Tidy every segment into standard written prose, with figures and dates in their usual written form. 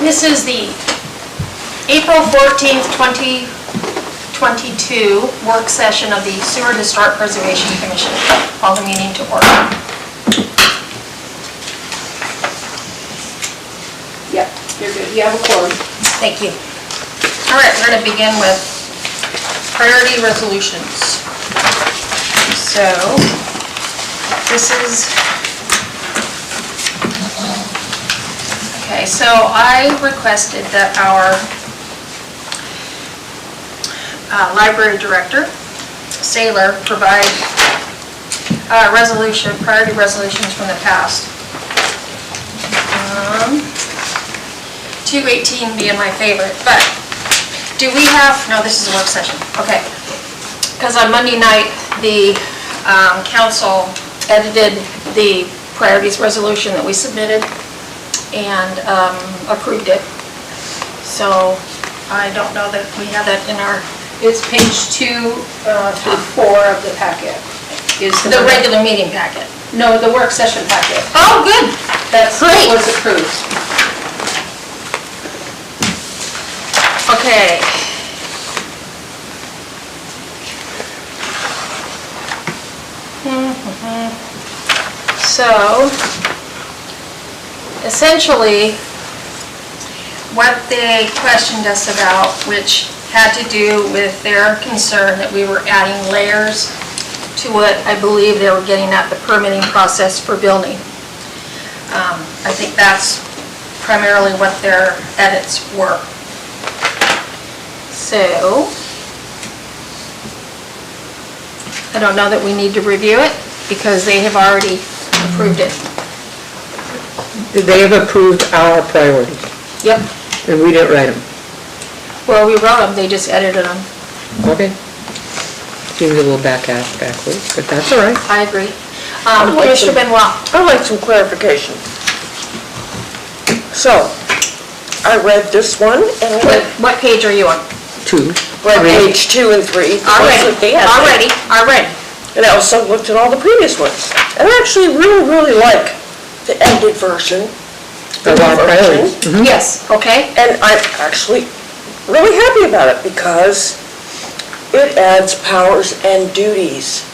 This is the April 14th, 2022 work session of the Sewer Historic Preservation Commission. Call the meeting to order. Yep, you're good. You have a quorum. Thank you. All right, we're going to begin with priority resolutions. So, this is... Okay, so I requested that our library director, Saylor, provide priority resolutions from the past. 218 being my favorite, but do we have, no, this is a work session, okay. Because on Monday night, the council edited the priorities resolution that we submitted and approved it. So I don't know that we have that in our... It's page 2 through 4 of the packet. Is the regular meeting packet. No, the work session packet. Oh, good. That's great. What was approved. Okay. So, essentially, what they questioned us about, which had to do with their concern that we were adding layers to what I believe they were getting at the permitting process for building. I think that's primarily what their edits were. So, I don't know that we need to review it because they have already approved it. They have approved our priorities, Yep. and we didn't write them. Well, we wrote them, they just edited them. Okay. Seems a little backwards, but that's all right. I agree. Commissioner Benoit. I'd like some clarification. So, I read this one and I read What page are you on? 2. page 2 and 3. Already. And I also looked at all the previous ones. And I actually really like the edited version. Of our priorities. Mm-hmm. Yes, okay. And I'm actually really happy about it because it adds powers and duties.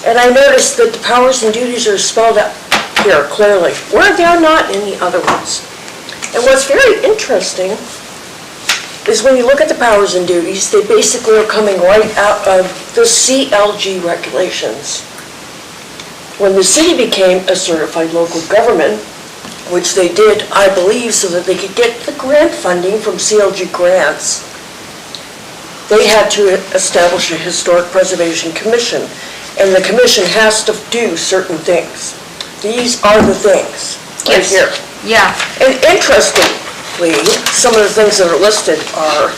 And I noticed that the powers and duties are spelled out here clearly, where they're not in the other ones. And what's very interesting is when you look at the powers and duties, they basically are coming right out of the CLG regulations. When the city became a certified local government, which they did, I believe, so that they could get the grant funding from CLG grants, they had to establish a historic preservation commission, and the commission has to do certain things. These are the things right Yes. here. Yeah. And interestingly, some of the things that are listed are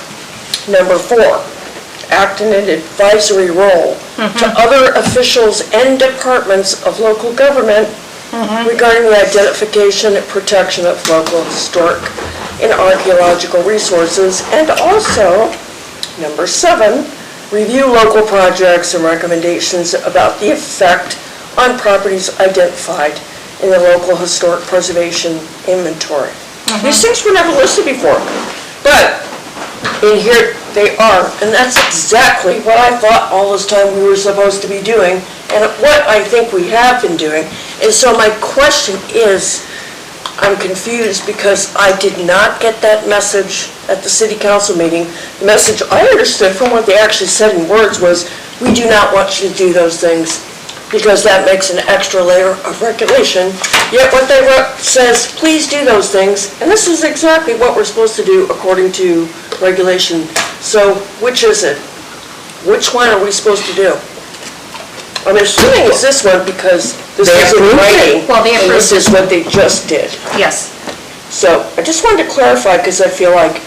number 4, act in an advisory role to other officials and departments of local government regarding the identification and protection of local historic and archaeological resources, and also number 7, review local projects and recommendations about the effect on properties identified in the local historic preservation inventory. These things were never listed before, but in here they are, and that's exactly what I thought all this time we were supposed to be doing, and what I think we have been doing. And so my question is, I'm confused because I did not get that message at the city council meeting. The message I understood from what they actually said in words was, we do not want you to do those things because that makes an extra layer of regulation. Yet what they wrote says, please do those things, and this is exactly what we're supposed to do according to regulation. So which is it? Which one are we supposed to do? I'm assuming it's this one because this is in writing, Well, they and this approved is what they just did. Yes. So I just wanted to clarify because I feel like,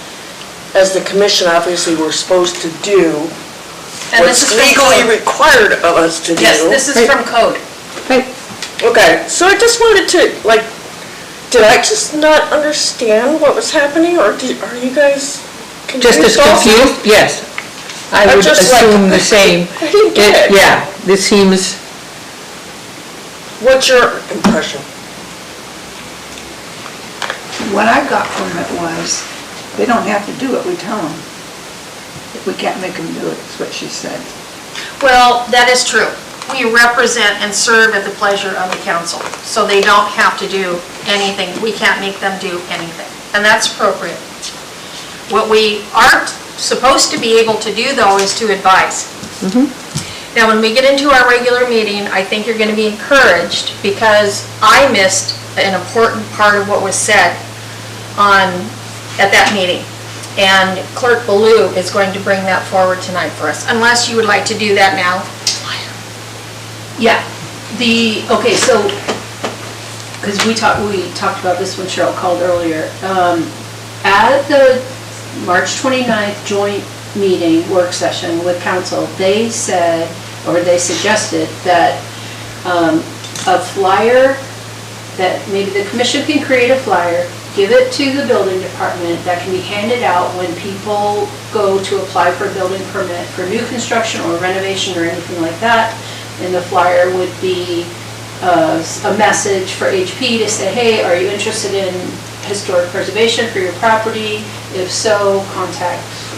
as the commission, obviously we're supposed to do And this what's is from legally code. required of us to do. Yes, this is from code. Okay, so I just wanted to, did I just not understand what was happening, or are you guys confused? Just as also? confused? Yes. I I'm would just assume the same. I didn't get it. Yeah, this seems, What's your impression? What I got from it was, they don't have to do it, we tell them. We can't make them do it, is what she said. Well, that is true. We represent and serve at the pleasure of the council, so they don't have to do anything. We can't make them do anything, and that's appropriate. What we aren't supposed to be able to do, though, is to advise. Now, when we get into our regular meeting, I think you're going to be encouraged, because I missed an important part of what was said at that meeting. And Clerk Ballou is going to bring that forward tonight for us, unless you would like to do that now. Yeah, okay, so, because we talked about this when Cheryl called earlier. At the March 29th joint meeting, work session with council, they said, or they suggested that a flyer, that maybe the commission can create a flyer, give it to the building department, that can be handed out when people go to apply for a building permit for new construction or renovation or anything like that. And the flyer would be a message for HP to say, hey, are you interested in historic preservation for your property? If so,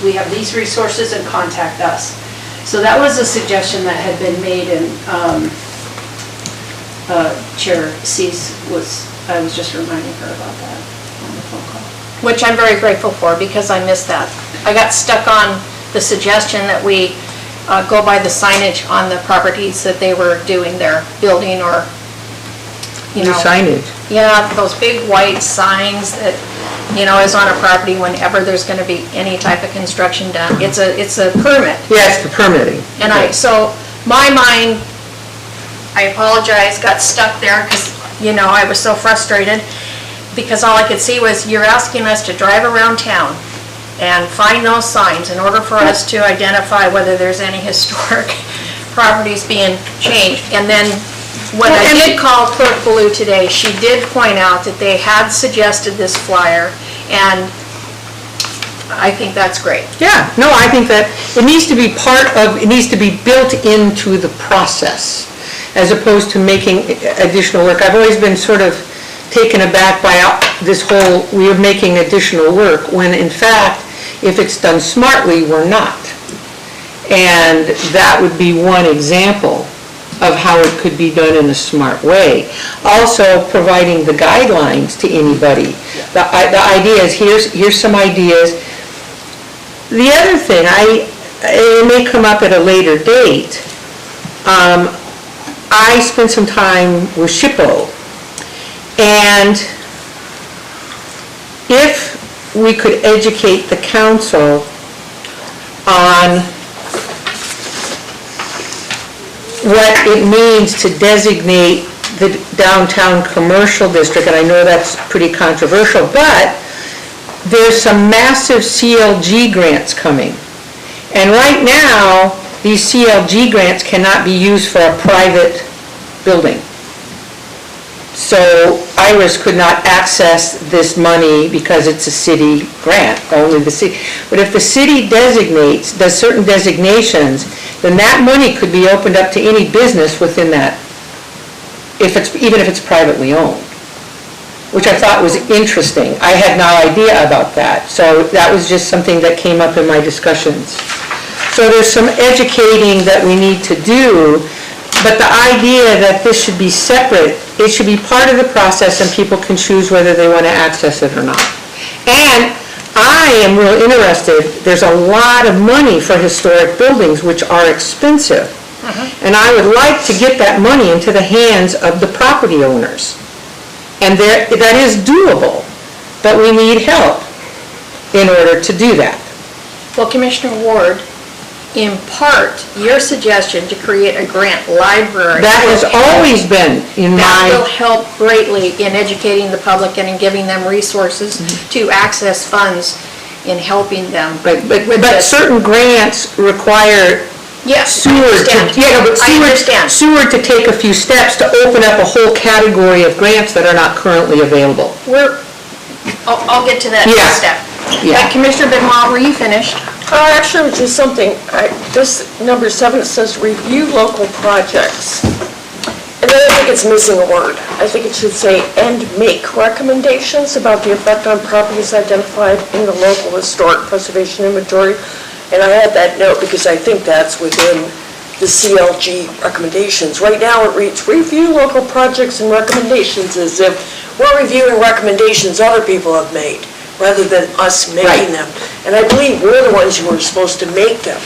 we have these resources, and contact us. So that was a suggestion that had been made, and Chair Cease I was just reminding her about that on the phone call. Which I'm very grateful for, because I missed that. I got stuck on the suggestion that we go by the signage on the properties that they were doing their building, or, you know. New signage. Yeah, those big white signs that, is on a property whenever there's going to be any type of construction done. It's a permit. Yeah, it's the permitting. And so my mind, I apologize, got stuck there, because, I was so frustrated, because all I could see was, you're asking us to drive around town and find those signs in order for us to identify whether there's any historic properties being changed. And then, when I did call Clerk Ballou today, she did point out that they had suggested this flyer, and I think that's great. Yeah, no, I think that it needs to be it needs to be built into the process, as opposed to making additional work. I've always been sort of taken aback by this whole, we are making additional work, when in fact, if it's done smartly, we're not. And that would be one example of how it could be done in a smart way. Also, providing the guidelines to anybody. The idea is, here's some ideas. The other thing, it may come up at a later date, I spent some time with SHPO, and if we could educate the council on what it means to designate the downtown commercial district, and I know that's pretty controversial, but there's some massive CLG grants coming. And right now, these CLG grants cannot be used for a private building. So Iris could not access this money because it's a city grant, only the city. But if the city does certain designations, then that money could be opened up to any business within that, even if it's privately owned, which I thought was interesting. I had no idea about that. So that was just something that came up in my discussions. So there's some educating that we need to do, but the idea that this should be separate, it should be part of the process, and people can choose whether they want to access it or not. And I am real interested, there's a lot of money for historic buildings, which are expensive. And I would like to get that money into the hands of the property owners. And that is doable, but we need help in order to do that. Well, Commissioner Ward, in part, your suggestion to create a grant library. That has always been in That will my, help greatly in educating the public and in giving them resources to access funds in helping them. but with this. certain grants require Yes, I Seward to, understand. yeah, but I understand. Seward to take a few steps to open up a whole category of grants that are not currently available. I'll get to that Yeah. next step. Yeah. Commissioner Benoit, were you finished? Actually, just something, this number 7, it says review local projects. And then it think it's missing a word. I think it should say, "and make recommendations about the effect on properties identified in the local historic preservation inventory." And I had that note because I think that's within the CLG recommendations. Right now, it reads, "Review local projects and recommendations," as if we're reviewing recommendations other people have made, rather than us making them. And I believe we're the ones who are supposed to make them.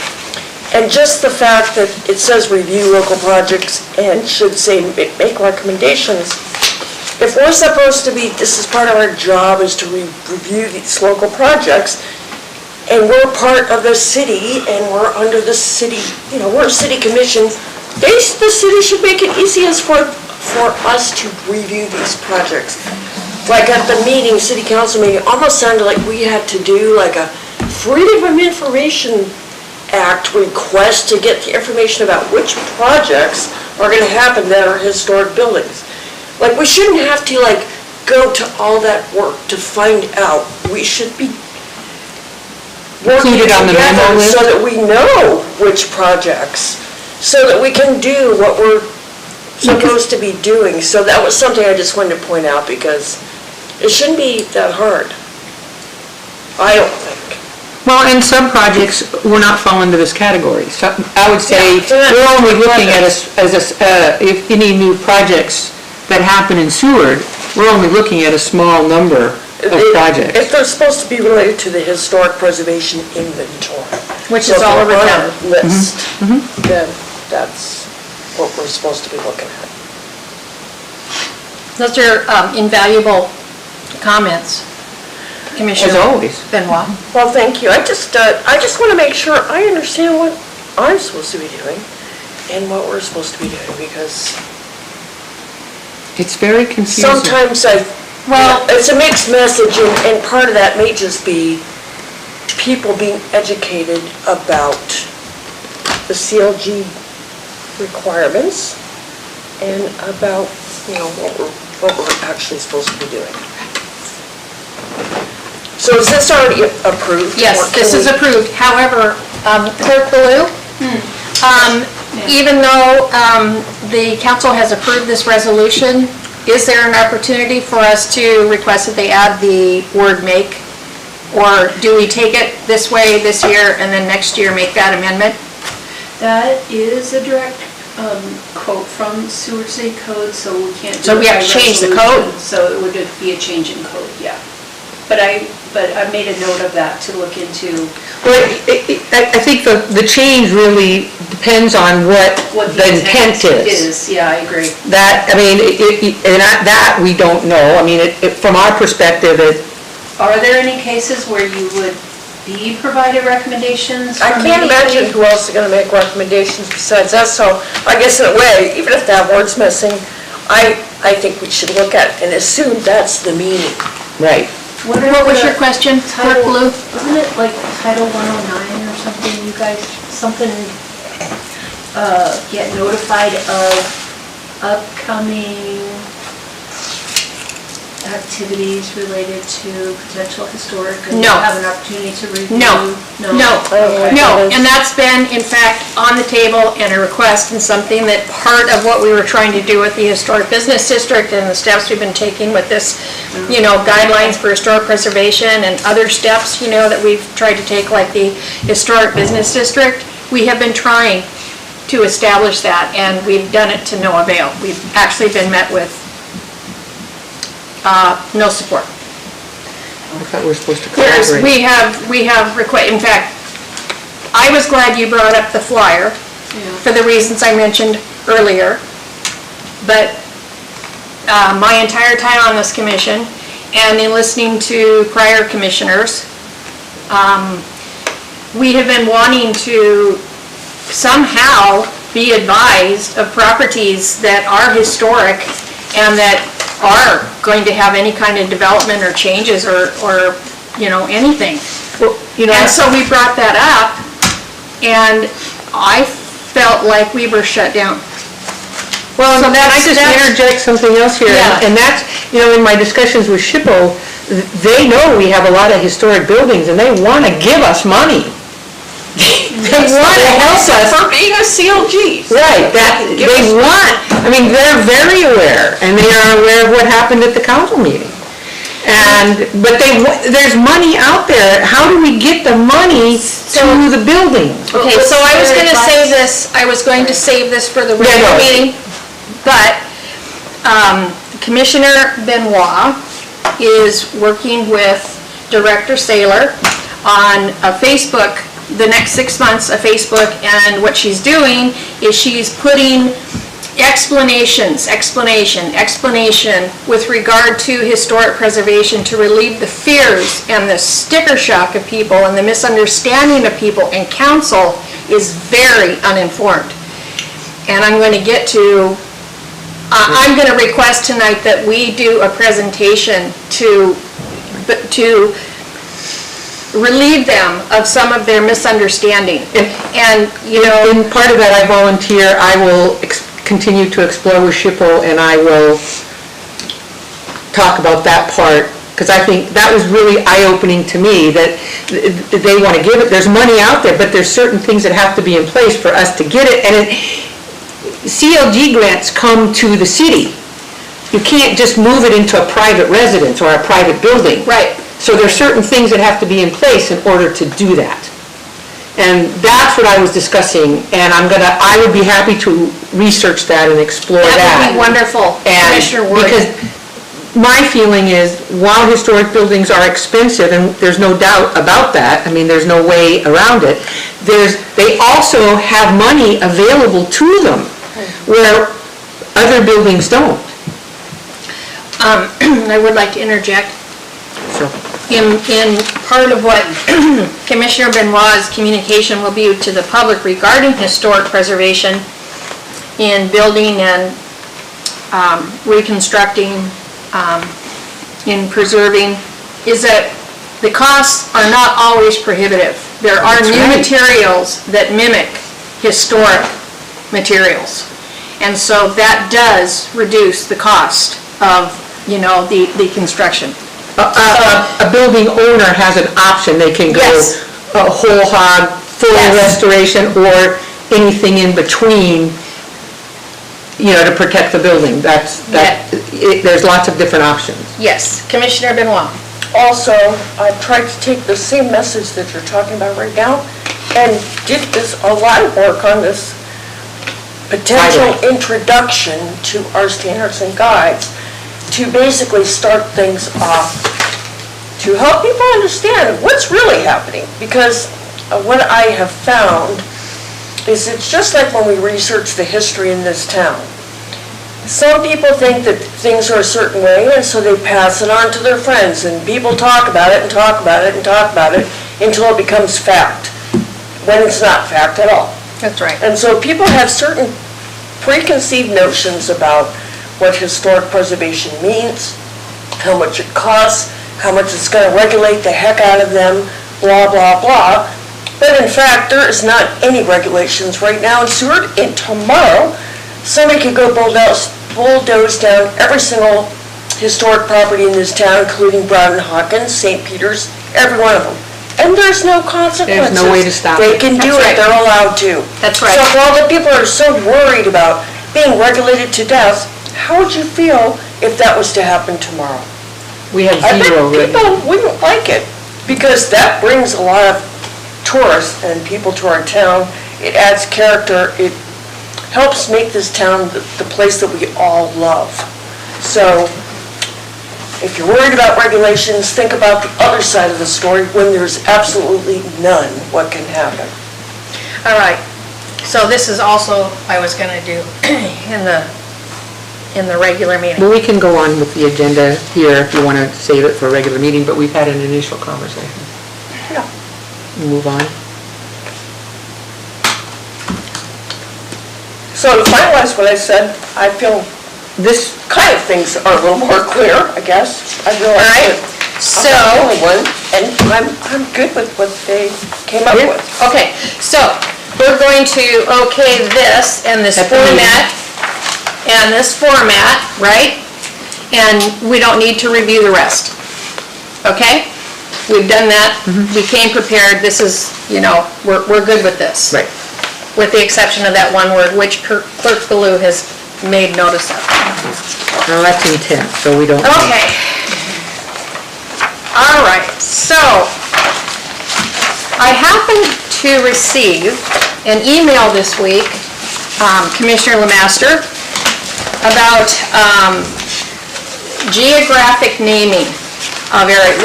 And just the fact that it says review local projects and should say make recommendations, if we're supposed to be, this is part of our job, is to review these local projects, and we're part of the city, and we're under the city, we're a city commission, the city should make it easiest for us to review these projects. Like at the meeting, city council meeting, almost sounded like we had to do like a Freedom of Information Act request to get the information about which projects are gonna happen that are historic buildings. Like, we shouldn't have to go to all that work to find out. We should be working Included on the memo together list? so that we know which projects, so that we can do what we're supposed to be doing. So that was something I just wanted to point out, because it shouldn't be that hard. I don't think. Well, and some projects will not fall into this category. So I would say, Yeah. we're only looking at if any new projects that happen in Seward, we're only looking at a small number of projects. If they're supposed to be related to the historic preservation inventory. Which So is if all over they're on town. our list, then that's what we're supposed to be looking at. Those are invaluable comments, Commissioner. As always. Benoit. Well, thank you. I just want to make sure I understand what I'm supposed to be doing and what we're supposed to be doing, because It's very confusing. sometimes it's a mixed message, and part of that may just be people being educated about the CLG requirements and about, what we're actually supposed to be doing. So is this already approved? Yes, or can this is we- approved. However, Clerk Baloo, even though the council has approved this resolution, is there an opportunity for us to request that they add the word "make"? Or do we take it this way this year and then next year make that amendment? That is a direct quote from Seward City Code, so we can't do it So we have by to change the resolution. code? So it would be a change in code, yeah. But I made a note of that to look into Well, I think the change really depends on what what the intent is. Yeah, I agree. That, I mean, that we don't know. I mean, from our perspective, Are there any cases where you would be provided recommendations I from can't imagine anything? who else is going to make recommendations besides us, so I guess in a way, even if that word's missing, I think we should look at and assume that's the meaning. right. What What was your question, Clerk Title, Baloo? isn't it like Title 109 or something, you guys, get notified of upcoming activities related to potential historic? And No. you have an opportunity to review? No. Okay. No, and that's been, in fact, on the table and a request, and something that part of what we were trying to do with the Historic Business District and the steps we've been taking with this, guidelines for historic preservation and other steps, that we've tried to take, like the Historic Business District, we have been trying to establish that, and we've done it to no avail. We've actually been met with no support. I thought we were supposed to Whereas collaborate. we have in fact, I was glad you brought up the flyer for the reasons I mentioned earlier. But my entire time on this commission and in listening to prior commissioners, we have been wanting to somehow be advised of properties that are historic and that are going to have any kind of development or changes or anything. Well, And so we brought that up, and I felt like we were shut down. Well, So can I that's- just interject something else here? Yeah. And that's, in my discussions with SHPO, they know we have a lot of historic buildings, and they want to give us money. They want to help us. For being a CLG. Right, they're very aware, and they are aware of what happened at the council meeting. But there's money out there, how do we get the money to the building? Okay, so I was going to say this, I was going to save this for the regular meeting, but Commissioner Benoit is working with Director Saylor on a Facebook, the next 6 months, a Facebook, and what she's doing is she's putting explanation with regard to historic preservation to relieve the fears and the sticker shock of people and the misunderstanding of people, and council is very uninformed. And I'm going to request tonight that we do a presentation to relieve them of some of their misunderstanding. And, In part of that, I volunteer, I will continue to explore with SHPO, and I will talk about that part, because I think that was really eye-opening to me, that they want to give it, there's money out there, but there's certain things that have to be in place for us to get it, and CLG grants come to the city. You can't just move it into a private residence or a private building. Right. So there's certain things that have to be in place in order to do that. And that's what I was discussing, and I would be happy to research that and explore that. that would be wonderful, Commissioner Ward. Because my feeling is, while historic buildings are expensive, and there's no doubt about that, there's no way around it, they also have money available to them where other buildings don't. I would like to interject. So, In part of what Commissioner Benoit's communication will be to the public regarding historic preservation in building and reconstructing, in preserving, is that the costs are not always prohibitive. There are new materials that mimic historic materials. And so that does reduce the cost of, the construction. a building owner has an option, they can go Yes. whole hog, full Yes. restoration, or anything in between, to protect the building. There's lots of different options. Yes, Commissioner Benoit. Also, I've tried to take the same message that you're talking about right now and did a lot of work on this potential introduction to our standards and guides to basically start things off, to help people understand what's really happening. Because what I have found is it's just like when we research the history in this town. Some people think that things are a certain way, and so they pass it on to their friends, and people talk about it and talk about it and talk about it until it becomes fact, when it's not fact at all. That's right. And so people have certain preconceived notions about what historic preservation means, how much it costs, how much it's going to regulate the heck out of them, blah, blah, blah. But in fact, there is not any regulations right now in Seward, and tomorrow, somebody could go bulldoze down every single historic property in this town, including Brown and Hawkins, St. Peter's, every one of them. And there's no consequences. There's no way to stop They it. can do That's it, right. they're allowed to. That's right. So if all the people are so worried about being regulated to death, how would you feel if that was to happen tomorrow? We have I zero bet already. people wouldn't like it, because that brings a lot of tourists and people to our town. It adds character, it helps make this town the place that we all love. So, if you're worried about regulations, think about the other side of the story, when there's absolutely none, what can happen. All right. So this is also, I was going to do in the regular meeting. Well, we can go on with the agenda here if you want to save it for a regular meeting, but we've had an initial conversation. Yeah. Move on. So to finalize what I said, I feel this kind of things are a little more clear, I guess. I realize All right. that So, I'm the only one, and I'm good with what they came up Yeah. with. okay, so we're going to okay this and this At the meeting. format and this format, right? And we don't need to review the rest. Okay? we've done that, we came prepared, this is, we're good with this. Right. With the exception of that one word, which Clerk Ballou has made notice of. Well, that's intent, so we don't. Okay. All right, so I happened to receive an email this week, Commissioner Lemaster, about geographic naming of area.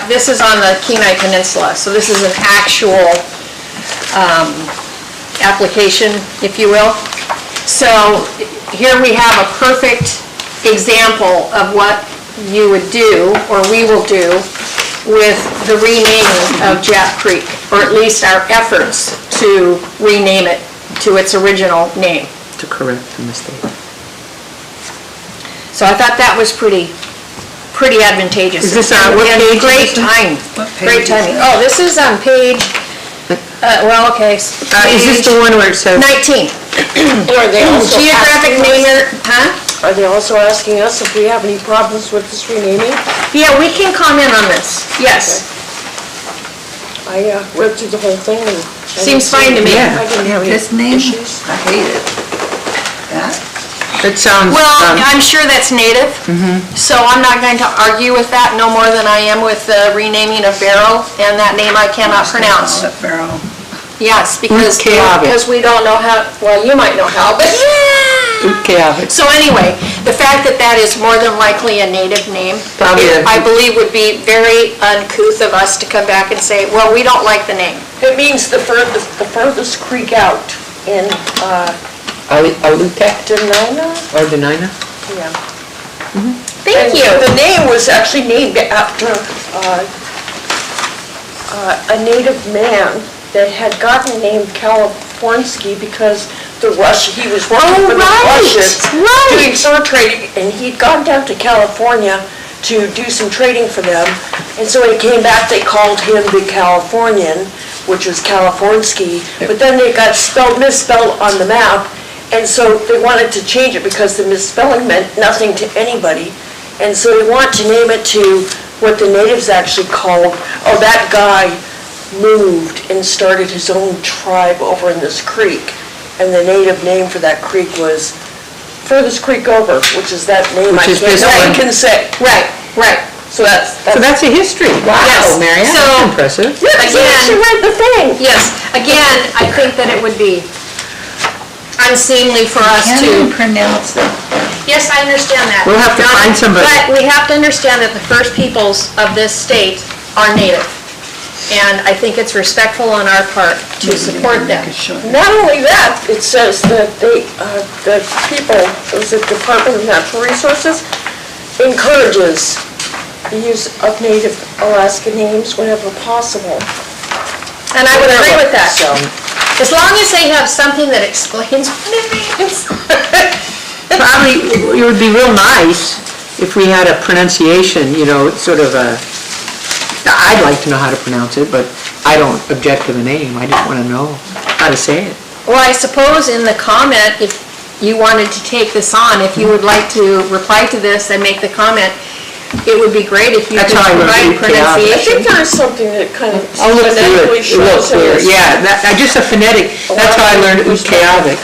This is on the Kenai Peninsula, so this is an actual application, if you will. So here we have a perfect example of what you would do, or we will do, with the renaming of Jap Creek, or at least our efforts to rename it to its original name. To correct the mistake. So I thought that was pretty advantageous. Is this on what And page is Great this on? time, What great page is timing. Oh, this is on page, Is this the one where it says? 19. Are they also Geographic asking us- namer, huh? Are they also asking us if we have any problems with this renaming? Yeah, we can comment on this, yes. I read through the whole thing and. Seems fine to me. Yeah. I didn't have any This name, issues. I hate it. That, It sounds. Well, I'm sure that's native, so I'm not going to argue with that no more than I am with the renaming of Barrow, and that name I cannot pronounce. call it Barrow. Yes, because Utqiagvik. we don't know how, well, you might know how, but. Utqiagvik. So anyway, the fact that that is more than likely a native name, Probably a- I believe would be very uncouth of us to come back and say, well, we don't like the name. It means the furthest creek out in Alutech Denina? or Denina? Yeah. Thank And you. the name was actually named after a native man that had gotten named Californsky because he was working for the Russians doing fur trading, and he'd gone down to California to do some trading for them. And so when he came back, they called him the Californian, which was Californsky, but then it got misspelled on the map, and so they wanted to change it because the misspelling meant nothing to anybody. And so they want to name it to what the natives actually called, that guy moved and started his own tribe over in this creek. And the native name for that creek was Furthest Creek Over, which is that name Which is this no one one. can say. Right. So that's. So that's a history. Wow, Yes. Marianne, So- that's impressive. Again- She read the thing. Yes, again, I think that it would be unseemly for us Can't even to, pronounce it. yes, I understand that. We'll have to find somebody. But we have to understand that the first peoples of this state are native. And I think it's respectful on our part to support them. Make it short. Not only that, it says that the people, the Department of Natural Resources, encourages the use of native Alaska names whenever possible. And I would agree with that. So, As long as they have something that explains what it means. Probably, it would be real nice if we had a pronunciation, sort of I'd like to know how to pronounce it, but I don't object to the name. I just want to know how to say it. Well, I suppose in the comment, if you wanted to take this on, if you would like to reply to this and make the comment, it would be great if you That's could how I wrote provide it, yeah. I pronunciation. think there is something that kind of I'll look through phonetically it, real shows in clear. this. Yeah, just a phonetic, that's how I learned Utqiagvik.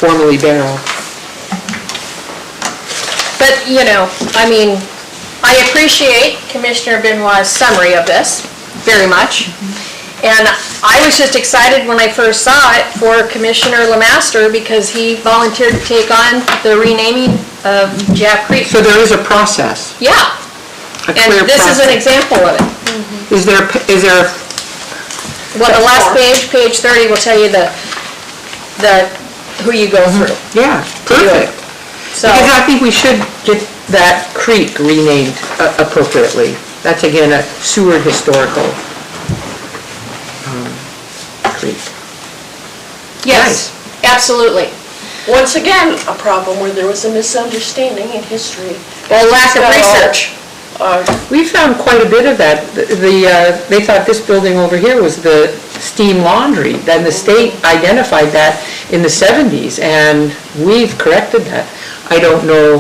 Formerly Barrow. But, I appreciate Commissioner Benoit's summary of this, very much. And I was just excited when I first saw it for Commissioner Lemaster because he volunteered to take on the renaming of Jap Creek. So there is a process, Yeah, a and clear this is an process. example of it. Is there, Well, the last page, page 30, will tell you who you go through. yeah, perfect. So, Because I think we should get that creek renamed appropriately. That's again a Seward historical creek. yes, absolutely. Once again, a problem where there was a misunderstanding in history. Well, lack of research. We found quite a bit of that. They thought this building over here was the steam laundry. Then the state identified that in the 70s, and we've corrected that. I don't know,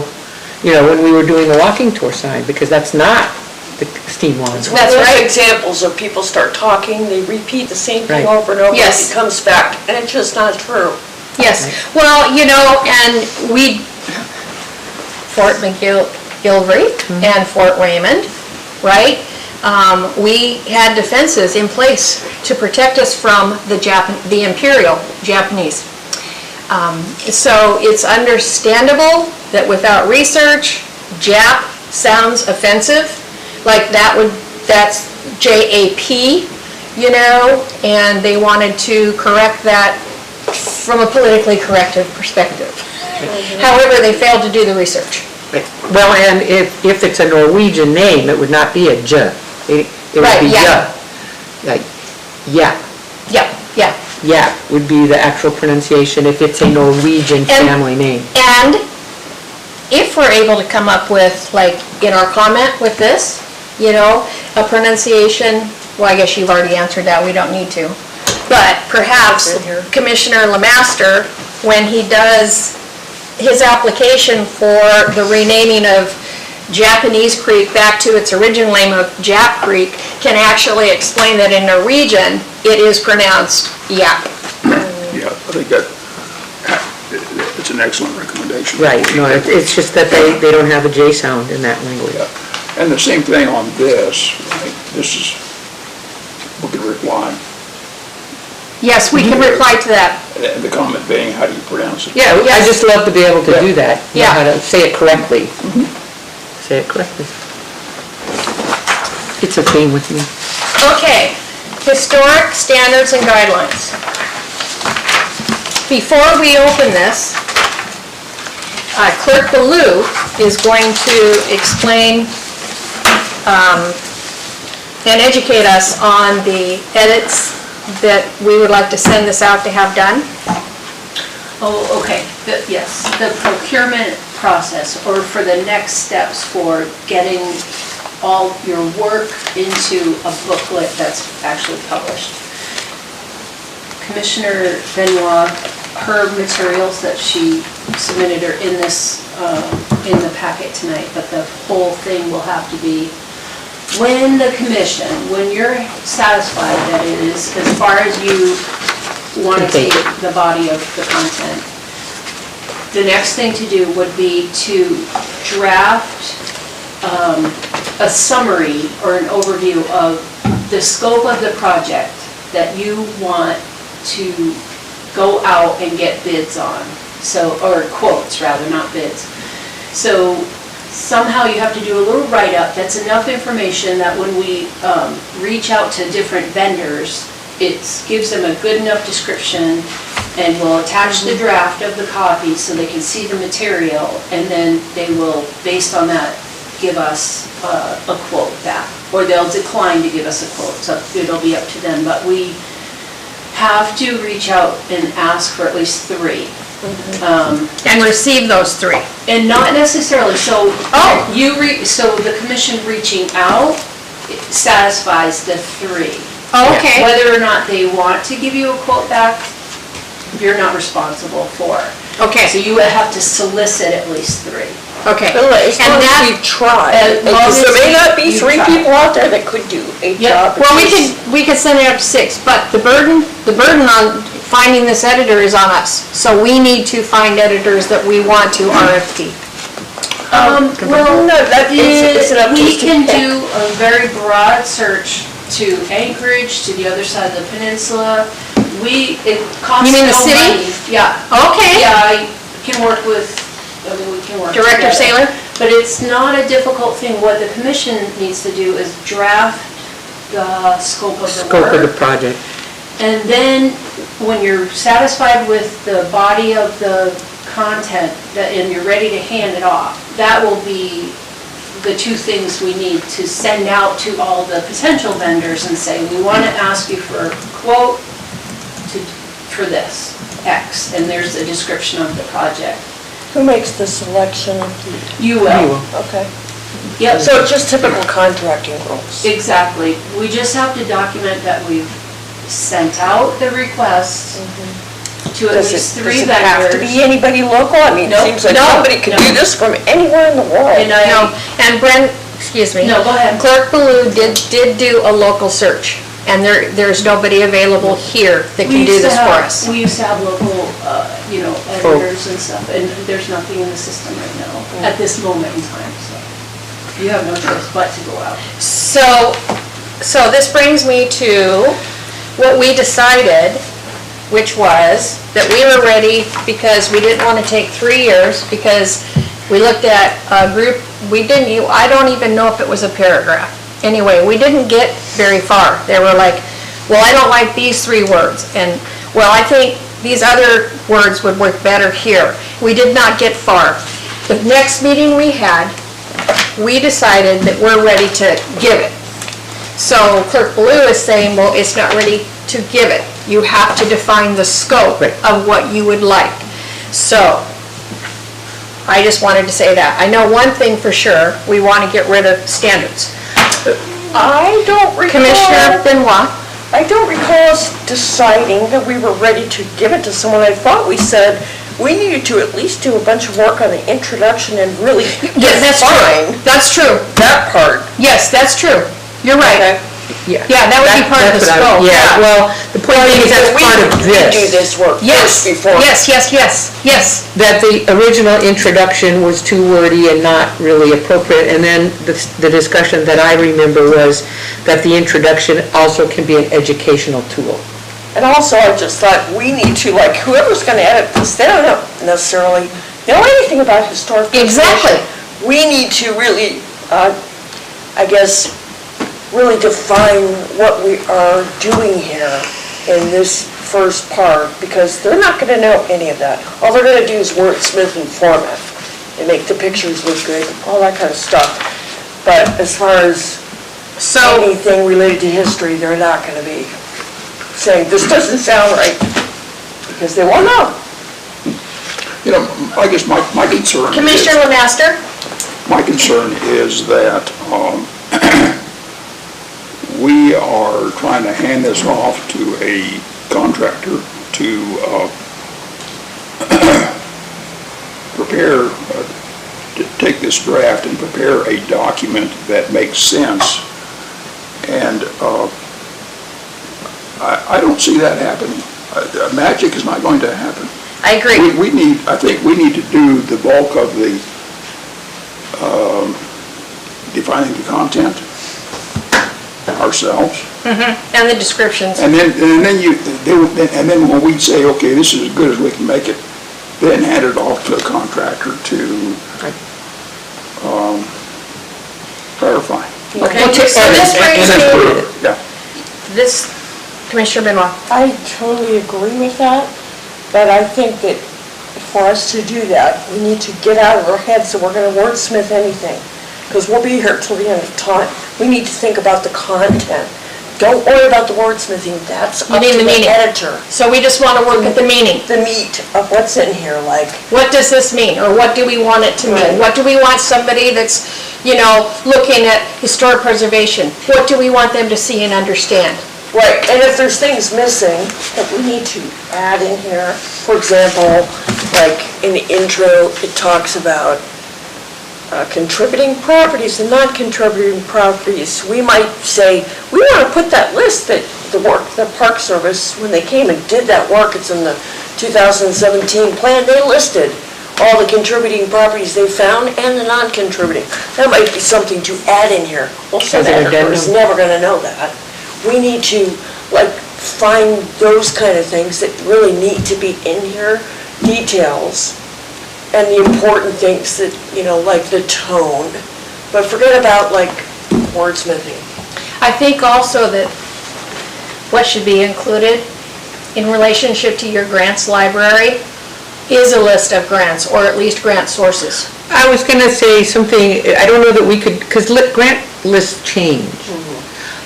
when we were doing the walking tour sign, because that's not the steam ones. One That's of those right. examples of people start talking, they repeat the same thing Right. over and over, Yes. it comes back, and it's just not true. Yes, well, and Fort McGilvery and Fort Raymond, right? We had defenses in place to protect us from the Imperial Japanese. So it's understandable that without research, Jap sounds offensive, like that's JAP, and they wanted to correct that from a politically corrective perspective. However, they failed to do the research. Well, and if it's a Norwegian name, it would not be a J. It would Right, be yeah. Ja. Like, yeah. Yeah. Yeah would be the actual pronunciation if it's a Norwegian family name. And if we're able to come up with, like, in our comment with this, a pronunciation, well, I guess you've already answered that, we don't need to. But perhaps Commissioner Lemaster, when he does his application for the renaming of Japanese Creek back to its original name of Jap Creek, can actually explain that in Norwegian, it is pronounced Yap. Yeah, I think it's an excellent recommendation. Right, no, it's just that they don't have a J sound in that language. Yeah. And the same thing on this, right? This is, we could reply, Yes, we can reply to that. and the comment being, how do you pronounce it? Yeah, I just love to be able to do that. know Yeah. How to say it correctly. Say it correctly. It's a theme with me. Okay, historic standards and guidelines. Before we open this, Clerk Baloo is going to explain and educate us on the edits that we would like to send this out to have done. Oh, okay, yes, the procurement process, or for the next steps for getting all your work into a booklet that's actually published. Commissioner Benoit, her materials that she submitted are in this, in the packet tonight, but the whole thing will have to be, when the commission, when you're satisfied that it is as far as you want to take the body of the content, the next thing to do would be to draft a summary or an overview of the scope of the project that you want to go out and get bids on. So, or quotes rather, not bids. So somehow you have to do a little write-up that's enough information that when we reach out to different vendors, it gives them a good enough description, and we'll attach the draft of the copy so they can see the material, and then they will, based on that, give us a quote back, or they'll decline to give us a quote, so it'll be up to them. But we have to reach out and ask for at least 3. And receive those 3. And not necessarily, so so the commission reaching out satisfies the 3. Okay. Whether or not they want to give you a quote back, you're not responsible for. So Okay, you would have to solicit at least 3. okay. As And long as that- we've tried, as long because there as may not be you've 3 tried. people out there that could do a Yeah. job. Well, we could send it up to 6, but the burden on finding this editor is on us. So we need to find editors that we want to RFP. Well, No, that is up to we us to can pick. do a very broad search to Anchorage, to the other side of the peninsula. It costs You mean the no city? money. Yeah. Okay. Yeah, I can work with, we can work Director together. Saylor? But it's not a difficult thing. What the commission needs to do is draft the scope of the Scope of the work. project. And then, when you're satisfied with the body of the content, and you're ready to hand it off, that will be the 2 things we need to send out to all the potential vendors and say, we want to ask you for a quote for this, X, and there's a description of the project. Who makes the selection? You will. Okay. Yep. So it's just typical contracting rules. Exactly. We just have to document that we've sent out the request to at least 3 vendors. Does it have to be anybody local? I mean, it Nope. seems like No. somebody could do No. this from anywhere in the world. And No, and excuse me. No, go ahead. Clerk Baloo did do a local search, and there's nobody available here that can do this for us. We used to have local, editors and stuff, and there's nothing in the system right now, at this moment in time, so. You have no choice but to go out. So this brings me to what we decided, which was that we were ready because we didn't want to take 3 years, because we looked at a group, I don't even know if it was a paragraph. Anyway, we didn't get very far. They were like, well, I don't like these 3 words, and, well, I think these other words would work better here. We did not get far. The next meeting we had, we decided that we're ready to give it. So Clerk Baloo is saying, well, it's not ready to give it. You have to define the scope of what you would like. So, I just wanted to say that. I know one thing for sure, we want to get rid of standards. I don't Commissioner recall, Benoit? I don't recall us deciding that we were ready to give it to someone. I thought we said we needed to at least do a bunch of work on the introduction and really Yes, that's true. define That's true. that part. Yes, that's true. You're right. Yeah, that would be part of the That's what I- scope. Yeah, well, the point being is that's We part of we do this. this work Yes, first before. yes. That the original introduction was too wordy and not really appropriate, and then the discussion that I remember was that the introduction also can be an educational tool. And also, I just thought, we need to, like, whoever's gonna edit this, they don't necessarily know anything about historic preservation. Exactly. We need to really, I guess, really define what we are doing here in this first part, because they're not gonna know any of that. All they're gonna do is wordsmith and format, and make the pictures look good, all that kind of stuff. But as far as So, anything related to history, they're not gonna be saying, this doesn't sound right, because they won't know. You know, I guess my concern is... Commissioner Lemaster? My concern is that we are trying to hand this off to a contractor to prepare, to take this draft and prepare a document that makes sense. And I don't see that happening. Magic is not going to happen. I agree. I think we need to do the bulk of the defining the content ourselves. And the descriptions. And then when we say, okay, this is as good as we can make it, then hand it off to a contractor to clarify. Okay, so this brings And then me, prove it, yeah. this, Commissioner Benoit. I totally agree with that, but I think that for us to do that, we need to get out of our heads that we're gonna wordsmith anything, because we'll be here till the end of time. We need to think about the content. Don't worry about the wordsmithing, that's You up mean to the the meaning. editor. So we just want to work at the meaning. The meat of what's in here, like, What does this mean, or what do we want it to mean? Right. What do we want somebody that's, looking at historic preservation, what do we want them to see and understand? right, and if there's things missing that we need to add in here, for example, like in the intro, it talks about contributing properties and non-contributing properties. We might say, we want to put that list that the Park Service, when they came and did that work, it's in the 2017 plan, they listed all the contributing properties they found and the non-contributing. That might be something to add in here. Well, some As an editor is addendum. never going to know that. We need to, find those kind of things that really need to be in here, details, and the important things that, like the tone. But forget about, wordsmithing. I think also that what should be included in relationship to your grants library is a list of grants, or at least grant sources. I was gonna say something, I don't know that we could, because grant lists change.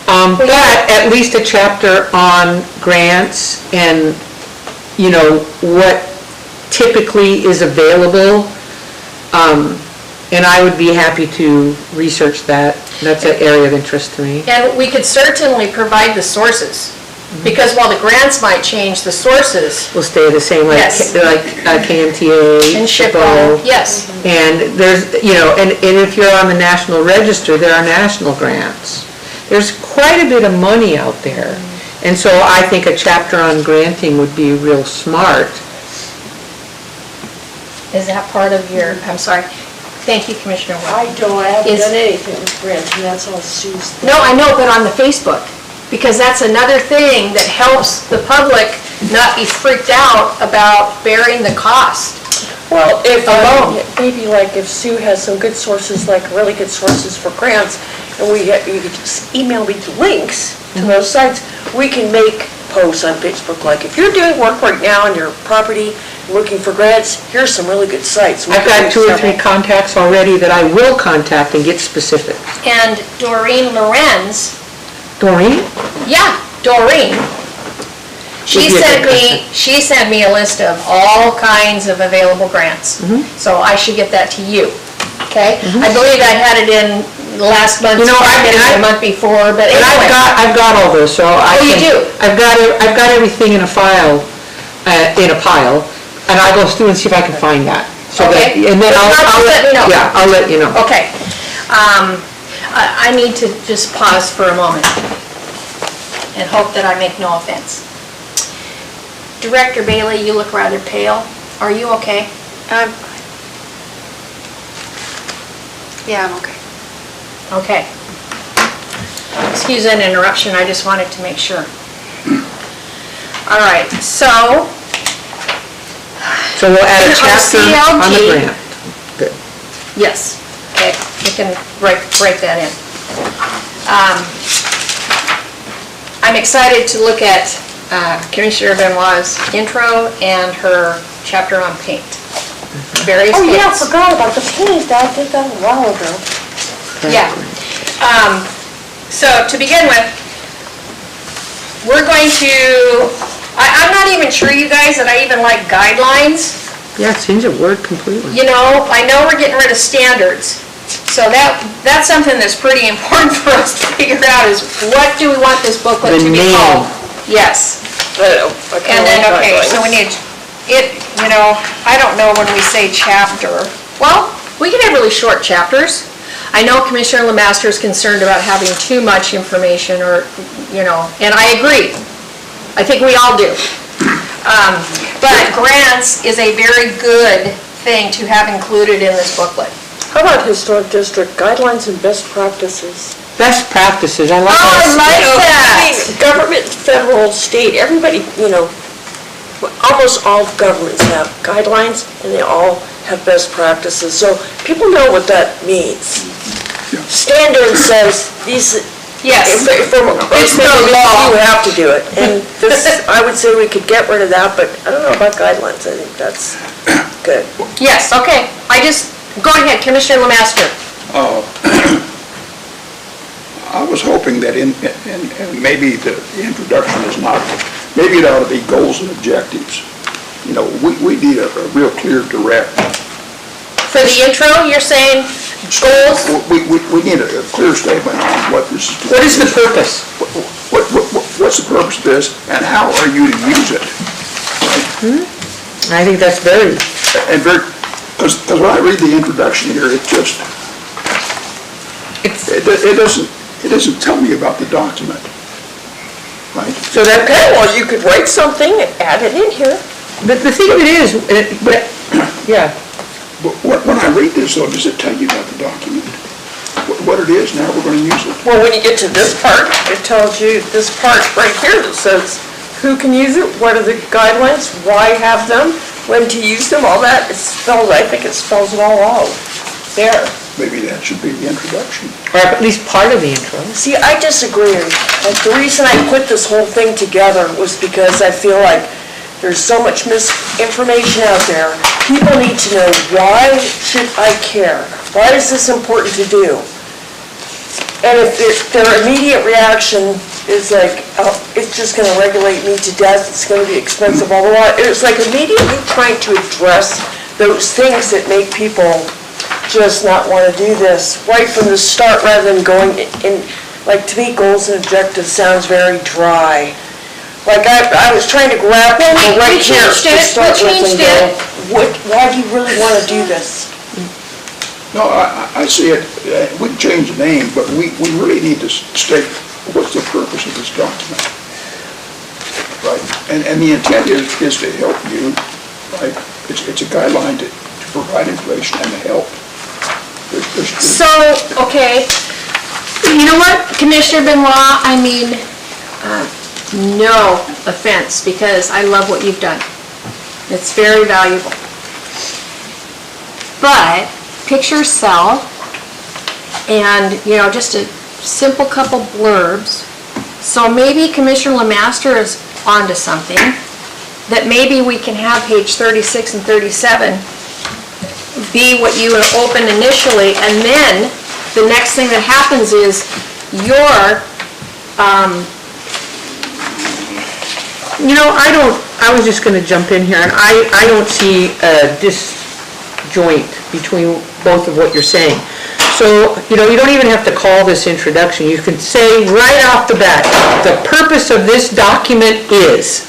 But at least a chapter on grants and, what typically is available. And I would be happy to research that. That's an area of interest to me. And we could certainly provide the sources, Because while the grants might change, the sources Will stay the same, Yes. like KMTA. and SHPO. SHPO, yes. And there's, and if you're on the National Register, there are national grants. There's quite a bit of money out there. And so I think a chapter on granting would be real smart. Is that part of your, I'm sorry, thank you, Commissioner Ward. I haven't Is- done anything with grants, and that's all Sue's thing. No, I know, but on the Facebook, because that's another thing that helps the public not be freaked out about bearing the cost. Well, if, Alone. maybe like if Sue has some good sources, like really good sources for grants, and you could just email me the links to those sites, we can make posts on Facebook, like if you're doing work right now on your property, looking for grants, here's some really good sites. We I've can got use 2 or several. 3 contacts already that I will contact and get specific. And Doreen Lorenz, Doreen? yeah, Doreen, Would be a good she sent me a list of all kinds of available grants. So I should get that to you, okay? I believe I had it in last month's packet or the month before, but And anyway. I've got all those, so I Oh, you can- do? I've got everything in a file, and I'll go through and see if I can find that. So that- Okay. And then If I'll, not, just let me know. Yeah, I'll let you know. Okay. I need to just pause for a moment and hope that I make no offense. Director Bailey, you look rather pale. Are you okay? Yeah, I'm okay. Okay. Excuse an interruption, I just wanted to make sure. All right, so, So we'll add a On chapter on the CLG. grant. Good. yes, okay, we can break that in. I'm excited to look at Commissioner Benoit's intro and her chapter on paint. Various Oh, yeah, I paints. forgot about the paint, I did that a while ago. Yeah. So to begin with, we're going to, I'm not even sure, you guys, that I even like guidelines. Yeah, it seems a word completely. You know, I know we're getting rid of standards. So that's something that's pretty important for us to figure out is what do we want this booklet The to be name. called? Yes. I kinda And then, like okay, guidelines. so we need, I don't know when we say chapter. Well, we can have really short chapters. I know Commissioner Lemaster is concerned about having too much information or, and I agree. I think we all do. But grants is a very good thing to have included in this booklet. How about historic district guidelines and best practices? Best practices, I like Oh, I that. like You know, that. I mean, government, federal, state, everybody, almost all governments have guidelines, and they all have best practices, so people know what that means. Standard says, these, Yes. from a It's the person, law. you have to do it, and this, I would say we could get rid of that, but I don't know about guidelines, I think that's good. Yes, okay. Go ahead, Commissioner Lemaster. I was hoping that and maybe the introduction is not, maybe it ought to be goals and objectives. We need a real clear, direct, For the intro, you're saying goals? we need a clear statement on what this is. What is the purpose? What's the purpose of this, and how are you to use it? I think that's very, Because when I read the introduction here, it just, it doesn't tell me about the document, right? so that, Okay, well, you could write something, add it in here. the thing of it is, yeah, But when I read this, though, does it tell you about the document? What it is, and how we're going to use it? Well, when you get to this part, it tells you this part right here that says who can use it, what are the guidelines, why have them, when to use them, all that. I think it spells it all out there. Maybe that should be the introduction. or at least part of the intro. See, I disagree. Like, the reason I put this whole thing together was because I feel like there's so much misinformation out there. People need to know, why should I care? Why is this important to do? And if their immediate reaction is like, oh, it's just gonna regulate me to death, it's gonna be expensive, blah, blah, blah. It's like immediately trying to address those things that make people just not wanna do this right from the start, rather than going in, like, to me, goals and objectives sounds very dry. Like, I was trying to grab Well, we right here changed to it, start we with and changed go, it. why do you really want to do this? No, I see it, we can change the name, but we really need to state what's the purpose of this document. Right, and the intent is to help you, right? It's a guideline to provide information and to help. So, okay, you know what, Commissioner Benoit, I mean, no offense, because I love what you've done. It's very valuable. But pictures sell, and, you know, just a simple couple blurbs. So maybe Commissioner Lemaster is onto something, that maybe we can have page 36 and 37 be what you opened initially, and then the next thing that happens is your, I was just gonna jump in here, and I don't see a disjoint between both of what you're saying. So, you don't even have to call this introduction, you can say right off the bat, the purpose of this document is,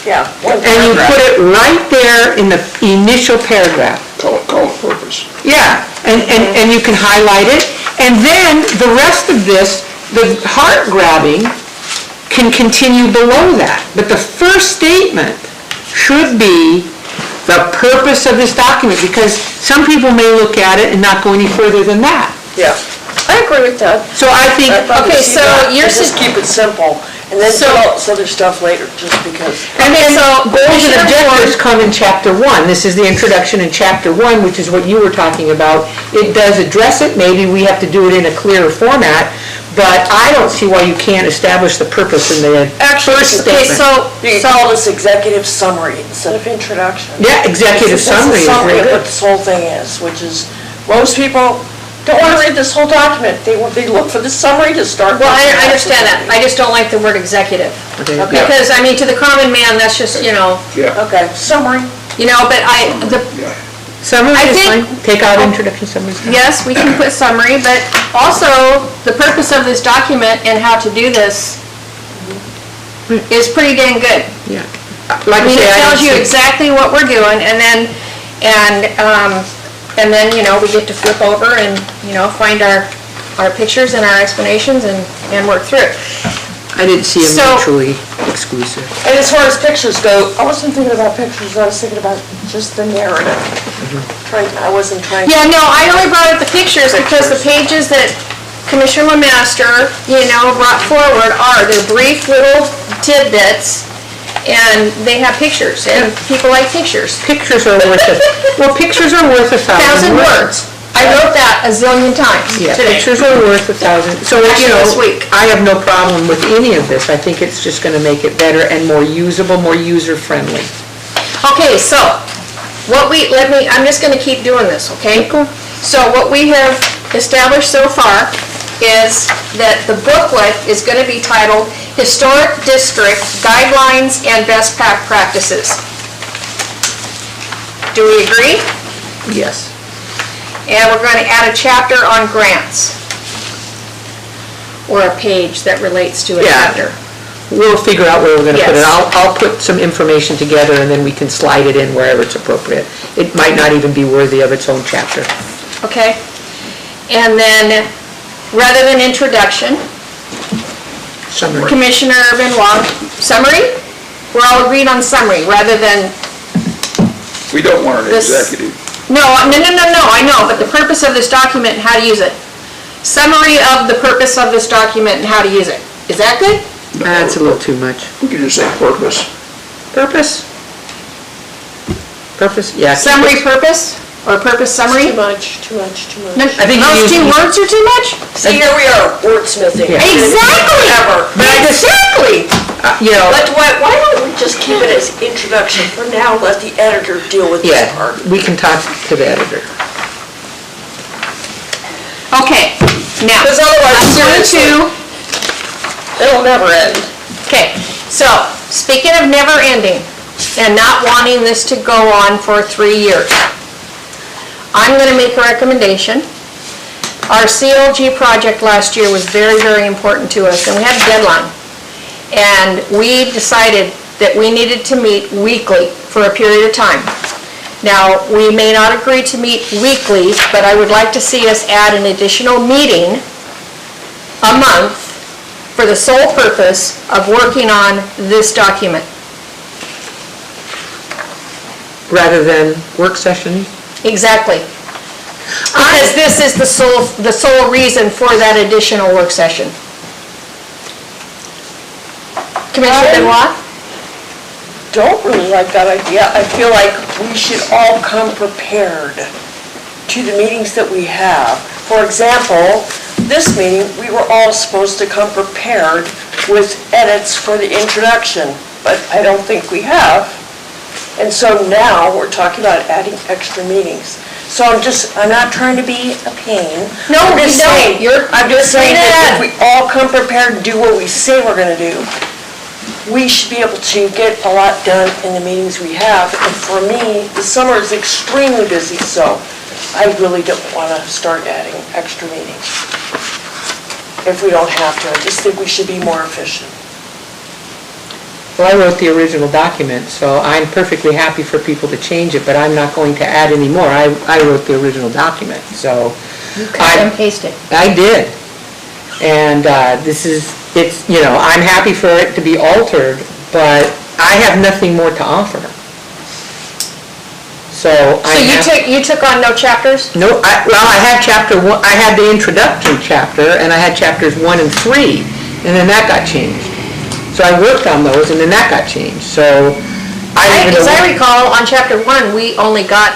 Yeah. and you put it right there in the initial paragraph. Call it purpose. Yeah, and you can highlight it, and then the rest of this, the heart grabbing, can continue below that. But the first statement should be the purpose of this document, because some people may look at it and not go any further than that. Yeah, I agree with that. So I think, I'd rather Okay, see so that you're and just keep it simple, and then So- fill out this other stuff later, just because. and then so goals and Commissioner objectives Ward- come in chapter 1. This is the introduction in chapter 1, which is what you were talking about. It does address it, maybe we have to do it in a clearer format, but I don't see why you can't establish the purpose in the first okay, statement. You call this executive summary instead of introduction. Yeah, executive This is a summary is summary very of good. what this whole thing is, which is, most people don't want to read this whole document. They look for the summary to start. well, with. I understand that, I just don't like the word executive. Okay. Because, I mean, to the common man, that's just, Yeah, Okay, summary. but yeah. Summary I is think- fine, take out introduction, summary. yes, we can put summary, but also, the purpose of this document and how to do this is pretty dang good. Yeah. Like I I mean, say, it I tells don't you see, exactly what we're doing, and then, we get to flip over and, find our pictures and our explanations and work through it. I didn't see them So- mutually exclusive. And as far as pictures go, I wasn't thinking about pictures, I was thinking about just the narrative. I wasn't trying. Yeah, no, I only brought up the pictures because the pages that Commissioner Lemaster, brought forward are, they're brief little tidbits, and they have pictures, and people like pictures. Pictures are worth it. Well, pictures are worth 1,000 1,000 words. I wrote that a zillion times Yeah, today. pictures are worth 1,000. So, Actually, this week. I have no problem with any of this. I think it's just gonna make it better and more usable, more user-friendly. Okay, so, I'm just gonna keep doing this, okay? So what we have established so far is that the booklet is gonna be titled Historic District Guidelines and Best Practices. Do we agree? Yes. And we're gonna add a chapter on grants. Or a page that relates to a Yeah. chapter. We'll figure out where we're gonna put it. Yes. I'll put some information together and then we can slide it in wherever it's appropriate. It might not even be worthy of its own chapter. Okay? And then, rather than introduction, Summary. Commissioner Benoit, summary? We're all agreed on summary, rather than, We don't want an This- executive. no, I know, but the purpose of this document and how to use it. Summary of the purpose of this document and how to use it. Is that good? That's a little too much. We can just say purpose. Purpose? Purpose, yeah. keep Summary it- purpose, or purpose summary? Too much, too much, too No, much. I think you Those use- two words are too much? See, here we are, wordsmithing. Yeah. Exactly! Ever. Exactly! But why don't we just keep it as introduction for now, let the editor deal with this Yeah, part? we can talk to the editor. Okay, now, Because otherwise, I'm going to, it'll never end. okay, so, speaking of never ending, and not wanting this to go on for 3 years, I'm gonna make a recommendation. Our CLG project last year was very, very important to us, and we had a deadline. And we decided that we needed to meet weekly for a period of time. Now, we may not agree to meet weekly, but I would like to see us add an additional meeting a month for the sole purpose of working on this document. Rather than work sessions? Exactly. Because this is the sole reason for that additional work session. Commissioner Benoit? Don't really like that idea. I feel like we should all come prepared to the meetings that we have. For example, this meeting, we were all supposed to come prepared with edits for the introduction, but I don't think we have. And so now we're talking about adding extra meetings. So I'm not trying to be a pain. No, I'm just you don't. saying- You're I'm just saying trying to that add. if we all come prepared and do what we say we're gonna do, we should be able to get a lot done in the meetings we have. And for me, the summer is extremely busy, so I really don't want to start adding extra meetings. If we don't have to, I just think we should be more efficient. Well, I wrote the original document, so I'm perfectly happy for people to change it, but I'm not going to add any more. I wrote the original document, so. Cut and paste it. I did. And I'm happy for it to be altered, but I have nothing more to offer. So You took on no chapters? No, I had chapter one, I had the introductory chapter, and I had chapters 1 and 3, and then that got changed. So I worked on those, and then that got changed, so. As I recall, on chapter 1, we only got,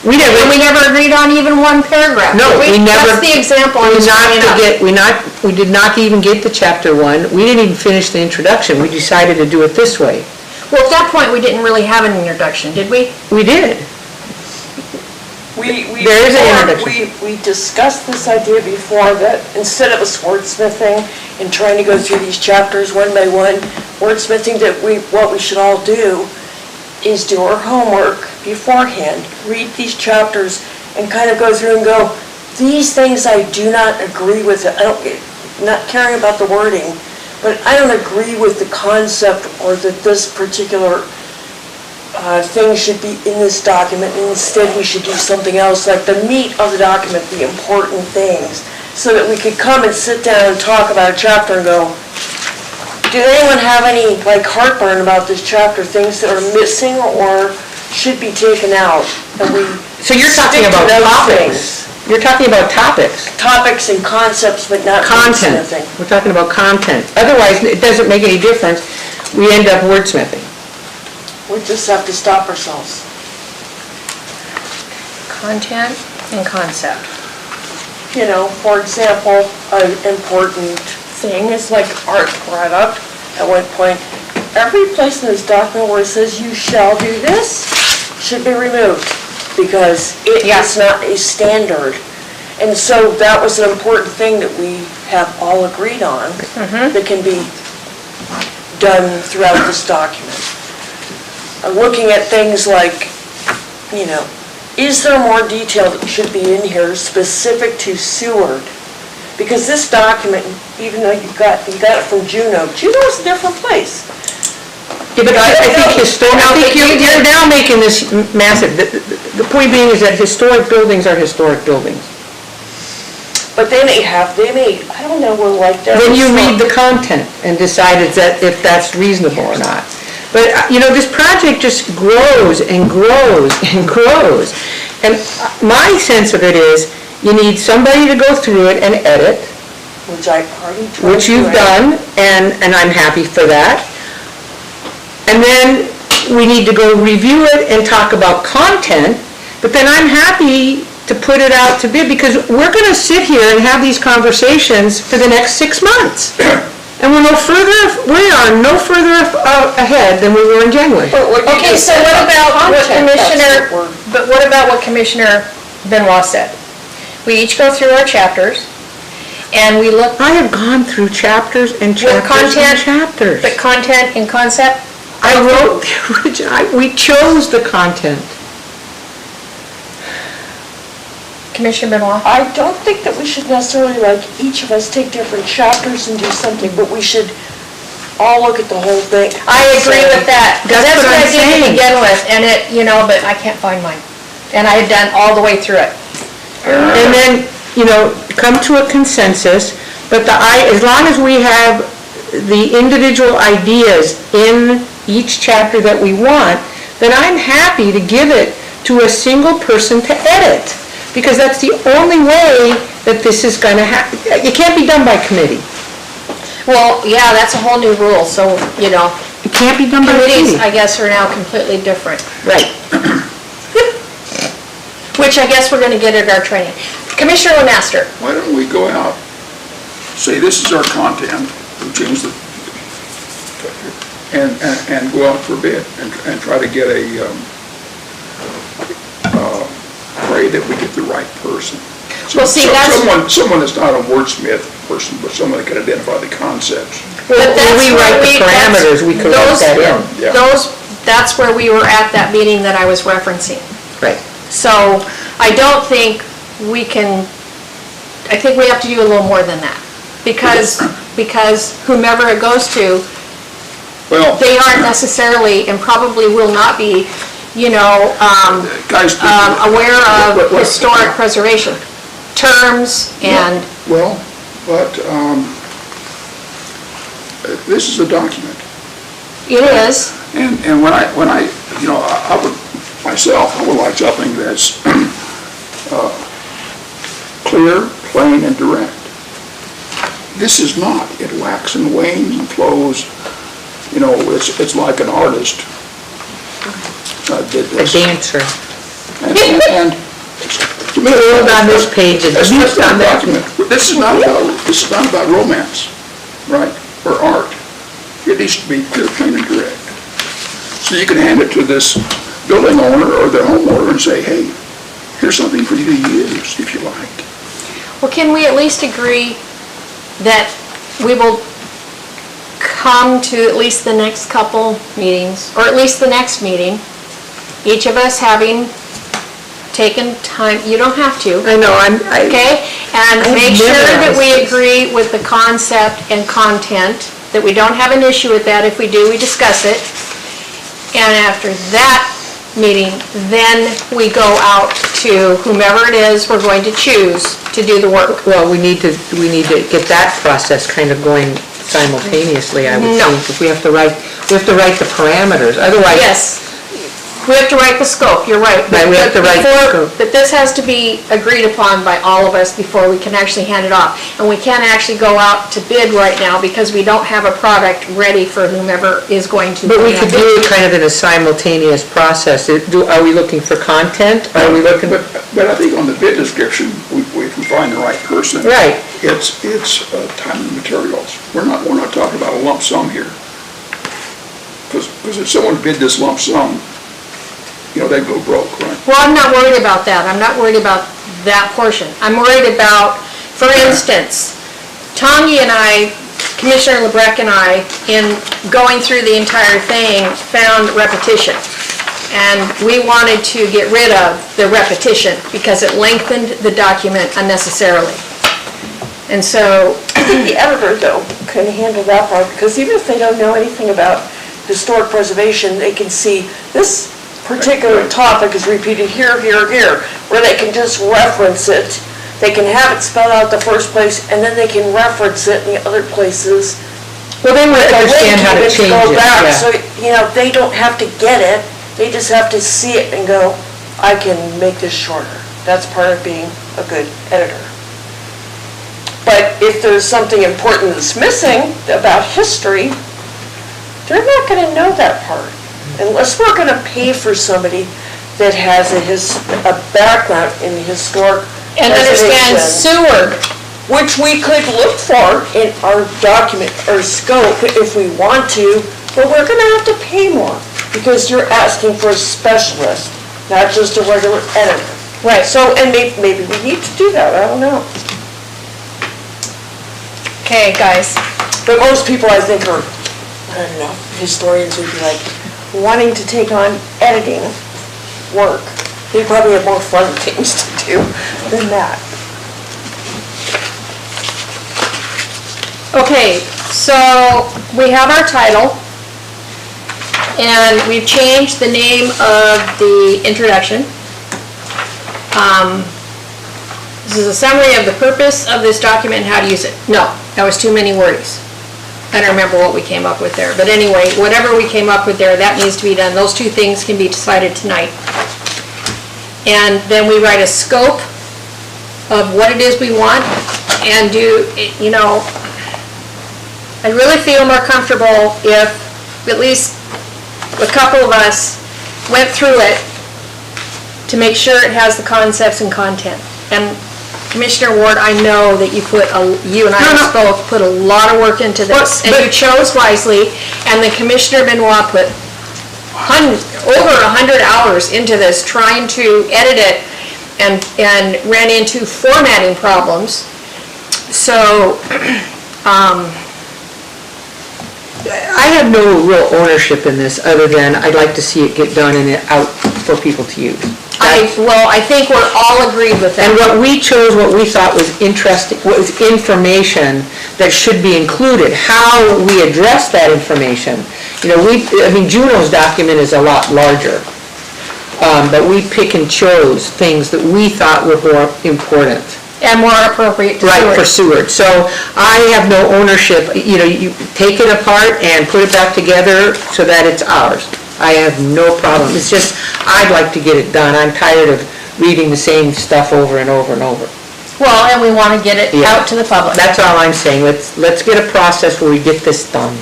We never. and we never agreed on even one paragraph. No, did we never. That's the example I was bringing up. We did not even get to chapter 1. We didn't even finish the introduction. We decided to do it this way. Well, at that point, we didn't really have an introduction, did we? We did. There is an introduction. We discussed this idea before, that instead of us wordsmithing and trying to go through these chapters one by one, wordsmithing, what we should all do is do our homework beforehand, read these chapters, and kind of go through and go, these things I do not agree with. Not caring about the wording, but I don't agree with the concept or that this particular thing should be in this document, and instead we should do something else, like the meat of the document, the important things, so that we could come and sit down and talk about a chapter and go, did anyone have any heartburn about this chapter, things that are missing or should be taken out? And we So you're talking stick to about those topics. You're talking about topics. Topics and concepts, but not Content. wordsmithing. We're talking about content. Otherwise, it doesn't make any difference. We end up wordsmithing. We just have to stop ourselves. Content and concept. You know, for example, an important thing is like art product. At one point, every place in this document where it says you shall do this should be removed because it is not a standard. And so that was an important thing that we have all agreed on that can be done throughout this document. Looking at things like, is there more detail that should be in here specific to Seward? Because this document, even though you got it from Juneau is a different place. Yeah, but I think you're now making this massive. The point being is that historic buildings are historic buildings. But they may, I don't know, Then you read the content and decide if that's reasonable or not. But, this project just grows and grows and grows. And my sense of it is, you need somebody to go through it and edit. Which I already tried. Which you've done, and I'm happy for that. And then we need to go review it and talk about content, but then I'm happy to put it out to bid, because we're gonna sit here and have these conversations for the next 6 months. And we are no further ahead than we were in January. Okay, so what about what Commissioner Benoit said? We each go through our chapters, and we look. I have gone through chapters and chapters and chapters. But content and concept? I wrote the original, we chose the content. Commissioner Benoit? I don't think that we should necessarily, each of us take different chapters and do something, but we should all look at the whole thing. I agree with that. 'Cause That's that's what what I I'm did to saying. begin with, and it, but I can't find mine. And I had done all the way through it. And then, come to a consensus, but as long as we have the individual ideas in each chapter that we want, then I'm happy to give it to a single person to edit. Because that's the only way that this is gonna happen. It can't be done by committee. Well, yeah, that's a whole new rule, so, It can't be done by committees, committee. I guess, are now completely different, Right. which I guess we're gonna get at our training. Commissioner Lemaster, Why don't we go out, say this is our content, we change the, and go out for bid and try to get pray that we get the right person. Well, see, that's- Someone that's not a wordsmith person, but someone that can identify the concepts. but that's When we where write the parameters, we could write that in. Yeah. That's where we were at that meeting that I was referencing. Right. So I don't think we can, I think we have to do a little more than that. Because whomever it goes to, Well, they aren't necessarily and probably will not be, guys, aware of What- historic preservation terms and, well, but this is a document. it is, And when I, I would, myself, I would like something that's clear, plain, and direct. This is not. It waxes and wanes and flows. It's like an artist did A this. dancer. And to me, Build on this page and that's build not on a that. document. This is not about romance, right, or art. It needs to be clear, plain, and direct. So you can hand it to this building owner or the homeowner and say, hey, here's something for you to use if you like. well, can we at least agree that we will come to at least the next couple meetings, or at least the next meeting, each of us having taken time, you don't have to, I know, okay? And I've make sure that we memorized this. agree with the concept and content, that we don't have an issue with that. If we do, we discuss it. And after that meeting, then we go out to whomever it is we're going to choose to do the work. Well, we need to get that process kind of going simultaneously, I would No. think. If we have to write the parameters, otherwise. Yes, we have to write the scope, you're right. Right, we have to write the scope. But this has to be agreed upon by all of us before we can actually hand it off. And we can't actually go out to bid right now because we don't have a product ready for whomever is going to. But we bid. could do it kind of in a simultaneous process. Are we looking for content? Are we looking? But I think on the bid description, if we find the right person. Right. It's time and materials. We're not talking about a lump sum here. Because if someone bid this lump sum, they'd go broke, right? Well, I'm not worried about that. I'm not worried about that portion. I'm worried about, for instance, Tangi and I, Commissioner LeBrecq and I, in going through the entire thing, found repetition. And we wanted to get rid of the repetition because it lengthened the document unnecessarily. And so, I think the editor, though, can handle that part, because even if they don't know anything about historic preservation, they can see this particular topic is repeated here, here, here, where they can just reference it. They can have it spelled out the first place, and then they can reference it in the other places. Well, they would understand how to Link even change go it, back, yeah. So, they don't have to get it, they just have to see it and go, I can make this shorter. That's part of being a good editor. But if there's something important that's missing about history, they're not going to know that part. Unless we're going to pay for somebody that has a background in historic and understand preservation, Seward. which we could look for in our document or scope if we want to, but we're going to have to pay more because you're asking for a specialist, not just a regular editor. Right. So, and maybe we need to do that, I don't know. Okay, guys. But most people, I think, are, I don't know, historians would be like, wanting to take on editing work. They probably have more fun things to do than that. Okay, So, we have our title, and we've changed the name of the introduction. This is a summary of the purpose of this document and how to use it. No, that was too many words. I don't remember what we came up with there, but anyway, whatever we came up with there, that needs to be done. Those two things can be decided tonight. And then we write a scope of what it is we want, and do, you know, I really feel more comfortable if at least a couple of us went through it to make sure it has the concepts and content. And Commissioner Ward, I know that you and I both put a lot of work into this, and you chose wisely, and then Commissioner Benoit put over 100 hours into this, trying to edit it, and ran into formatting problems. So, I have no real ownership in this, other than I'd like to see it get done and out for people to use. I think we're all agreed with that. And what we chose, what we thought was interesting, was information that should be included. How we address that information. You know, Juno's document is a lot larger, but we pick and chose things that we thought were more important. And more appropriate to Right, for Seward. Seward. So I have no ownership, you know, you take it apart and put it back together so that it's ours. I have no problem. It's just, I'd like to get it done. I'm tired of reading the same stuff over and over and over. Well, and we want to get it Yeah. out to the public. That's all I'm saying. Let's get a process where we get this done.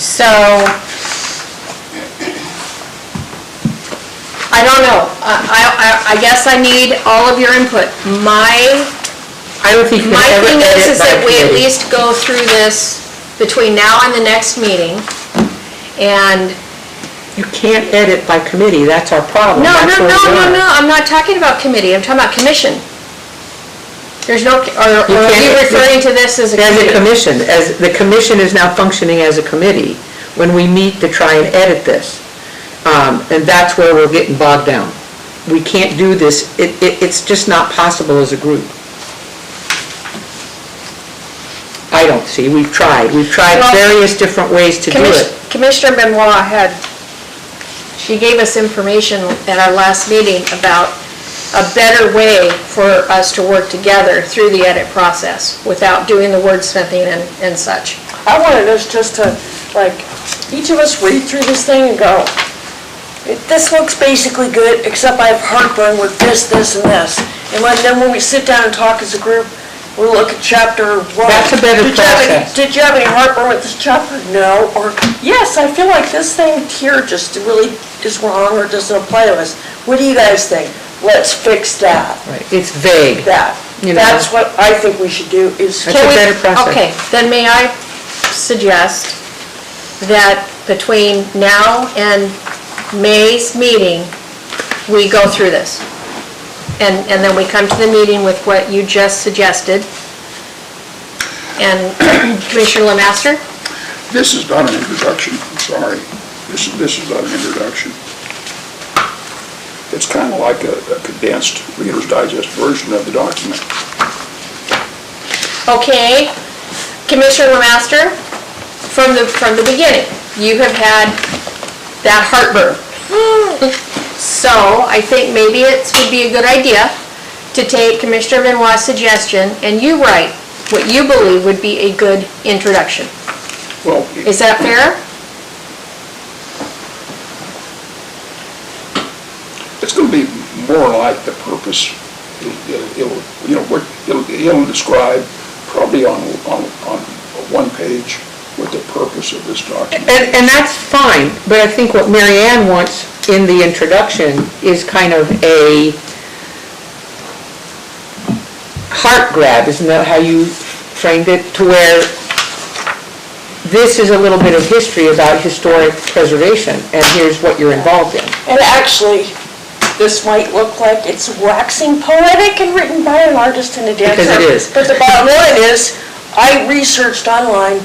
So, I don't know. I guess I need all of your input. I don't think you can ever thing edit is by that we at committee. least go through this between now and the next meeting, and You can't edit by committee. That's our problem. No, That's where we are. I'm not talking about committee, I'm talking about commission. There's no, or are can't- you referring to this as a As a committee? commission, as the commission is now functioning as a committee when we meet to try and edit this. And that's where we're getting bogged down. We can't do this, it's just not possible as a group. I don't see, we've tried Well, various different ways to do it. Commissioner Benoit she gave us information at our last meeting about a better way for us to work together through the edit process without doing the wordsmithing and such. I wanted us just to, like, each of us read through this thing and go, this looks basically good, except I have heartburn with this, this, and this. And then when we sit down and talk as a group, we look at chapter one. That's a better process. Did you have any heartburn with this chapter? No. Or, yes, I feel like this thing here just really is wrong or doesn't apply to us. What do you guys think? Let's fix that. Right, it's vague. That. You know. That's what I think we should do is. That's a better process. Okay, then may I suggest that between now and May's meeting, we go through this. And then we come to the meeting with what you just suggested. And Commissioner LeMaster? This is not an introduction, I'm sorry. This is not an introduction. It's kind of like a condensed Reader's Digest version of the document. Okay, Commissioner LeMaster, from the beginning, you have had that heartburn. So I think maybe it would be a good idea to take Commissioner Benoit's suggestion and you write what you believe would be a good introduction. Well, Is that fair? it's going to be more like the purpose. It'll describe probably on one page what the purpose of this document. And that's fine, but I think what Mary Ann wants in the introduction is kind of a heart grab, isn't that how you framed it? To where this is a little bit of history about historic preservation, and here's what you're involved in. And actually, this might look like it's waxing poetic and written by an artist and a dancer. Because it is. But the bottom line is, I researched online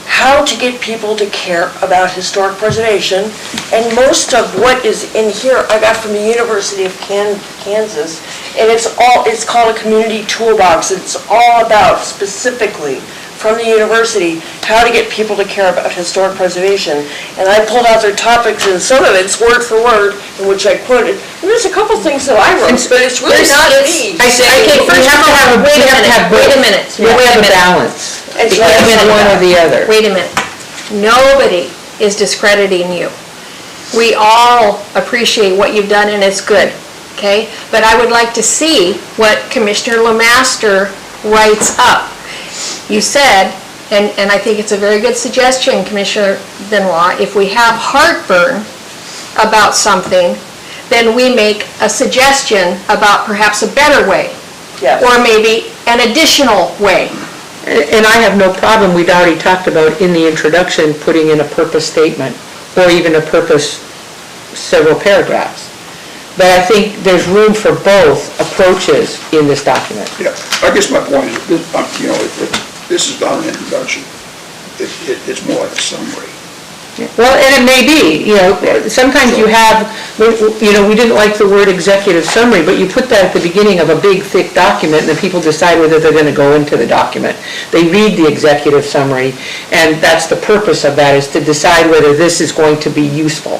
how to get people to care about historic preservation, and most of what is in here I got from the University of Kansas, and it's called a community toolbox. It's all about specifically from the university, how to get people to care about historic preservation. And I pulled out their topics, and some of it's word for word, in which I quoted. And there's a couple things that I wrote, but it's really not me. Okay, first of all, wait a minute. We have a balance. It's It can't be like- one or the other. Wait a minute. Nobody is discrediting you. We all appreciate what you've done, and it's good, okay? But I would like to see what Commissioner Lemaster writes up. You said, and I think it's a very good suggestion, Commissioner Benoit, if we have heartburn about something, then we make a suggestion about perhaps a better way. Yes. Or maybe an additional way. And I have no problem, we'd already talked about in the introduction, putting in a purpose statement, or even a purpose, several paragraphs. But I think there's room for both approaches in this document. Yeah, I guess my point is, this is not an introduction. It's more like a summary. Well, and it may be, sometimes you have, we didn't like the word executive summary, but you put that at the beginning of a big, thick document, and then people decide whether they're gonna go into the document. They read the executive summary, and that's the purpose of that, is to decide whether this is going to be useful.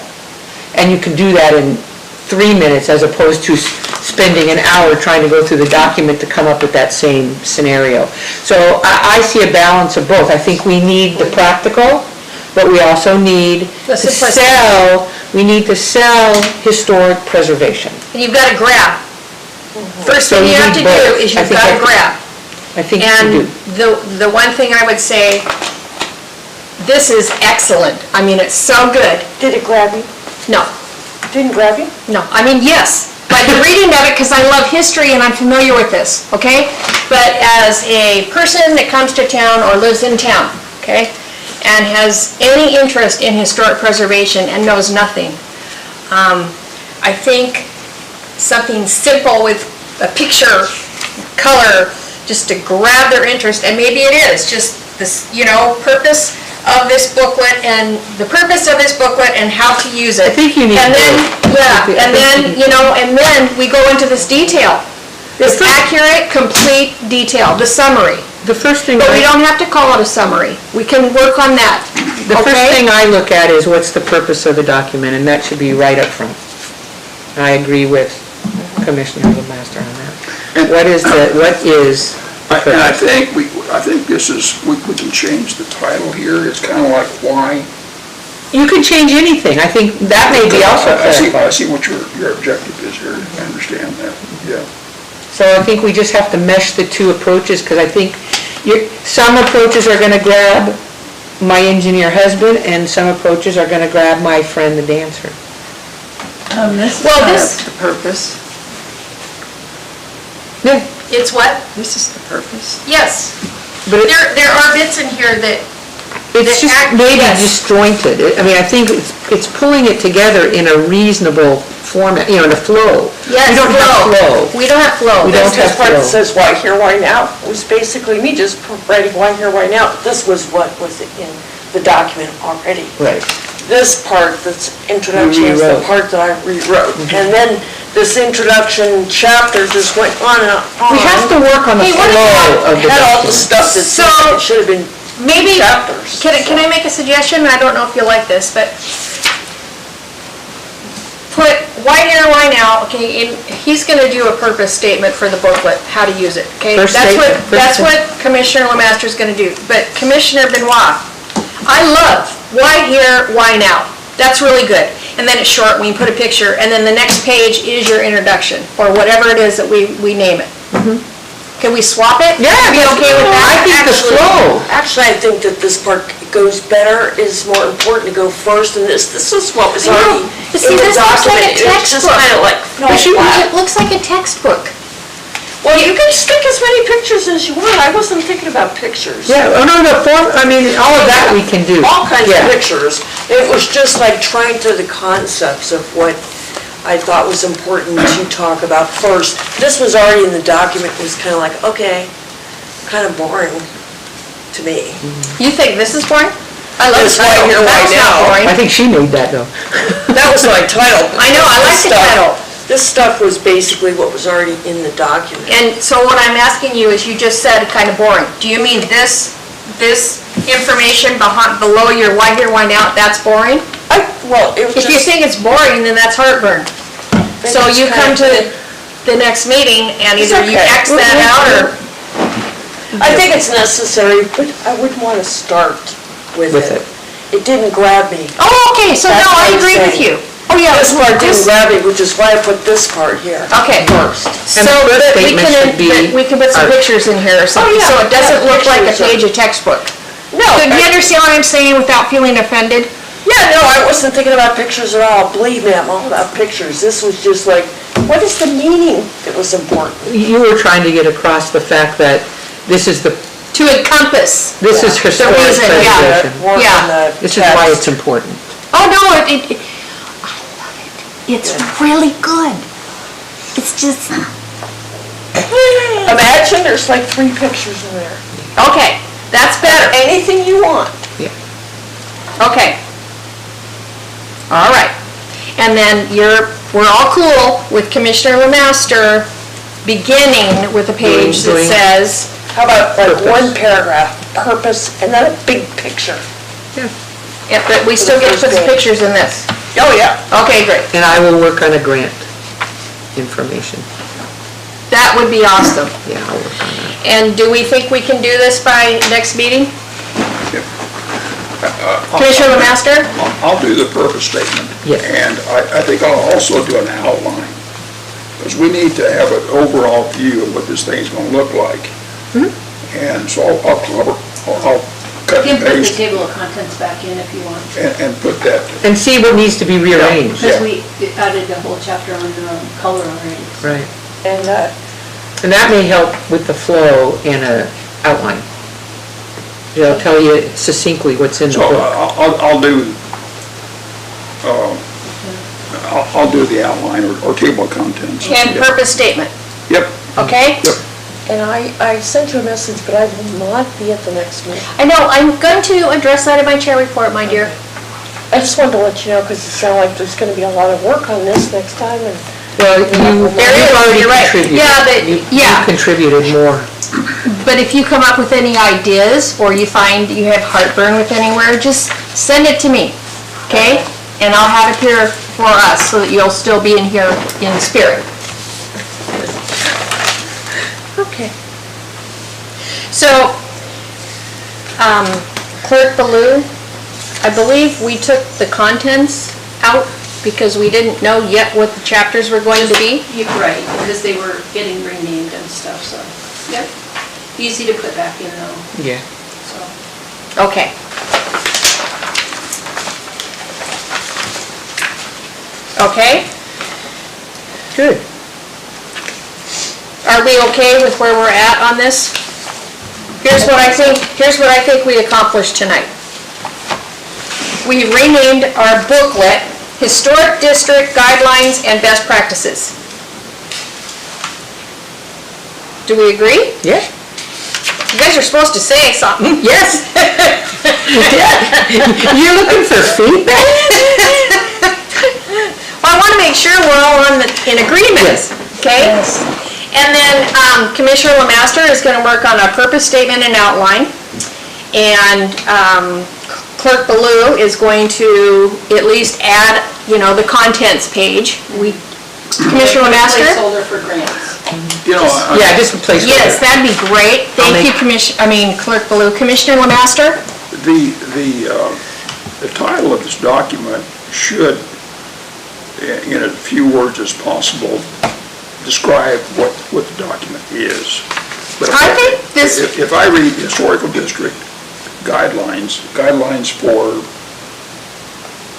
And you can do that in 3 minutes, as opposed to spending an hour trying to go through the document to come up with that same scenario. So I see a balance of both. I think we need the practical, but we also need to sell historic preservation. And you've got to grab. First So thing you you have need to do both. is I you've think got to I- grab. I think we And do. the one thing I would say, this is excellent. I mean, it's so good. Did it grab you? No, Didn't grab you? no, I mean, yes, by the reading of it, because I love history and I'm familiar with this, okay? But as a person that comes to town or lives in town, okay, and has any interest in historic preservation and knows nothing, I think something simple with a picture, color, just to grab their interest, and maybe it is just this, purpose of this booklet and the purpose of this booklet and how to use it. I think you need And then, both. yeah, and then, and then we go into this detail. This accurate, complete detail, the summary. The first thing, But we I- don't have to call it a summary. We can work on that, the first okay? thing I look at is what's the purpose of the document, and that should be right up front. I agree with Commissioner Lemaster on that. What is the And I purpose? think I think this is, we can change the title here. It's kind of like why. You can change anything. I think that may be also I clarified. see what your objective is here. I understand that, yeah. So I think we just have to mesh the two approaches, because I think some approaches are gonna grab my engineer husband, and some approaches are gonna grab my friend, the dancer. This is Well, kind this- of the purpose. Yeah, It's what? This is the purpose. Yes. but There are bits in here that, it's the just act- maybe yes. disjointed. I mean, I think it's pulling it together in a reasonable format, in a flow. yes, We don't have flow. We don't have flow. We don't This have part that flow. says why here, why now, was basically me just writing why here, why now. This was what was in the document already. Right. This part, this introduction, is the rewrote. part that I rewrote. And then this introduction chapter just went on and on. We have to work on the Hey, what flow about- of the Had all the document. stuff that So- it should have been Maybe, chapters. can I make a suggestion? I don't know if you like this, but put why here, why now, okay, and he's gonna do a purpose statement for the booklet, how to use it, okay? First statement, That's what Commissioner Lemaster's gonna do. But Commissioner Benoit, I love why here, why now. That's really good. And then it's short, we can put a picture, and then the next page is your introduction, or whatever it is that we name it. Can we swap it? Yeah, Be okay with that? I think the flow. Actually, I think that this part goes better, is more important to go first, and this is what was I know. already You see, in the this looks like a document. It was just textbook. kind of like, no, It looks like a textbook. well, you can stick as many pictures as you want. I wasn't thinking about pictures. Yeah, the form, I mean, all of that we can do. All kinds Yeah. of pictures. It was just like trying to the concepts of what I thought was important to talk about first. This was already in the document, it was kind of like, okay, kind of boring to me. You think this is boring? I love It's the title. why here, why That's not now. boring. I think she made that, though. That was my title. I know, I like This the stuff- title. This stuff was basically what was already in the document. And so what I'm asking you is, you just said kind of boring. Do you mean this this information below your why here, why now, that's boring? Well, it was If you just, think it's boring, then that's heartburn. So it's you come kind to of- the next meeting and It's either you okay. X that out or, I think it's necessary, but I wouldn't want to start with With it. it. It didn't grab me. oh, okay, so That's no, what I I'm agree with saying. you. Oh, yeah. This part didn't this- grab me, which is why I put this part here. Okay. First. So And the first that we statement should be can, we can put some art. pictures in here or something, yeah. so it doesn't Yeah, look like a pictures page of textbook. No. Do you understand what I'm saying without feeling offended? Yeah, no, I wasn't thinking about pictures at all. Believe me, I'm all about pictures. This was just like, what is the meaning that was important? You were trying to get across the fact that this is To encompass. this is The historic reason, yeah. preservation. Work Yeah. on the This is why text. it's important. Oh, no, I love it. It's really good. It's just, Imagine there's like 3 pictures in there. okay, that's better. Anything you want. Okay. All right. And then we're all cool with Commissioner Lemaster beginning with a page that Doing- says, How about like Purpose. one paragraph, purpose, and then a big picture? yeah, but we still get to put the pictures in this. Oh, yeah. Okay, great. And I will work on a grant information. That would be awesome. Yeah, I'll work on that. And do we think we can do this by next meeting? Commissioner Lemaster? I'll do the purpose statement. Yes. And I think I'll also do an outline, because we need to have an overall view of what this thing's gonna look like. And so I'll cut You and can put the paste table of contents back in if you want, and put that, And see what needs to be rearranged. because we added a whole chapter on color already. Right. And And that may help with the flow in a outline. It'll tell you succinctly what's in the so book. I'll do the outline or table of contents. And Yeah. purpose statement, Yep, okay? yep. and I sent you a message, but I will not be at the next meeting. I know, I'm going to address that in my chair report, my dear. I just wanted to let you know, because it sounds like there's gonna be a lot of work on this next time, and Well, you've already You're right. contributed. Yeah, but- You yeah. contributed more. But if you come up with any ideas, or you find you have heartburn with anywhere, just send it to me, okay? And I'll have it here for us, so that you'll still be in here in spirit. okay. So, Clerk Baloo, I believe we took the contents out because we didn't know yet what the chapters were going to be. You're right, because they were getting renamed and stuff, so, yep. Easy to put back in though, Yeah. so. Okay. Okay, Good. are we okay with where we're at on this? Here's what I think we accomplished tonight. We renamed our booklet Historic District Guidelines and Best Practices. Do we agree? Yeah. You guys are supposed to say something. Yes. You're looking for feedback? Well, I want to make sure we're all in agreement, Yes. okay? And then Commissioner Lemaster is going to work on a purpose statement and outline. And Clerk Baloo is going to at least add, the contents page. Commissioner Lemaster? Placeholder for grants. You know, Yeah, just a placeholder. Yes, that'd be great. Thank you, Clerk Baloo. Commissioner Lemaster? the title of this document should, in as few words as possible, describe what the document is. But I think this- If I read historical district guidelines for,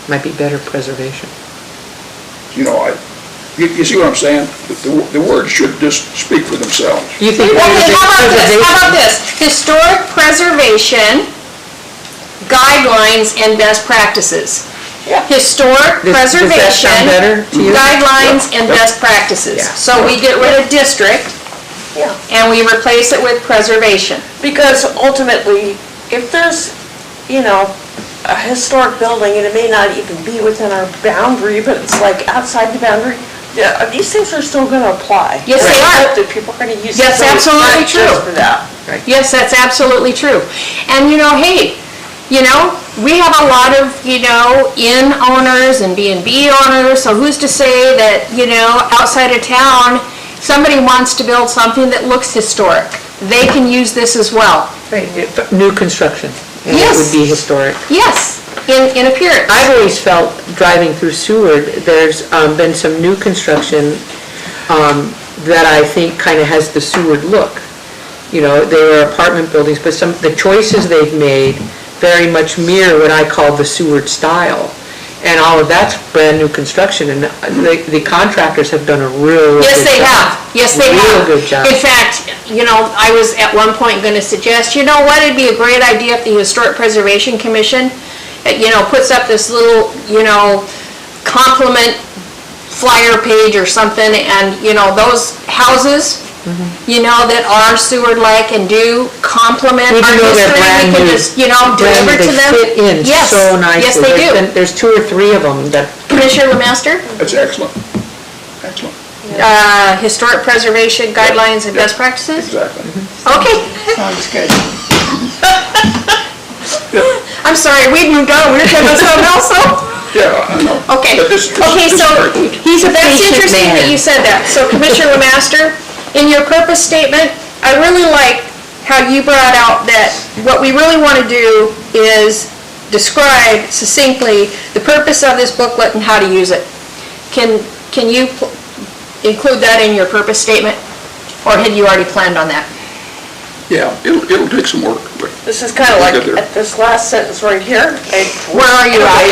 Might be better preservation. you see what I'm saying? The words should just speak for themselves. You think Okay, how about this? preservation? How about this? Historic preservation, guidelines, and best practices. Yeah. Historic Does that sound preservation, better to you? guidelines, and Yep. best practices. Yeah. So we get rid of district, Yeah, and we replace it with preservation. because ultimately, if there's, a historic building, and it may not even be within our boundary, but it's like outside the boundary, Yeah, these things are still gonna apply. Yes, they And I are. hope that people are gonna use it. That's so it's not absolutely just true. for that. Yes, that's absolutely true. And, hey, we have a lot of, inn owners and B&B owners, so who's to say that, outside of town, somebody wants to build something that looks historic. They can use this as well. Right, new construction. And it Yes. would be historic. Yes, in appearance. I've always felt, driving through Seward, there's been some new construction that I think kind of has the Seward look. They were apartment buildings, but the choices they've made very much mirror what I call the Seward style. And all of that's brand new construction, and the contractors have done a real good job. Yes, they have. Yes, they have. Real good job. In fact, I was at one point going to suggest, what, it'd be a great idea if the Historic Preservation Commission, puts up this little, compliment flyer page or something, and, those houses, that are Seward-like and do complement our Even though they're history, brand we can new, just, deliver to them. They fit in Yes. so nicely. Yes, they do. There's 2 or 3 of them that, Commissioner Lemaster? That's excellent. Excellent. Historic preservation guidelines and best practices? Exactly. Okay. Sounds good. I'm sorry, we moved on, we were talking about something else, though? Yeah, I know. Okay, But this okay, is so, very good. he's a that's patient interesting that man. you said that. So Commissioner Lemaster, in your purpose statement, I really like how you brought out that what we really want to do is describe succinctly the purpose of this booklet and how to use it. Can you include that in your purpose statement? Or had you already planned on that? Yeah, it'll take some work, but This is kind of like, We'll get there. at this last sentence right here. Where are you at?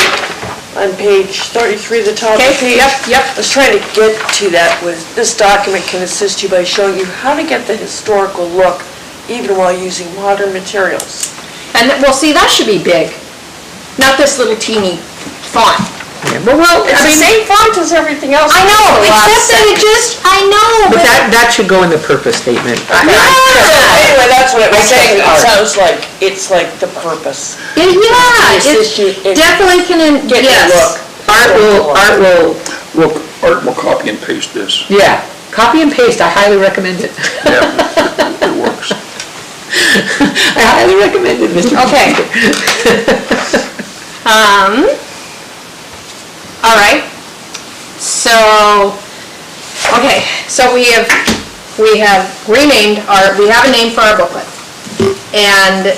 On page 33, the top of the Okay, page. yep. I was trying to get to that with, this document can assist you by showing you how to get the historical look even while using modern materials. And, well, see, that should be big, not this little teeny font. It's the same font as everything else. I know, The last except that it just, I know, but but that should go in the purpose statement. Anyway, that's what it was I checked saying, it art. sounds like, it's like the purpose. yeah, Assist you it in definitely can, getting a look. yes. Art will copy and paste this. Yeah, copy and paste, I highly recommend it. Yeah, it works. I highly recommend it, Mr. Okay. All right, so, okay, so we have renamed we have a name for our booklet. And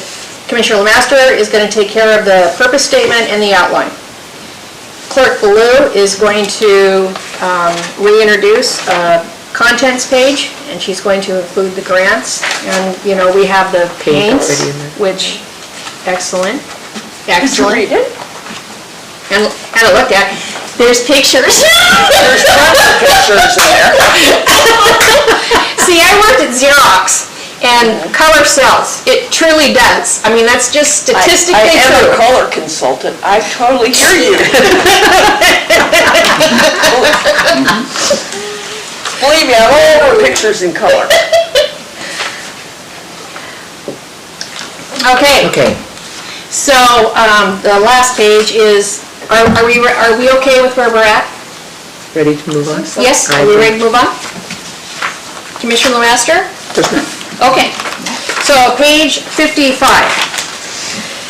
Commissioner Lemaster is going to take care of the purpose statement and the outline. Clerk Ballou is going to reintroduce a contents page, and she's going to include the grants. And, we have the Paint paints, already in there. which, excellent, Did you excellent. read it? And I looked at, there's pictures. There's tons of pictures in there. See, I worked at Xerox and color sells. It truly does. I mean, that's just statistically I am a true. color consultant, I totally hear you. Believe me, I'm all over pictures in color. Okay, Okay, so the last page is, are we okay with where we're at? ready to move on? Yes, I are we think- ready to move on? Commissioner Lemaster? Yes, ma'am. Okay, so page 55,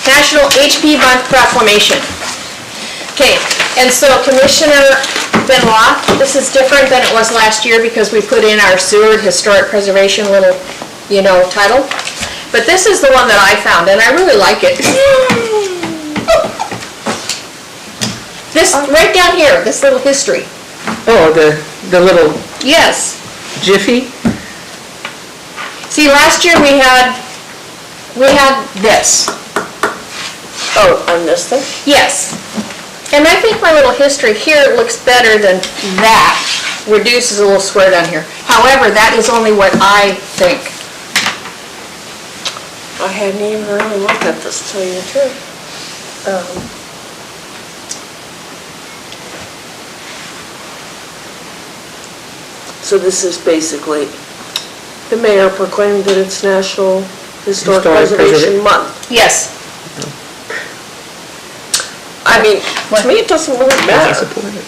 National HP Month Proclamation. Okay, and so Commissioner Benoit, this is different than it was last year because we put in our Seward Historic Preservation little, title. But this is the one that I found, and I really like it. This, right down here, this little history. Oh, the little Yes. jiffy? See, last year we had this. Oh, on this thing? Yes. And I think my little history here looks better than that. Reduces a little square down here. However, that is only what I think. I hadn't even really looked at this, to tell you the truth. So this is basically, the mayor proclaimed that it's National Historic Preservation Month. Yes. I mean, to me, it doesn't really I matter. support it.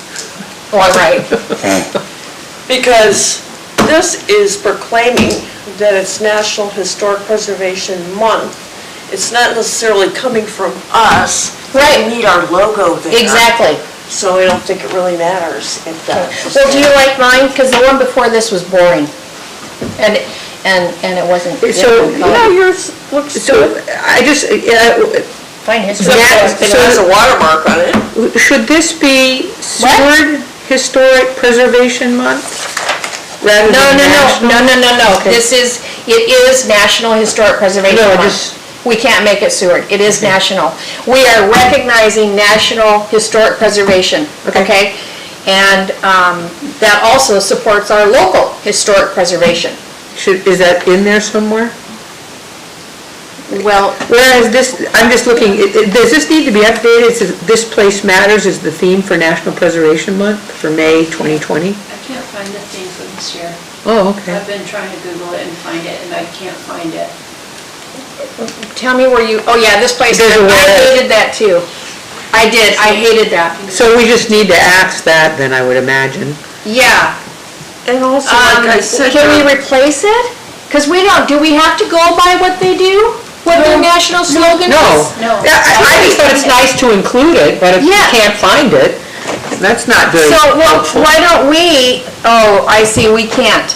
All right. Because this is proclaiming that it's National Historic Preservation Month. It's not necessarily coming from us. Right. We need our logo there. Exactly. So I don't think it really matters if that's. Well, do you like mine? Because the one before this was boring. And it wasn't. So, Yeah, yours looks So, good. I just, Fine history. It has a watermark on it. should this be Seward Historic Preservation Month? Rather No, than no, national? no. Okay. It is National Historic Preservation No, Month. just- We can't make it Seward. It is national. We are recognizing national historic preservation, okay? And that also supports our local historic preservation. Is that in there somewhere? Well, Whereas this, I'm just looking, does this need to be updated? It says, "This place matters" is the theme for National Preservation Month for May 2020? I can't find the theme for this year. Oh, okay. I've been trying to Google it and find it, and I can't find it. tell me where you, oh yeah, this place, There's a I where. hated that too. I did, I hated that. So we just need to axe that then, I would imagine. Yeah. And also, like I said. Can we replace it? Because we don't, do we have to go by what they do? What their national slogan is? No. Yeah, I just thought it's nice to include it, but if you Yeah. can't find it, that's not very So, well, helpful. why don't we, oh, I see, we can't.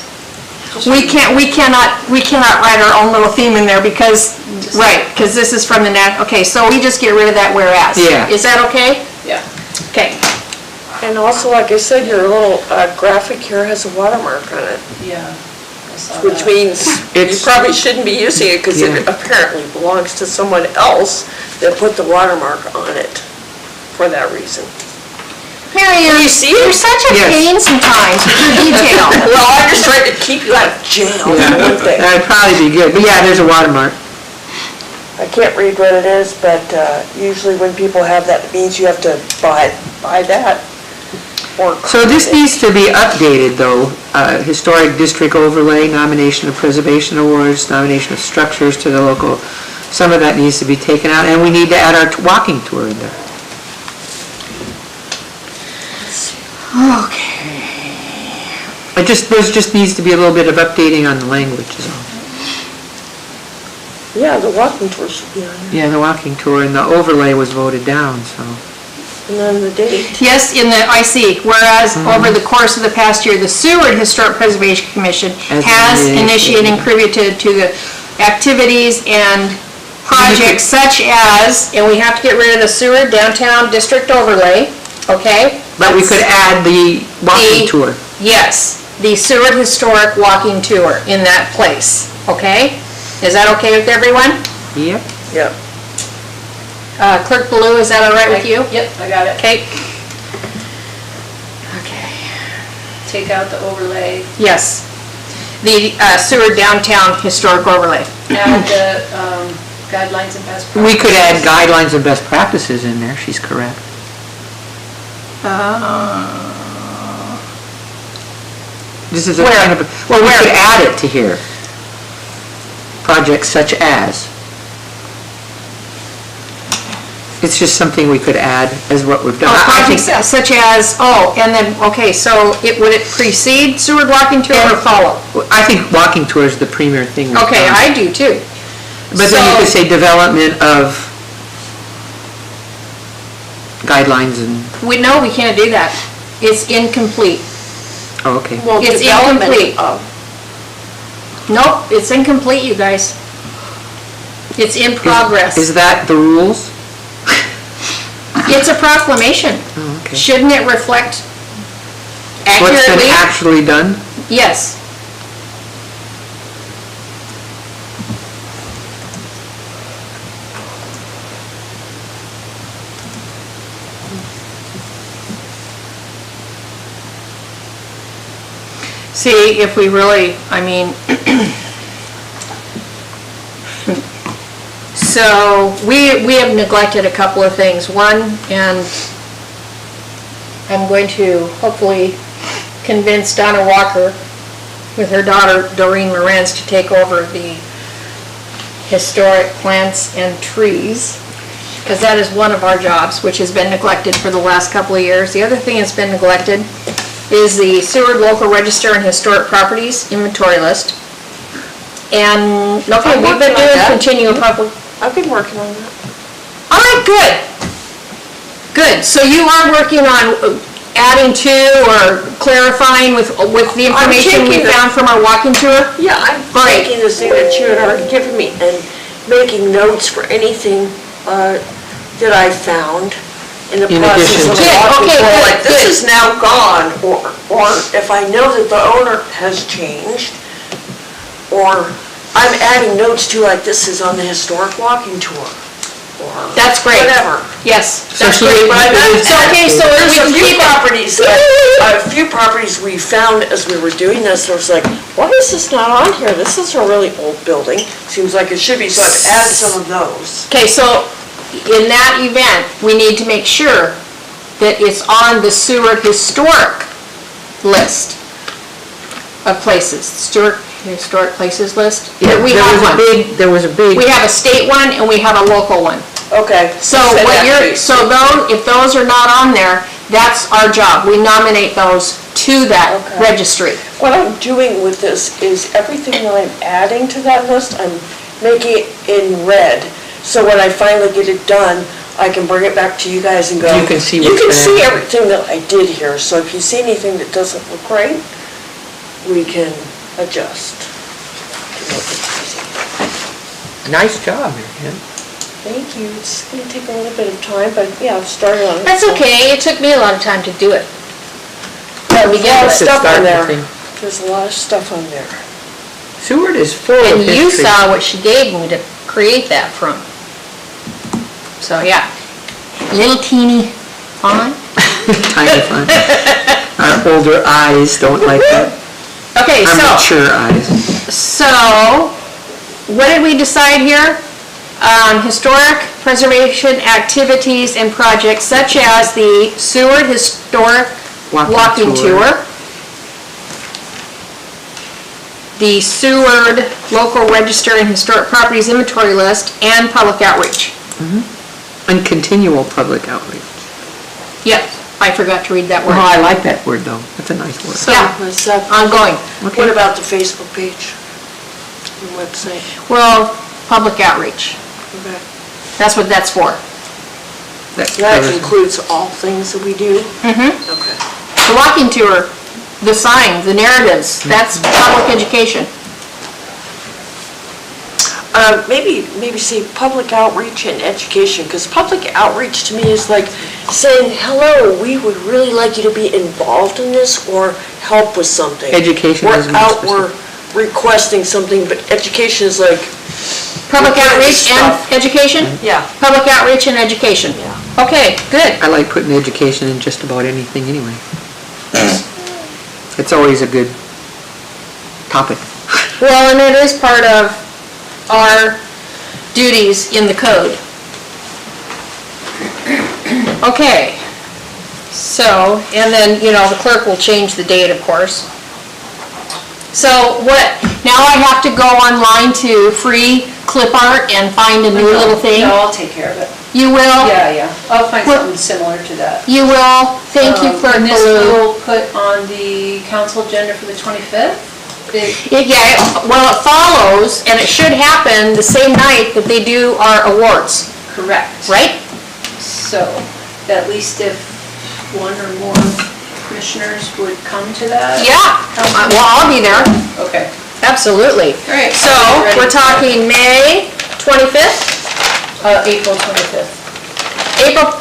We cannot write our own little theme in there because, right, because this is from the okay, so we just get rid of that whereas. Yeah. Is that okay? Yeah. Okay. And also, like I said, your little graphic here has a watermark on it, Yeah. I saw which that. means you It's- probably shouldn't be using it because Yeah. it apparently belongs to someone else that put the watermark on it for that reason. Mary Ann, You see it? you're such a Yes. pain sometimes with your detail. Well, I'm just trying to keep you out of jail, for one thing. That'd probably be good, but yeah, there's a watermark. I can't read what it is, but usually when people have that, it means you have to buy that. Or So this needs to be updated though, Historic District Overlay, nomination of preservation awards, nomination of structures to the local, some of that needs to be taken out, and we need to add our walking tour in there. There just needs to be a little bit of updating on the language is all. Yeah, the walking tour should be on there. Yeah, the walking tour and the overlay was voted down, so. And then the date. Yes, I see, whereas over the course of the past year, the Seward Historic Preservation Commission has initiated and contributed to the activities and projects such as, and we have to get rid of the Seward Downtown District Overlay, okay? But we could add the walking The- tour. Yes, the Seward Historic Walking Tour in that place, okay? Is that okay with everyone? Yep. Yep. Clerk Baloo, is that all right with you? Yep, I got it. Okay. Okay. Take out the overlay, Yes. The Seward Downtown Historic Overlay. add the guidelines and best practices. We could add guidelines and best practices in there, she's correct. This is a Where? kind of, well, we Where? could add it to here. Projects such as. It's just something we could add as what we've done. I think- Projects such as, and then, okay, so would it precede Seward Walking Tour or follow? I think walking tour is the premier thing we've Okay, done. I do too. But then you So- could say development of guidelines and, No, we can't do that. It's incomplete. oh, okay. Well, It's development incomplete. of. Nope, it's incomplete, you guys. It's in progress. Is that the rules? It's a proclamation. Oh, okay. Shouldn't it reflect What's been accurately? actually done? Yes. See, if we really, so we have neglected a couple of things. One, and I'm going to hopefully convince Donna Walker with her daughter Doreen Lorenz to take over the historic plants and trees, because that is one of our jobs, which has been neglected for the last couple of years. The other thing that's been neglected is the Seward Local Register and Historic Properties Inventory List. And, okay, I'm we've been working on doing that. continual public, I've been working on that. all right, good. Good, so you are working on adding to or clarifying with the information we taking the- found from our walking tour? Yeah, I'm Right. taking this thing that you had already given me and making notes for anything that I found in the In process addition of to- Good, walking. okay, Or good, like, this good. is now gone, or if I know that the owner has changed, or I'm adding notes to, like, this is on the historic walking tour, or That's great. whatever. Yes, So that's she- great. But I'm not So, okay, so There's we a can few keep it. properties, we found as we were doing this, I was like, why is this not on here? This is a really old building, seems like it should be, so I've added some of those. Okay, so in that event, we need to make sure that it's on the Seward Historic list of places, Stewart Historic Places list. Yeah, We have one. There was a big, We have a state one and we have a local one. Okay. So send what that, you're, please. so those, if those are not on there, that's our job. We nominate those to that Okay. registry. What I'm doing with this is everything that I'm adding to that list, I'm making it in red. So when I finally get it done, I can bring it back to you guys and go. You can see You what's can been see added." everything that I did here, so if you see anything that doesn't look right, we can adjust. to make it easy. nice job, Marianne. Thank you, it's gonna take a little bit of time, but yeah, I've started on it. That's so- okay, it took me a lot of time to do it. There's a lot of Just to stuff start on the there. thing. There's a lot of stuff on there. Seward is full of And history. you saw what she gave me to create that from. So, yeah. Little teeny font. Tiny fun. Our older eyes don't like that. Okay, Our so, mature eyes. what did we decide here? Historic preservation activities and projects such as the Seward Historic Walking Tour, the Seward Local Register and Historic Properties Inventory List, and public outreach. And continual public outreach. Yep, I forgot to read that Oh, word. I like that word though. That's a nice word. Yeah, What's that? ongoing. What about the Facebook page? The website? Well, public outreach, Okay. that's what that's for. That That covers it. includes all things that we do? Mm-hmm. Okay. The walking tour, the signs, the narratives, that's public education. Maybe say public outreach and education, because public outreach to me is like saying, hello, we would really like you to be involved in this or help with something. Education is more We're requesting something, but education is like, Public What kind of outreach and stuff? education? yeah. Public outreach and education. Yeah. Okay, good. I like putting education in just about anything anyway. It's always a good topic. Well, and it is part of our duties in the code. Okay, so, and then, the clerk will change the date, of course. So now I have to go online to free clip art and find a new little thing? No, I'll take care of it. You will? Yeah, I'll find What- something similar to that. You will? Thank you, Clerk And this Baloo. we'll put on the council agenda for the 25th? Well, it follows, and it should happen the same night that they do our awards, Correct. right? So, at least if one or more commissioners would come to that? Yeah, well, I'll be there, Okay. absolutely. All right. So, we're talking May 25th? April 25th. April,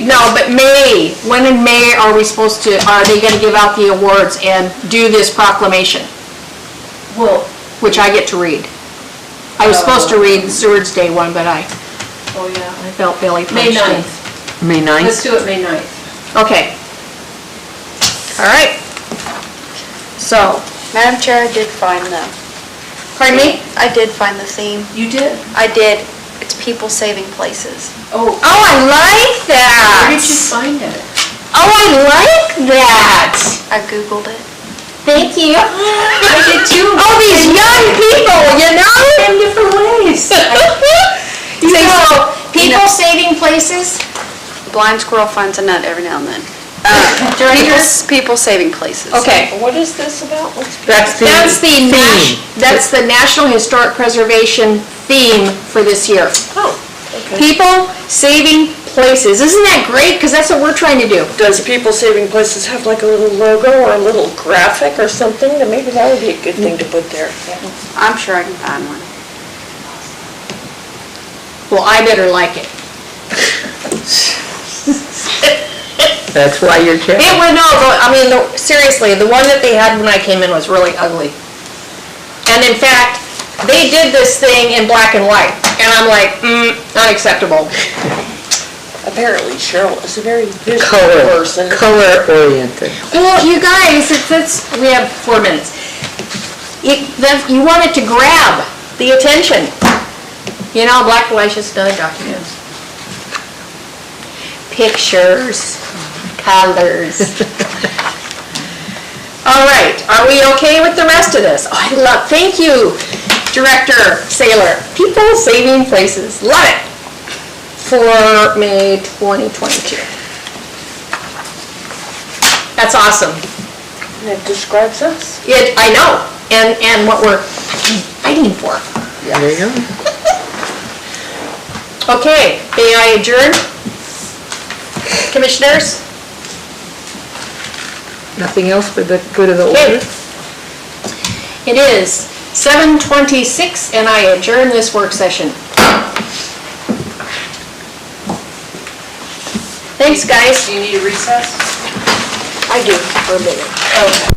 no, but May. When in May are we supposed to, are they gonna give out the awards and do this proclamation, Well, which I get to read? I was supposed to read the Seward's Day one, but I oh yeah, felt Billy May punched me. 9th. May 9th? Let's do it May 9th. Okay. All right. So, Madam Chair, I did find them. pardon me? I did find the theme. You did? I did. It's people saving places. Oh, Oh, I like that. where did you find it? Oh, I like that. I Googled it. Thank you. I did too. Oh, these young people, In different ways. So, people saving places? Blind squirrel finds a nut every now and then. People saving places. Okay. What is this about? That's the theme. That's the National Historic Preservation theme for this year. Oh, okay. People saving places. Isn't that great? Because that's what we're trying to do. Does People Saving Places have like a little logo or a little graphic or something? Then maybe that would be a good thing to put there. I'm sure I can find one. Well, I better like it. That's why you're It checking. was, no, seriously, the one that they had when I came in was really ugly. And in fact, they did this thing in black and white, and I'm like, unacceptable. Apparently Cheryl is a very visual Color, person. color oriented. Well, you guys, we have 4 minutes. You want it to grab the attention. You know, black and white's just another document. Pictures, colors. All right, are we okay with the rest of this? Oh, thank you, Director Saylor. People Saving Places, love it. For May 2022. That's awesome. And it describes us. I know, and what we're fighting for. There you go. Okay, may I adjourn? Commissioners? Nothing else for the good of the Okay. order? It is 7:26 and I adjourn this work session. Thanks, guys. Do you need a recess? I do, for a minute. Okay.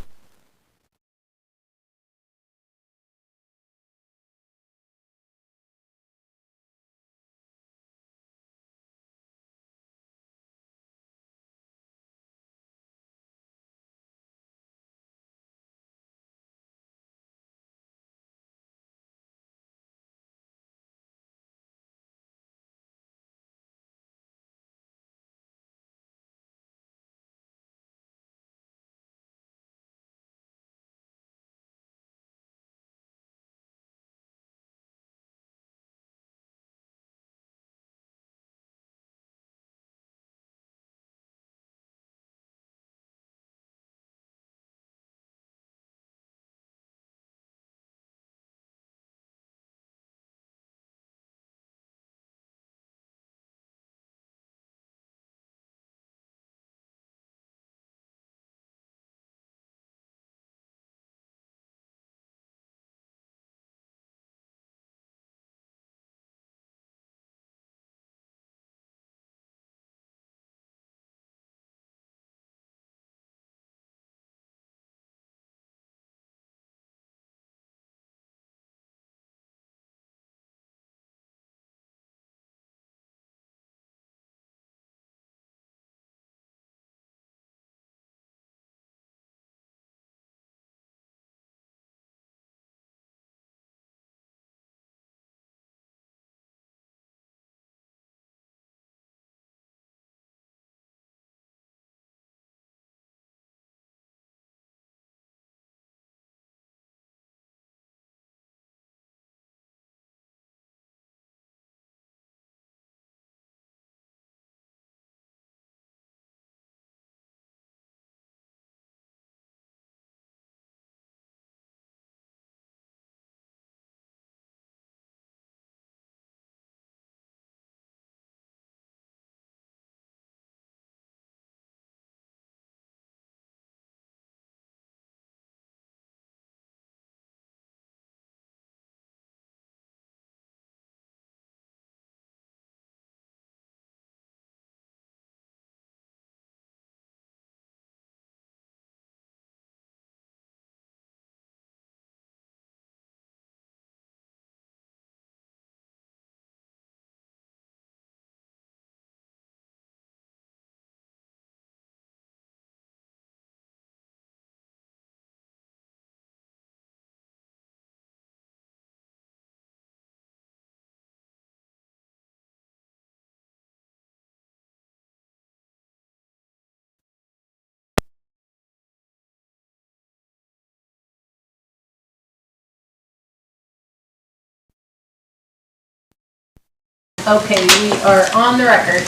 Okay, we are on the record.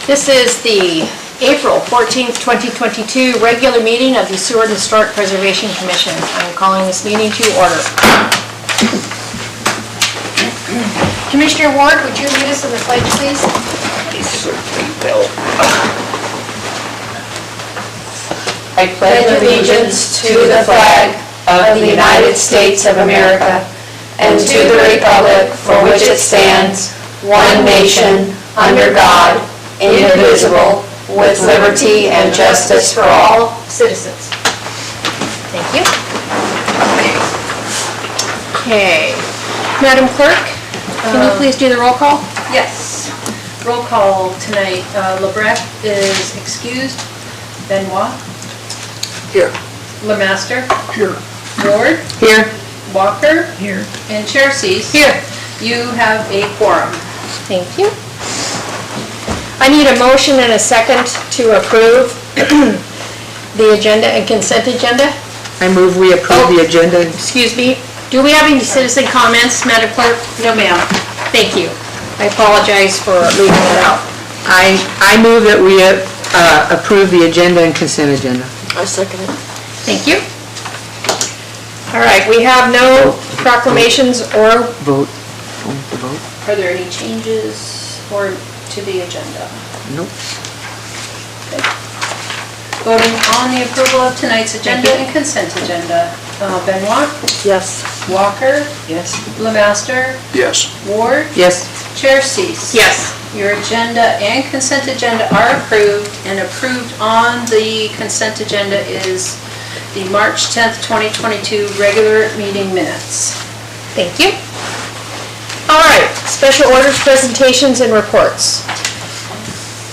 This is the April 14th, 2022, regular meeting of the Seward Historic Preservation Commission. I'm calling this meeting to order. Commissioner Ward, would you lead us in the pledge, please? I pledge allegiance to the flag of the United States of America and to the republic for which it stands, one nation, under God, indivisible, with liberty and justice for all citizens. Thank you. Okay. Madam Clerk, can you please do the roll call? Yes. Roll call tonight. LeBrecq is excused. Benoit. Here. Lemaster. Here. Ward. Here. Walker. Here. And Chair Cease. Here. You have a quorum. Thank you. I need a motion and a second to approve the agenda and consent agenda. I move we approve the agenda. Excuse me, do we have any citizen comments, Madam Clerk? No, ma'am. Thank you. I apologize for leaving that out. I move that we approve the agenda and consent agenda. I second it. Thank you. All right, we have no proclamations or, Vote. Vote. Are there any changes or to the agenda? Nope. Voting on the approval of tonight's agenda and consent agenda. Benoit. Yes. Walker. Yes. Lemaster. Yes. Ward. Yes. Chair Cease. yes. Your agenda and consent agenda are approved, and approved on the consent agenda is the March 10th, 2022 regular meeting minutes. Thank you. All right, special orders, presentations, and reports.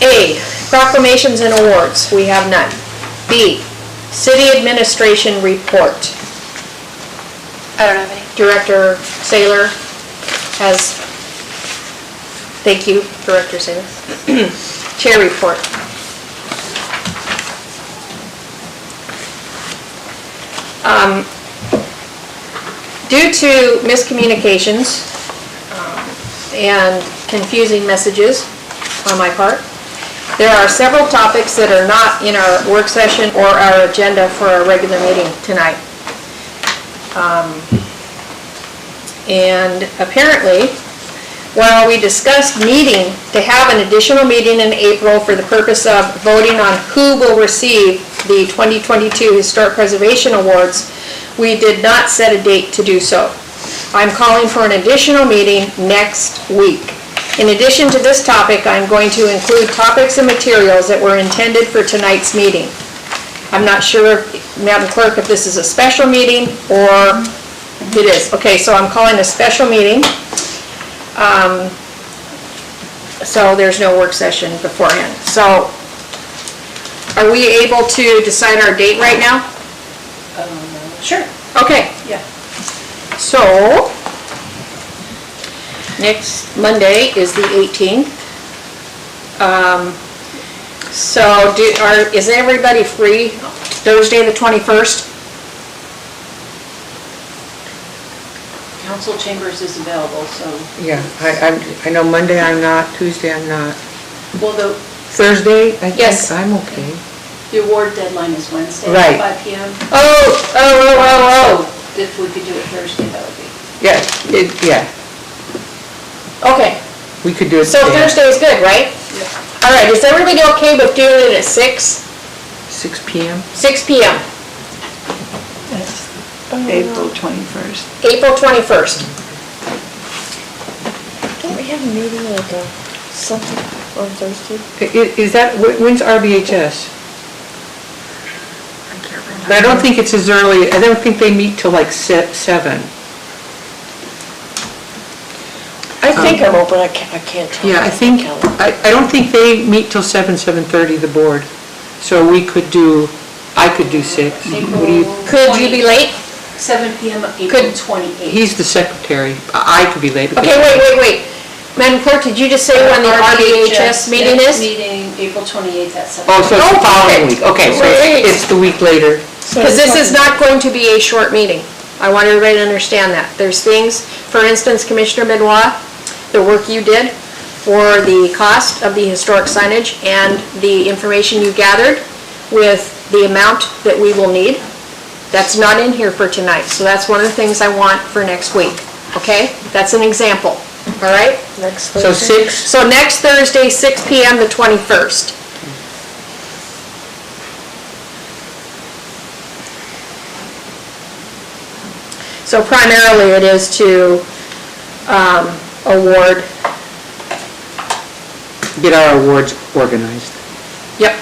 A, proclamations and awards, we have none. B, city administration report. I don't have any. Director Saylor has, thank you, Director Saylor. Chair report. Due to miscommunications and confusing messages on my part, there are several topics that are not in our work session or our agenda for our regular meeting tonight. And apparently, while we discussed meeting to have an additional meeting in April for the purpose of voting on who will receive the 2022 Historic Preservation Awards, we did not set a date to do so. I'm calling for an additional meeting next week. In addition to this topic, I'm going to include topics and materials that were intended for tonight's meeting. I'm not sure, Madam Clerk, if this is a special meeting or it is. Okay, so I'm calling a special meeting. So there's no work session beforehand. So are we able to decide our date right now? Sure. Okay. Yeah. So, next Monday is the 18th. So is everybody free Thursday the 21st? Council Chambers is available, so, Yeah, I know Monday I'm not, Tuesday I'm not. well, Thursday, I Yes. think I'm okay. the award deadline is Wednesday Right. at 5 p.m. Oh. So if we could do it Thursday, that would be. Yeah, Okay, we could do it. so Thursday is good, right? All right, is everybody okay with doing it at 6 p.m.? 6 p.m.? April 21st. April 21st. Don't we have a meeting like something on Thursday? Is that, when's RBHS? But I don't think it's as early, I don't think they meet till like 7. I think I'm open, I can't tell. Yeah, I think, I don't think they meet till 7:30, the board. So we could do, I could do 6. What do you, Could you be late? 7 p.m. April Could- 28th. he's the secretary. I could be late. because- Okay, wait. Madam Clerk, did you just say when the RBHS meeting next is? meeting, April 28th at 7. Oh, so it's the Oh, following perfect. week. Okay, so Great. it's the week later. Because this is not going to be a short meeting. I want everybody to understand that. There's things, for instance, Commissioner Benoit, the work you did for the cost of the historic signage and the information you gathered with the amount that we will need. That's not in here for tonight, so that's one of the things I want for next week, okay? That's an example, all right? Next So Thursday. 6, So next Thursday, 6 PM, the 21st. So primarily it is to award, Get our awards organized. yep.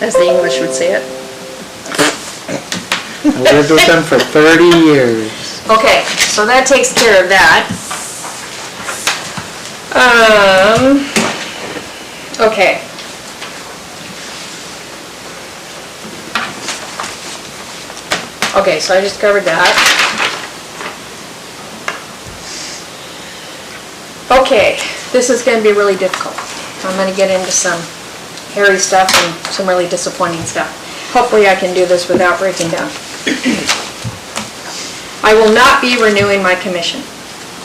As the English would say it. I lived with them for 30 years. Okay, so that takes care of that. Okay. Okay, so I just covered that. Okay, this is gonna be really difficult. I'm gonna get into some hairy stuff and some really disappointing stuff. Hopefully I can do this without breaking down. I will not be renewing my commission.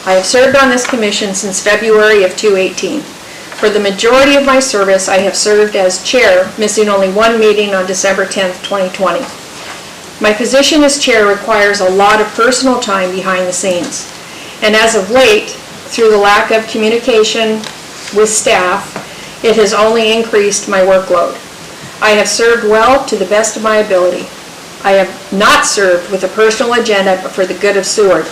I have served on this commission since February of 2018. For the majority of my service, I have served as chair, missing only one meeting on December 10th, 2020. My position as chair requires a lot of personal time behind the scenes. And as of late, through the lack of communication with staff, it has only increased my workload. I have served well to the best of my ability. I have not served with a personal agenda but for the good of Seward.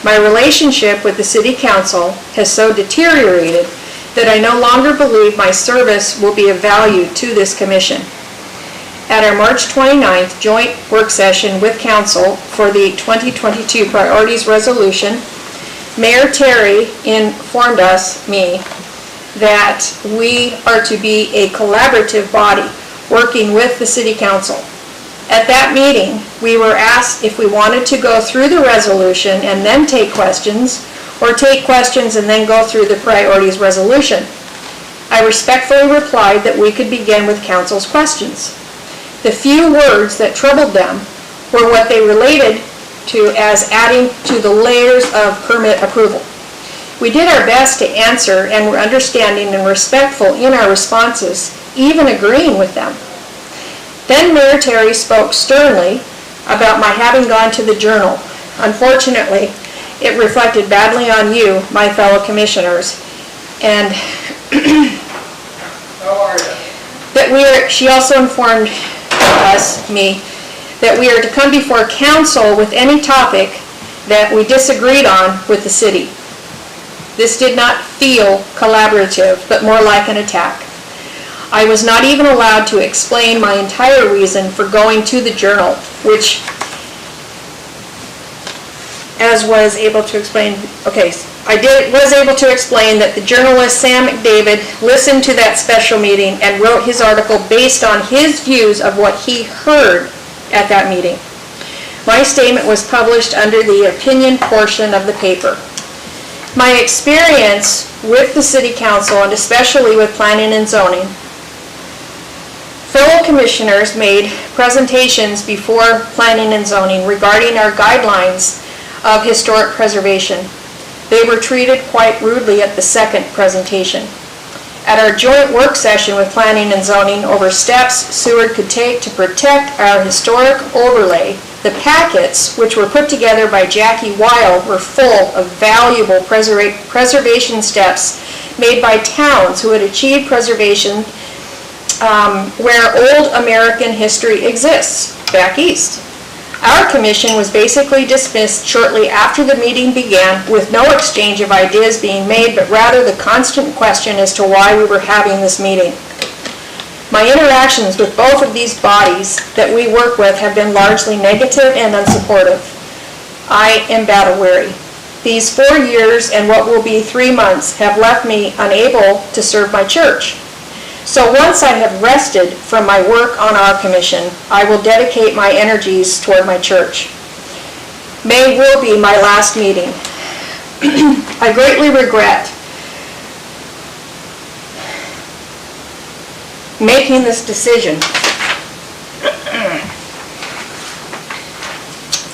My relationship with the city council has so deteriorated that I no longer believe my service will be of value to this commission. At our March 29th joint work session with council for the 2022 priorities resolution, Mayor Terry informed me that we are to be a collaborative body working with the city council. At that meeting, we were asked if we wanted to go through the resolution and then take questions, or take questions and then go through the priorities resolution. I respectfully replied that we could begin with council's questions. The few words that troubled them were what they related to as adding to the layers of permit approval. We did our best to answer and were understanding and respectful in our responses, even agreeing with them. Then Mayor Terry spoke sternly about my having gone to the Journal. Unfortunately, it reflected badly on you, my fellow commissioners, and she also informed me that we are to come before council with any topic that we disagreed on with the city. This did not feel collaborative, but more like an attack. I was not even allowed to explain my entire reason for going to the Journal, which, as was able to explain, was able to explain that the journalist Sam McDavid listened to that special meeting and wrote his article based on his views of what he heard at that meeting. My statement was published under the opinion portion of the paper. My experience with the city council, and especially with planning and zoning, fellow commissioners made presentations before planning and zoning regarding our guidelines of historic preservation. They were treated quite rudely at the second presentation. At our joint work session with planning and zoning over steps Seward could take to protect our historic overlay, the packets, which were put together by Jackie Weil, were full of valuable preservation steps made by towns who had achieved preservation where old American history exists, back east. Our commission was basically dismissed shortly after the meeting began, with no exchange of ideas being made, but rather the constant question as to why we were having this meeting. My interactions with both of these bodies that we work with have been largely negative and unsupportive. I am battle weary. These 4 years and what will be 3 months have left me unable to serve my church. So once I have rested from my work on our commission, I will dedicate my energies toward my church. May will be my last meeting. I greatly regret making this decision.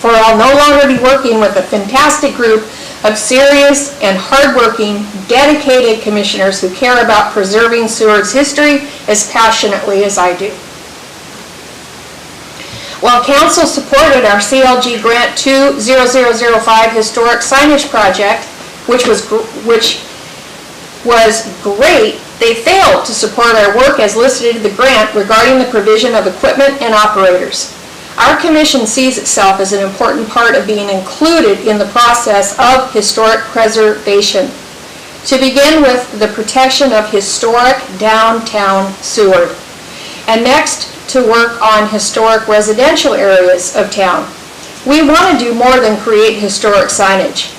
For I'll no longer be working with a fantastic group of serious and hardworking, dedicated commissioners who care about preserving Seward's history as passionately as I do. While council supported our CLG Grant 20005 historic signage project, which was great, they failed to support our work as listed in the grant regarding the provision of equipment and operators. Our commission sees itself as an important part of being included in the process of historic preservation. To begin with, the protection of historic downtown Seward. And next, to work on historic residential areas of town. We want to do more than create historic signage.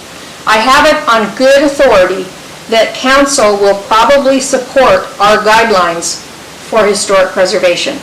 I have it on good authority that council will probably support our guidelines for historic preservation.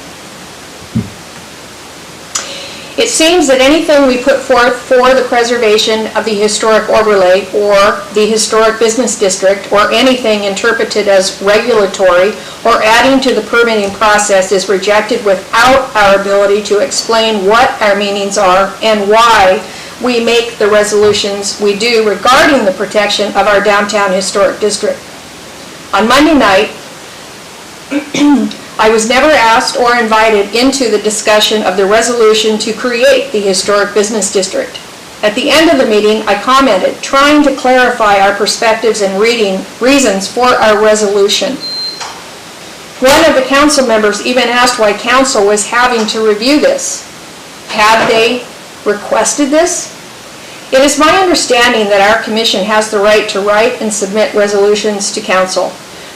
It seems that anything we put forth for the preservation of the historic overlay or the historic business district or anything interpreted as regulatory or adding to the permitting process is rejected without our ability to explain what our meanings are and why we make the resolutions we do regarding the protection of our downtown historic district. On Monday night, I was never asked or invited into the discussion of the resolution to create the historic business district. At the end of the meeting, I commented, trying to clarify our perspectives and reasons for our resolution. One of the council members even asked why council was having to review this. Had they requested this? It is my understanding that our commission has the right to write and submit resolutions to council.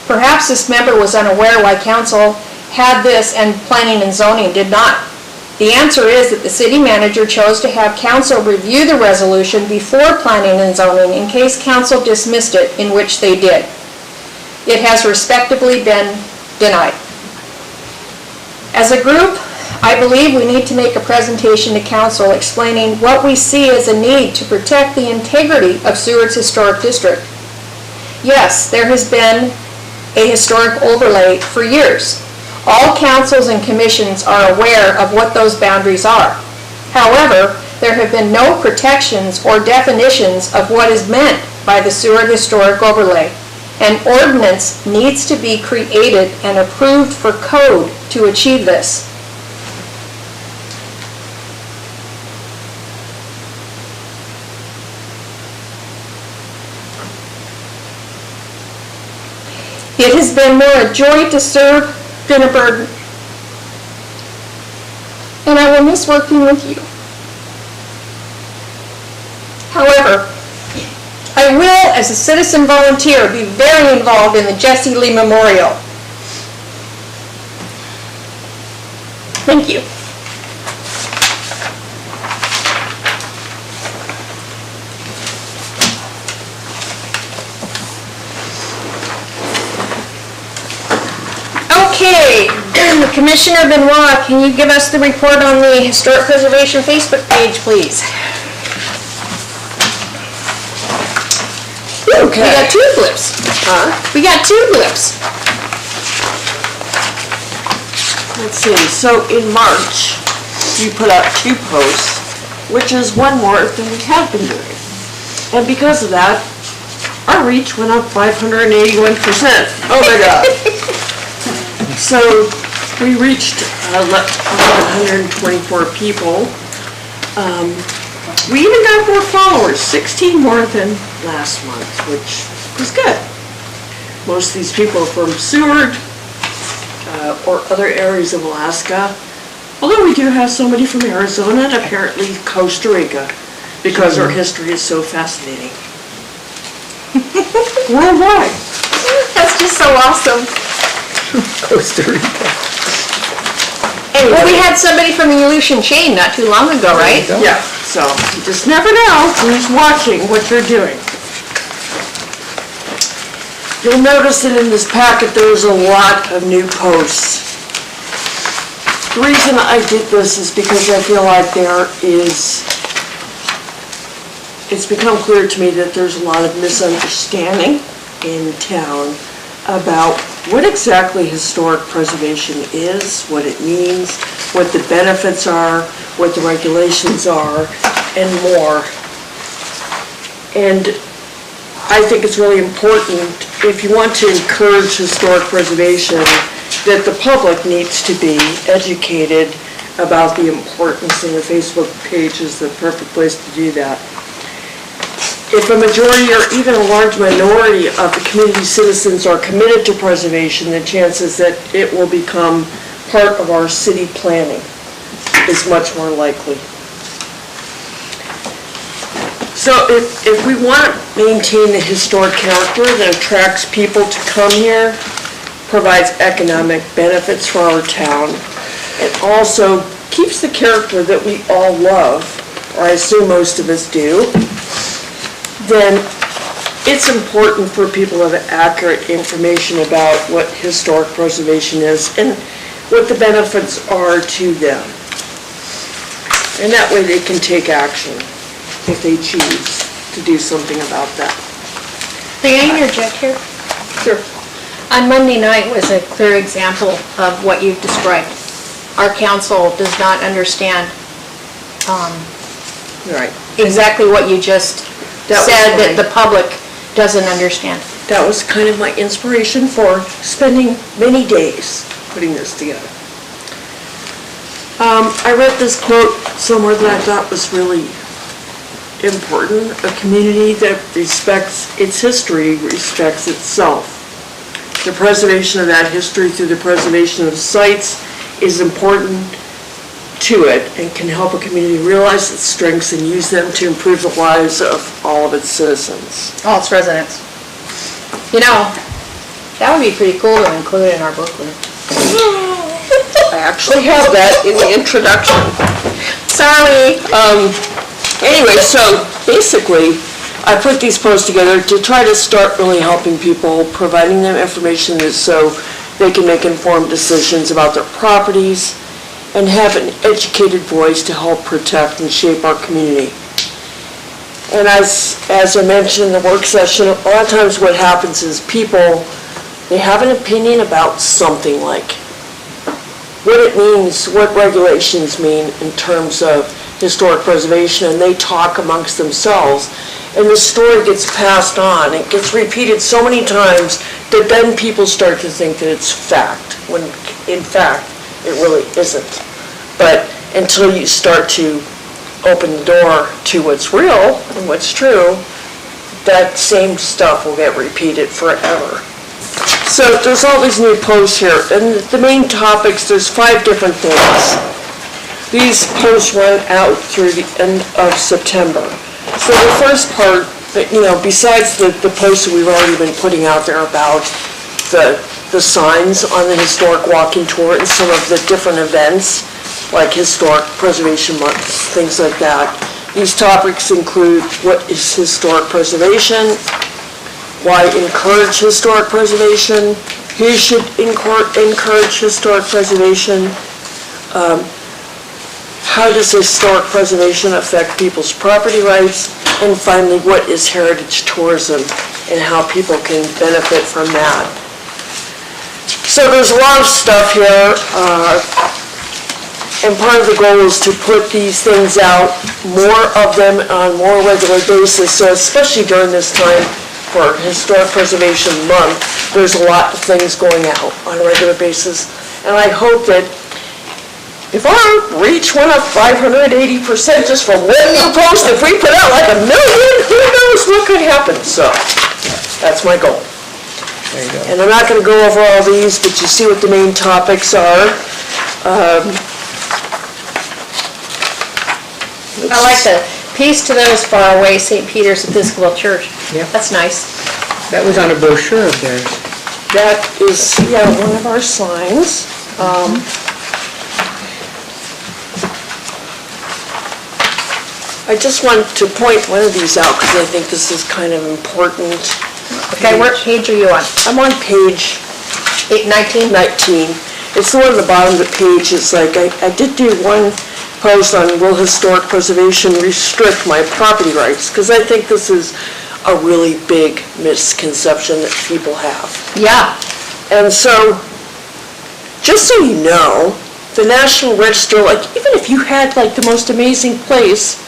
Perhaps this member was unaware why council had this and planning and zoning did not. The answer is that the city manager chose to have council review the resolution before planning and zoning in case council dismissed it, in which they did. It has respectably been denied. As a group, I believe we need to make a presentation to council explaining what we see as a need to protect the integrity of Seward's historic district. Yes, there has been a historic overlay for years. All councils and commissions are aware of what those boundaries are. However, there have been no protections or definitions of what is meant by the Seward Historic Overlay. An ordinance needs to be created and approved for code to achieve this. It has been more a joy to serve than a burden. And I will miss working with you. However, I will, as a citizen volunteer, be very involved in the Jesse Lee Memorial. Thank you. Okay, Commissioner Benoit, can you give us the report on the Historic Preservation Facebook page, please? Okay. We got two blips. Huh? We got two blips. Let's see, so in March, we put out 2 posts, which is one more than we have been doing. And because of that, our reach went up 581%. Oh my God. So we reached 1,124 people. We even got more followers, 16 more than last month, which was good. Most of these people are from Seward or other areas of Alaska, although we do have somebody from Arizona and apparently Costa Rica, because our history is so fascinating. Worldwide. That's just so awesome. Costa Rica. Well, we had somebody from the Aleutian chain not too long ago, right? Yeah, so you just never know who's watching what you're doing. You'll notice that in this packet there's a lot of new posts. The reason I did this is because I feel like it's become clear to me that there's a lot of misunderstanding in town about what exactly historic preservation is, what it means, what the benefits are, what the regulations are, and more. And I think it's really important, if you want to encourage historic preservation, that the public needs to be educated about the importance, and the Facebook page is the perfect place to do that. If a majority or even a large minority of the community citizens are committed to preservation, the chances that it will become part of our city planning is much more likely. So if we want to maintain the historic character that attracts people to come here, provides economic benefits for our town, it also keeps the character that we all love, or I assume most of us do, then it's important for people to have accurate information about what historic preservation is and what the benefits are to them. And that way they can take action if they choose to do something about that. May I interject here? Sure. On Monday night was a clear example of what you've described. Our council does not understand Right. exactly what you just That was said, that fine. the public doesn't understand. That was kind of my inspiration for spending many days putting this together. I read this quote somewhere that I thought was really important. A community that respects its history respects itself. The preservation of that history through the preservation of sites is important to it and can help a community realize its strengths and use them to improve the lives of all of its citizens. All its residents. You know, that would be pretty cool to include in our booklet. I actually have that in the introduction. Sorry. Anyway, so basically, I put these posts together to try to start really helping people, providing them information so they can make informed decisions about their properties and have an educated voice to help protect and shape our community. And as I mentioned in the work session, a lot of times what happens is people, they have an opinion about something, like what it means, what regulations mean in terms of historic preservation, and they talk amongst themselves. And the story gets passed on. It gets repeated so many times that then people start to think that it's fact, when in fact, it really isn't. But until you start to open the door to what's real and what's true, that same stuff will get repeated forever. So there's all these new posts here, and the main topics, there's 5 different things. These posts run out through the end of September. So the first part, besides the posts that we've already been putting out there about the signs on the historic walking tour and some of the different events, like Historic Preservation Month, things like that. These topics include what is historic preservation, why encourage historic preservation, who should encourage historic preservation, how does historic preservation affect people's property rights, and finally, what is heritage tourism and how people can benefit from that. So there's a lot of stuff here, and part of the goal is to put these things out, more of them on a more regular basis, so especially during this time for Historic Preservation Month, there's a lot of things going out on a regular basis. And I hope that if our reach went up 580% just from one new post, if we put out like 1 million, who knows what could happen? So that's my goal. There you go. And I'm not going to go over all these, but you see what the main topics are. I like the Peace to Those Far Away, St. Peter's Episcopal Church. Yeah. That's nice. That was on a brochure of theirs. That is, one of our signs. I just want to point one of these out because I think this is kind of important. Okay, what page are you on? I'm on page 819? 19. It's the one at the bottom of the page. It's like, I did do one post on will historic preservation restrict my property rights? Because I think this is a really big misconception that people have. Yeah. And so, just so you know, the National Register, like even if you had like the most amazing place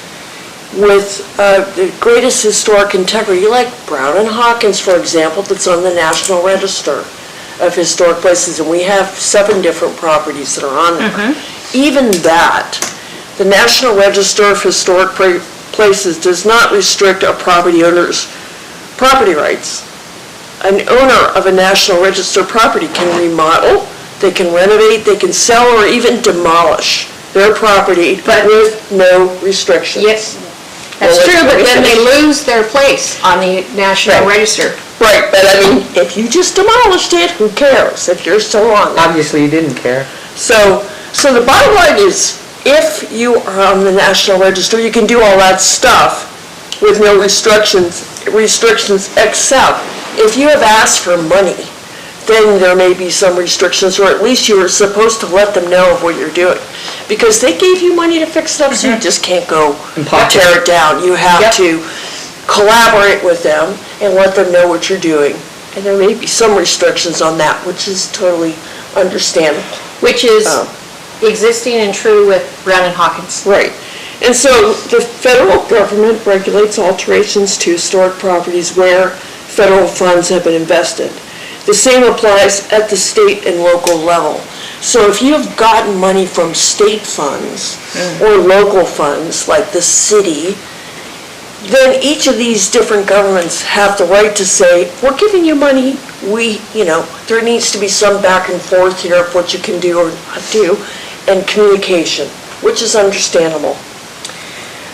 with the greatest historic integrity, like Brown and Hawkins, for example, that's on the National Register of Historic Places, and we have 7 different properties that are on there. Even that, the National Register of Historic Places does not restrict a property owner's property rights. An owner of a National Register property can remodel, they can renovate, they can sell, or even demolish their property with no restrictions. Yes, that's true, but then they lose their place on the National Right. Register. Right, but I mean, if you just demolished it, who cares if you're still on there? Obviously, you didn't care. So the bottom line is, if you are on the National Register, you can do all that stuff with no restrictions except if you have asked for money, then there may be some restrictions, or at least you were supposed to let them know of what you're doing. Because they gave you money to fix it up, so you just can't go And pop it. tear it down. You have Yep. to collaborate with them and let them know what you're doing. And there may be some restrictions on that, which is totally understandable. Which is Oh. existing and true with Brown and Hawkins. Right. And so the federal government regulates alterations to historic properties where federal funds have been invested. The same applies at the state and local level. So if you've gotten money from state funds or local funds, like the city, then each of these different governments have the right to say, we're giving you money, there needs to be some back and forth here of what you can do or not do, and communication, which is understandable.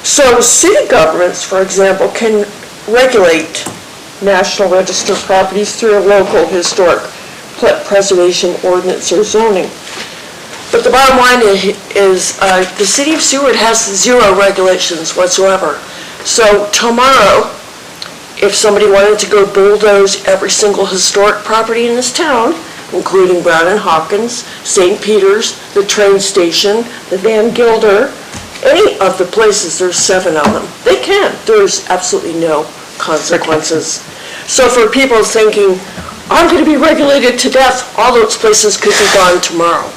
So city governments, for example, can regulate National Register properties through a local historic preservation ordinance or zoning. But the bottom line is the city of Seward has 0 regulations whatsoever. So tomorrow, if somebody wanted to go bulldoze every single historic property in this town, including Brown and Hawkins, St. Peter's, the train station, the Van Gilder, any of the places, there's 7 of them, they can. There's absolutely no consequences. So for people thinking, I'm going to be regulated to death, all those places could be gone tomorrow.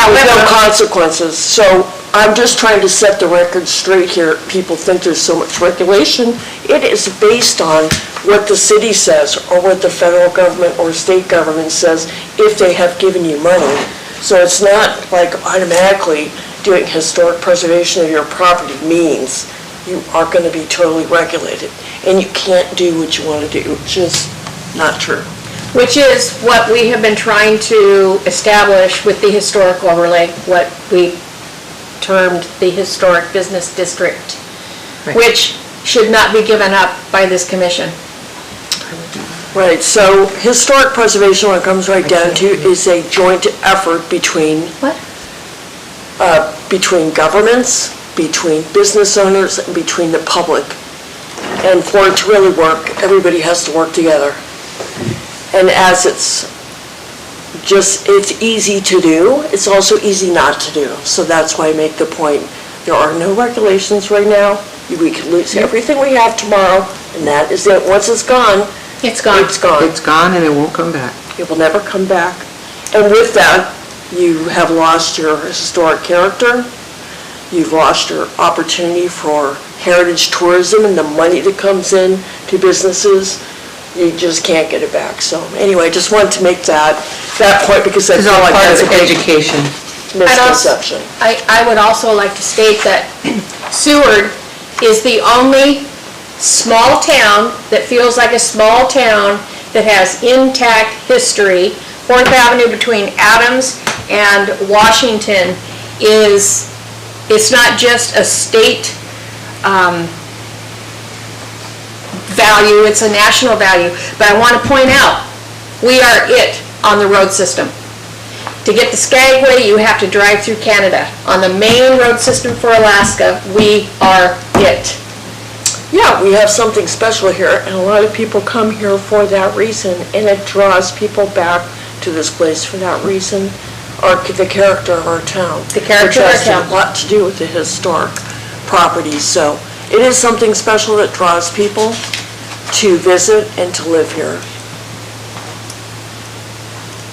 With no consequences. So I'm just trying to set the record straight here. People think there's so much regulation. It is based on what the city says or what the federal government or state government says if they have given you money. So it's not like automatically doing historic preservation of your property means you are going to be totally regulated and you can't do what you want to do, which is not true. Which is what we have been trying to establish with the historic overlay, what we termed the historic business district, which should not be given up by this commission. Right, so historic preservation, when it comes right down to, is a joint effort between between governments, between business owners, and between the public. And for it to really work, everybody has to work together. And as it's easy to do, it's also easy not to do. So that's why I make the point, there are no regulations right now. We could lose everything we have tomorrow, and that is it. Once it's gone, It's gone. it's gone. It's gone and it won't come back. It will never come back. And with that, you have lost your historic character. You've lost your opportunity for heritage tourism and the money that comes in to businesses. You just can't get it back. So anyway, I just wanted to make that point because I It's feel all like part that's of a big education. misconception. I would also like to state that Seward is the only small town that feels like a small town that has intact history. 4th Avenue between Adams and Washington it's not just a state value, it's a national value. But I want to point out, we are it on the road system. To get to Skagway, you have to drive through Canada. On the main road system for Alaska, we are it. Yeah, we have something special here, and a lot of people come here for that reason, and it draws people back to this place for that reason, or the character of our town. The character of our Which town. has a lot to do with the historic properties, so it is something special that draws people to visit and to live here.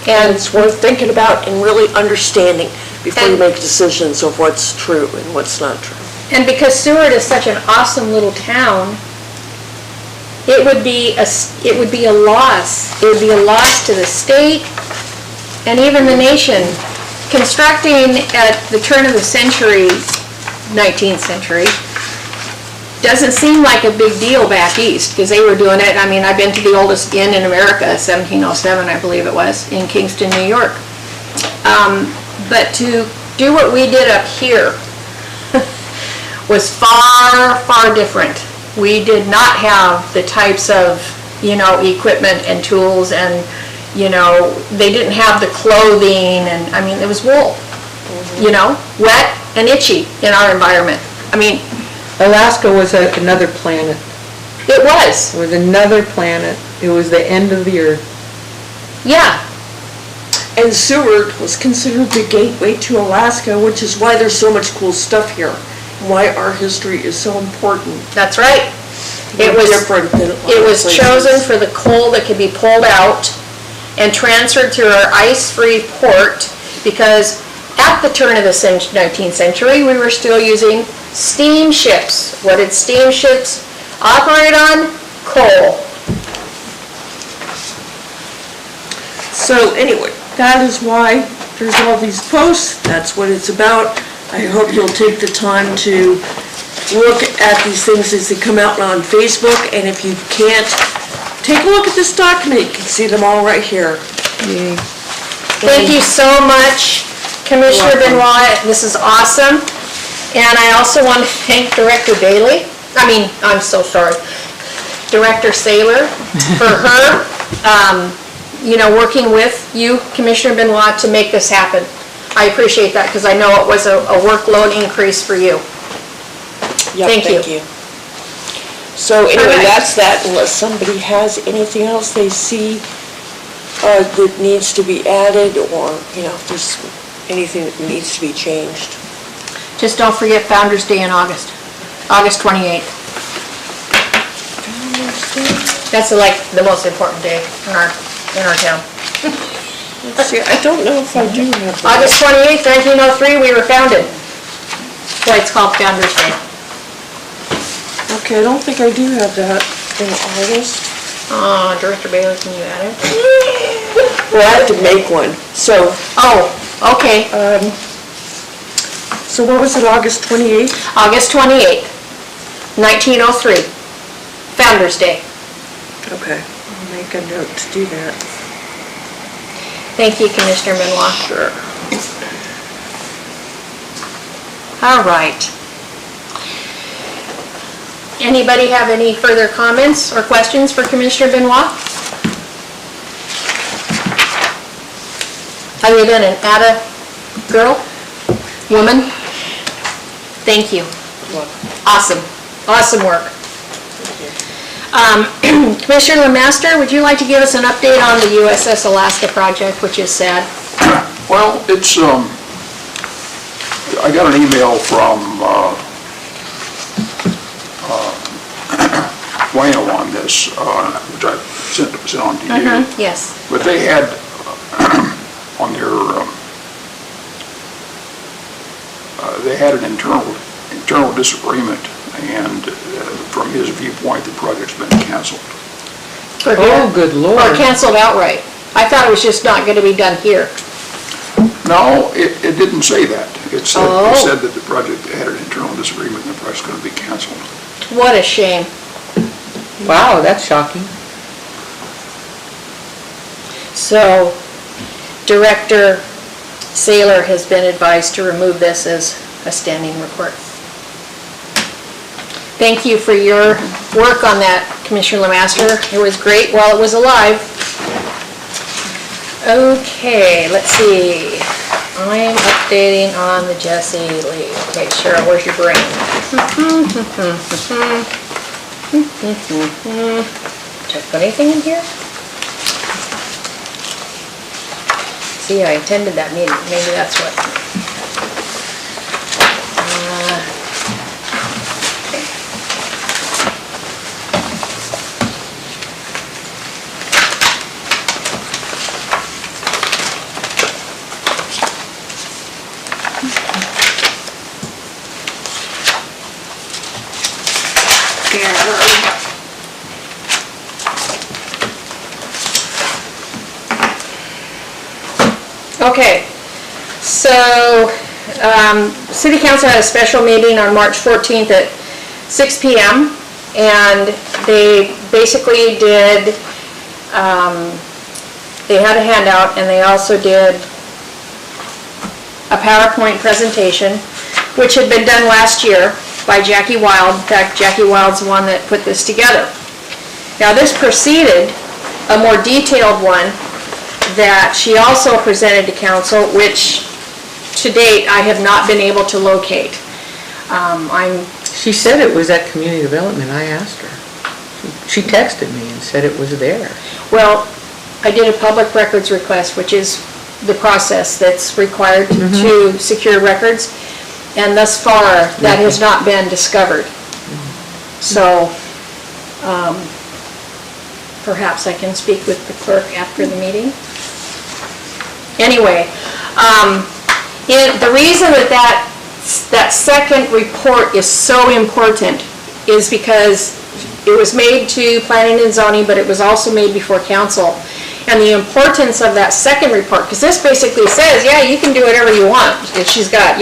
And it's worth thinking about and really understanding before you And- make decisions of what's true and what's not true. And because Seward is such an awesome little town, it would be a loss. It would be a loss to the state and even the nation. Constructing at the turn of the century, 19th century, doesn't seem like a big deal back east, because they were doing it. I mean, I've been to the oldest inn in America, 1707, I believe it was, in Kingston, New York. But to do what we did up here was far, far different. We did not have the types of, equipment and tools, and, they didn't have the clothing, and, I mean, it was wool, wet and itchy in our environment. I mean, Alaska was another planet. it was, It was another planet. It was the end of the earth. yeah. And Seward was considered the gateway to Alaska, which is why there's so much cool stuff here, and why our history is so important. That's right. It was different than other It was places. chosen for the coal that could be pulled out and transferred to our ice-free port, because at the turn of the 19th century, we were still using steamships. What did steamships operate on? Coal. So anyway, that is why there's all these posts, that's what it's about. I hope you'll take the time to look at these things as they come out on Facebook, and if you can't, take a look at this document, you can see them all right here. Thank you so much, Commissioner You're welcome. Benoit. This is awesome. And I also want to thank Director Bailey. I'm so sorry. Director Saylor for her, working with you, Commissioner Benoit, to make this happen. I appreciate that, because I know it was a workload increase for you. Yep, Thank you. thank you. So anyway, All right. that's that, unless somebody has anything else they see that needs to be added, or, if there's anything that needs to be changed. Just don't forget Founder's Day in August, August 28th. That's like the most important day in our town. Let's see, I don't know if I do have that. August 28th, 1903, we were founded. That's why it's called Founder's Day. Okay, I don't think I do have that in August. Director Bailey, can you add it? Well, I have to make one. So, Oh, okay. so what was it, August 28th? August 28th, 1903, Founder's Day. Okay, I'll make a note to do that. Thank you, Commissioner Benoit. Sure. All right. Anybody have any further comments or questions for Commissioner Benoit? Other than an ADA girl, woman? Thank you. Awesome. Awesome work. Commissioner LeMaster, would you like to give us an update on the USS Alaska project, which is sad? Well, it's, I got an email from Wayno on this, which I sent on to you. Yes. But they had on their, they had an internal disagreement, and from his viewpoint, the project's been canceled. Oh, good Or Lord. canceled outright. I thought it was just not going to be done here. No, it didn't say that. It said, Oh. it said that the project had an internal disagreement and the project's going to be canceled. What a shame. Wow, that's shocking. So, Director Saylor has been advised to remove this as a standing report. Thank you for your work on that, Commissioner LeMaster. It was great while it was alive. Okay, let's see. I'm updating on the Jesse Lee. Okay, Cheryl, where's your brain? Did I put anything in here? See, I attended that meeting. Maybe that's what. Okay, so, City Council had a special meeting on March 14th at 6 PM, and they basically did, they had a handout, and they also did a PowerPoint presentation, which had been done last year by Jackie Wild. In fact, Jackie Wild's the one that put this together. Now, this preceded a more detailed one that she also presented to council, which to date I have not been able to locate. She said it was at community development, I asked her. She texted me and said it was there. Well, I did a public records request, which is the process that's required to secure records, and thus far, that has not been discovered. So, perhaps I can speak with the clerk after the meeting. Anyway, the reason that second report is so important is because it was made to planning and zoning, but it was also made before council. And the importance of that second report, because this basically says, yeah, you can do whatever you want. If she's got,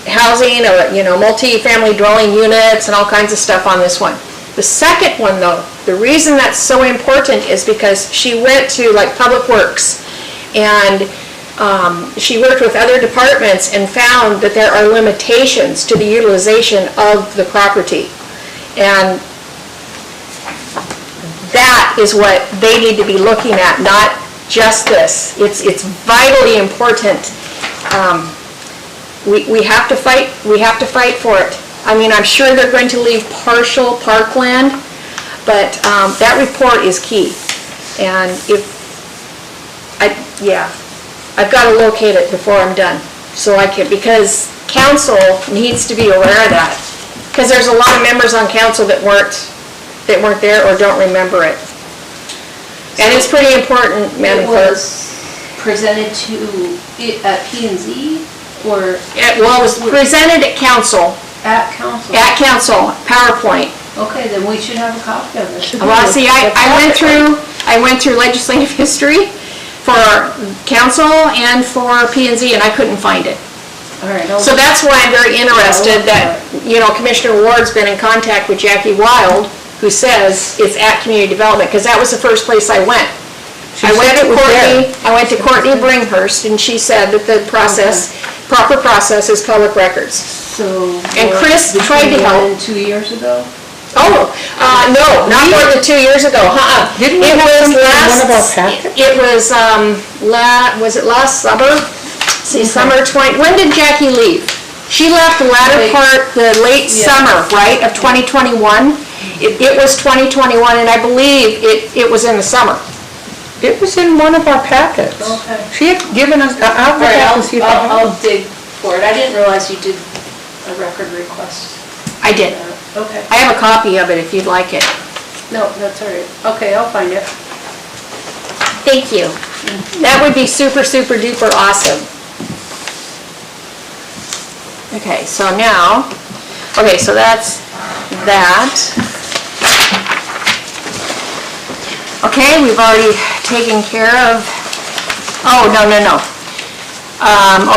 housing or, multi-family dwelling units and all kinds of stuff on this one. The second one, though, the reason that's so important is because she went to, like, Public Works, and she worked with other departments and found that there are limitations to the utilization of the property. And that is what they need to be looking at, not just this. It's vitally important. We have to fight for it. I mean, I'm sure they're going to leave partial parkland, but that report is key. And I've got to locate it before I'm done, so I can, because council needs to be aware of that. Because there's a lot of members on council that weren't there or don't remember it. And it's pretty important, Madam Clerk. It was presented at P&Z or? It was presented at council. At council? At council, PowerPoint. Okay, then we should have a copy of it. Well, see, I went through legislative history for council and for P&Z, and I couldn't find it. All right. So that's why I'm very interested that, Commissioner Ward's been in contact with Jackie Wild, who says it's at community development, because that was the first place I went. I went to Courtney Bringhurst, and she said that the proper process is public records. So. And Chris tried to help. 2 years ago? Oh, no, not more than 2 years ago, Didn't we have something in one of our packets? It was, was it last summer? See, summer 20, when did Jackie leave? She left the latter part, the late summer, right, of 2021? It was 2021, and I believe it was in the summer. It was in one of our packets. Okay. She had given us, I'll look out and see if I have it. I'll dig for it. I didn't realize you did a record request. I did. Okay. I have a copy of it if you'd like it. No, that's all right. Okay, I'll find it. Thank you. That would be super, super duper awesome. Okay, so now, so that's that. Okay, we've already taken care of, no.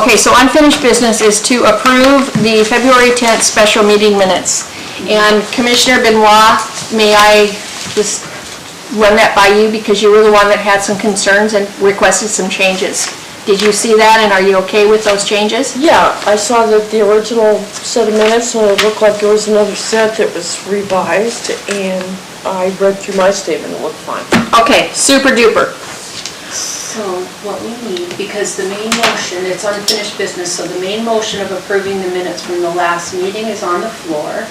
Okay, so unfinished business is to approve the February 10th special meeting minutes. And Commissioner Benoit, may I just run that by you, because you were the one that had some concerns and requested some changes. Did you see that, and are you okay with those changes? Yeah, I saw that the original set of minutes, and it looked like there was another set that was revised, and I read through my statement, it looked fine. Okay, super duper. So what we need, because the main motion, it's unfinished business, so the main motion of approving the minutes from the last meeting is on the floor.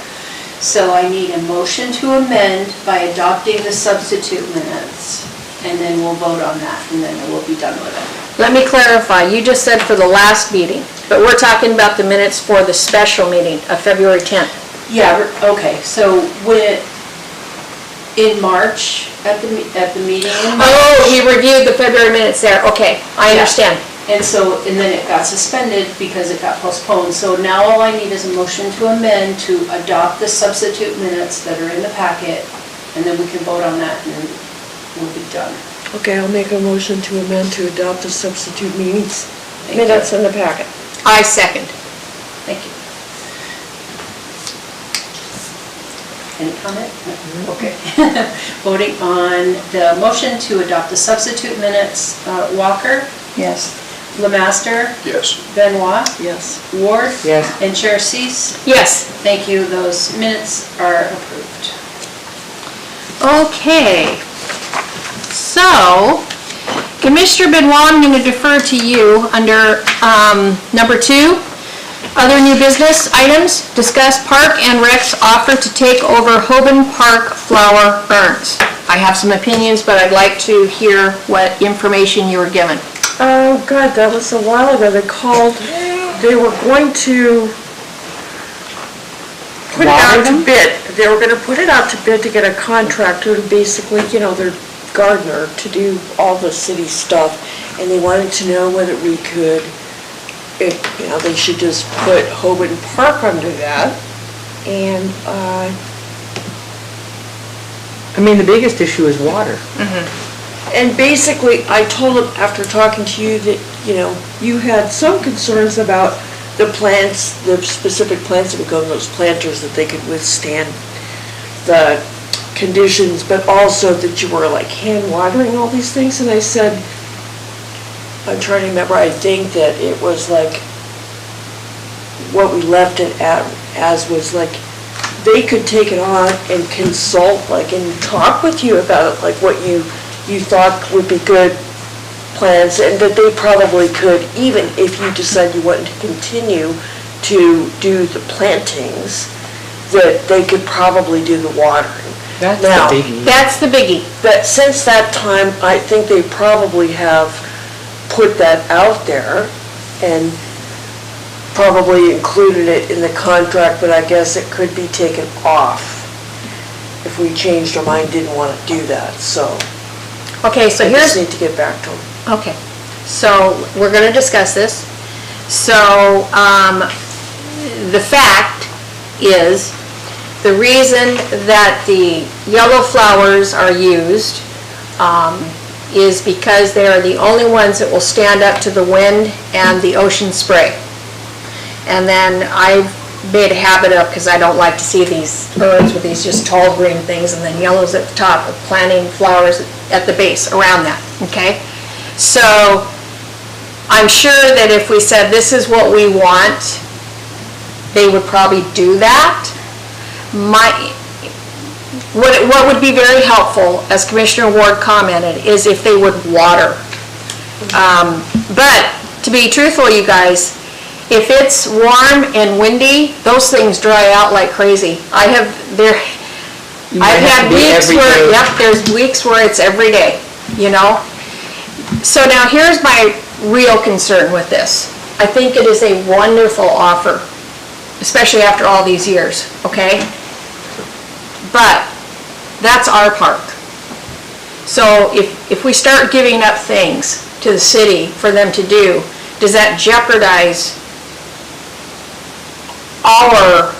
So I need a motion to amend by adopting the substitute minutes, and then we'll vote on that, and then we'll be done with it. Let me clarify, you just said for the last meeting, but we're talking about the minutes for the special meeting of February 10th. Yeah, okay, so in March, at the meeting in March. Oh, he reviewed the February minutes there, okay, I understand. And then it got suspended because it got postponed. So now all I need is a motion to amend to adopt the substitute minutes that are in the packet, and then we can vote on that and we'll be done. Okay, I'll make a motion to amend to adopt the substitute minutes in the packet. I second. Thank you. Any comment? No. Okay. Voting on the motion to adopt the substitute minutes, Walker, Yes. Lemaster, Yes. Benoit, Yes. Ward. Yes. And Chair Cease. Yes. Thank you, those minutes are approved. Okay. So, Commissioner Benoit, I'm going to defer to you under number 2. Other new business items, discuss Park and Rec's offer to take over Hoban Park flower urns. I have some opinions, but I'd like to hear what information you were given. Oh, God, that was a while ago. They called, they were going to put it out to bid. They were gonna put it out to bid to get a contractor to basically, their gardener to do all the city stuff. And they wanted to know whether we could, if, they should just put Hoban Park under that. And, I mean, the biggest issue is water. And basically, I told him after talking to you that, you had some concerns about the plants, the specific plants that would go in those planters, that they could withstand the conditions, but also that you were like hand watering all these things. And I said, I'm trying to remember, I think that it was like, what we left it at as was like, they could take it on and consult, and talk with you about, what you thought would be good plans, and that they probably could, even if you decide you wanted to continue to do the plantings, that they could probably do the watering. That's Now, the biggie. That's the biggie. But since that time, I think they probably have put that out there and probably included it in the contract, but I guess it could be taken off if we changed our mind, didn't want to do that, so. Okay, so I here's... just need to get back to them. Okay, so we're going to discuss this. So, the fact is, the reason that the yellow flowers are used is because they are the only ones that will stand up to the wind and the ocean spray. And then I've made a habit of, because I don't like to see these urns with these just tall green things and then yellows at the top, of planting flowers at the base around that, okay? So I'm sure that if we said this is what we want, they would probably do that. What would be very helpful, as Commissioner Ward commented, is if they would water. But to be truthful, you guys, if it's warm and windy, those things dry out like crazy. I've had weeks where, yep, there's weeks where it's every day, So now here's my real concern with this. I think it is a wonderful offer, especially after all these years, okay? But that's our park. So if we start giving up things to the city for them to do, does that jeopardize our,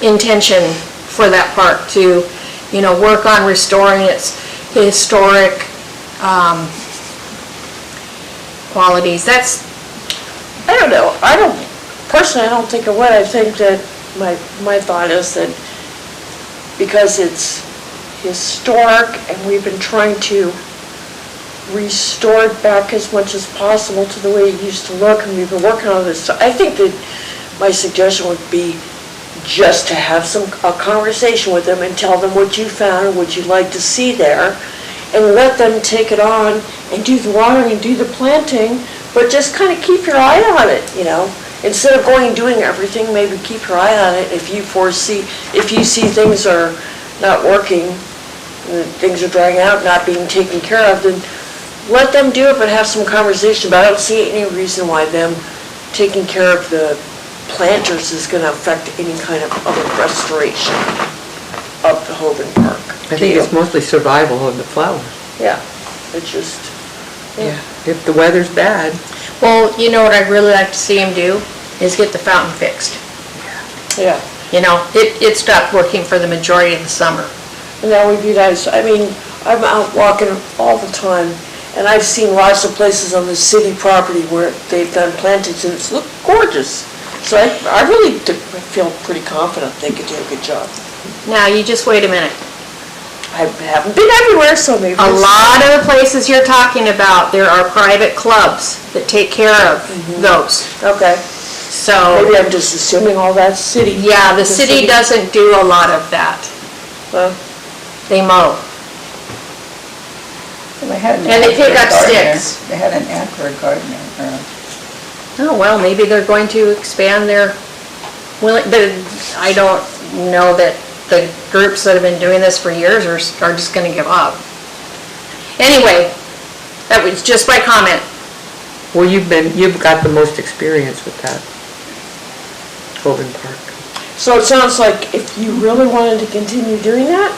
intention for that park to, work on restoring its historic qualities? I don't know. Personally, I don't think it would. I think that my thought is that because it's historic and we've been trying to restore it back as much as possible to the way it used to look, and we've been working on this. So I think that my suggestion would be just to have a conversation with them and tell them what you found and what you'd like to see there, and let them take it on and do the watering and do the planting, but just kind of keep your eye on it, Instead of going and doing everything, maybe keep your eye on it. If you see things are not working, things are drying out, not being taken care of, then let them do it, but have some conversation about it. I don't see any reason why them taking care of the planters is going to affect any kind of other restoration of the Hoban Park. I think it's mostly survival of the flowers. Yeah, it's just, Yeah. If the weather's bad. Well, you know what I'd really like to see them do, is get the fountain fixed. yeah. It stopped working for the majority of the summer. And that would be nice. I mean, I'm out walking all the time, and I've seen lots of places on the city property where they've done plantings, and it's looked gorgeous. So I really feel pretty confident they could do a good job. Now, you just wait a minute. I haven't been everywhere, so maybe. A lot of the places you're talking about, there are private clubs that take care of those. Okay, So, maybe I'm just assuming all that's city. yeah, the city doesn't do a lot of that. Well, They mow. They had an And they pick ad up for a gardener. sticks. They had an ad for a gardener. Oh, well, maybe they're going to expand their, I don't know that the groups that have been doing this for years are just gonna give up. Anyway, that was just my comment. Well, you've got the most experience with that. Hovind Park. so it sounds like if you really wanted to continue doing that,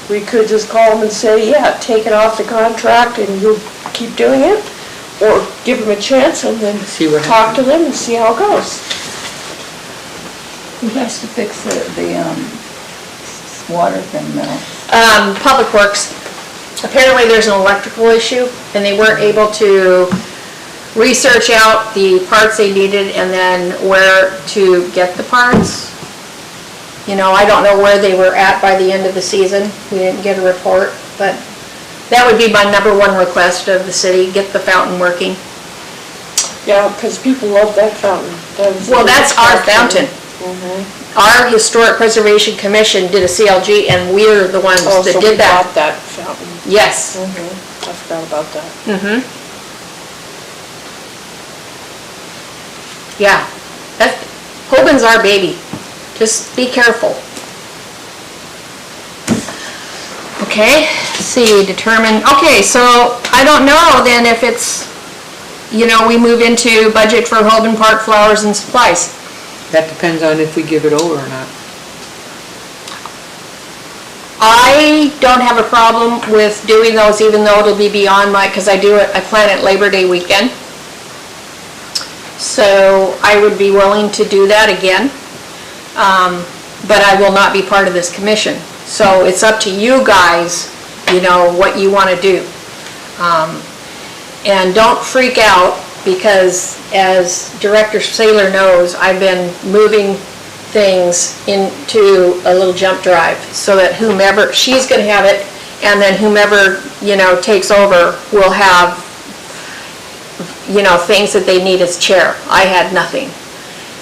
we could just call them and say, yeah, take it off the contract and you'll keep doing it, or give them a chance and then See what talk to them and see how it goes. Who has to fix the water thing now? Public Works, apparently there's an electrical issue, and they weren't able to research out the parts they needed and then where to get the parts. You know, I don't know where they were at by the end of the season. We didn't get a report, but that would be my number one request of the city, get the fountain working. Yeah, because people love that fountain. Well, that's our fountain. Our Historic Preservation Commission did a CLG, and we're the ones Oh, that so did we that. bought that fountain. Yes. I forgot about that. Yeah. Hovind's our baby. Just be careful. Okay, see, determine, okay, so I don't know then if it's, you know, we move into budget for Hovind Park flowers and supplies. That depends on if we give it over or not. I don't have a problem with doing those, even though it'll be beyond my, because I plan it Labor Day weekend. So I would be willing to do that again, but I will not be part of this commission. So it's up to you guys, you know, what you want to do. And don't freak out, because as Director Saylor knows, I've been moving things into a little jump drive so that whomever, she's going to have it, and then whomever, you know, takes over will have, you know, things that they need as chair. I had nothing.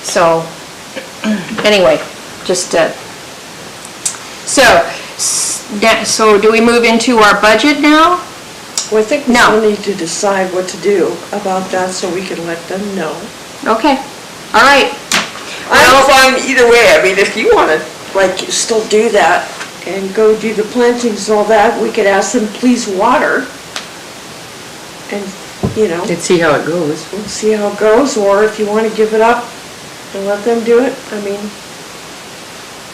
So, anyway, just, so do we move into our budget now? Well, I think we No. still need to decide what to do about that so we can let them know. Okay, all right. I'm fine either way. I mean, if you want to, like, still do that and go do the plantings and all that, we could ask them, please water. And, you know, Let's see how it goes. we'll see how it goes, or if you want to give it up and let them do it. I mean,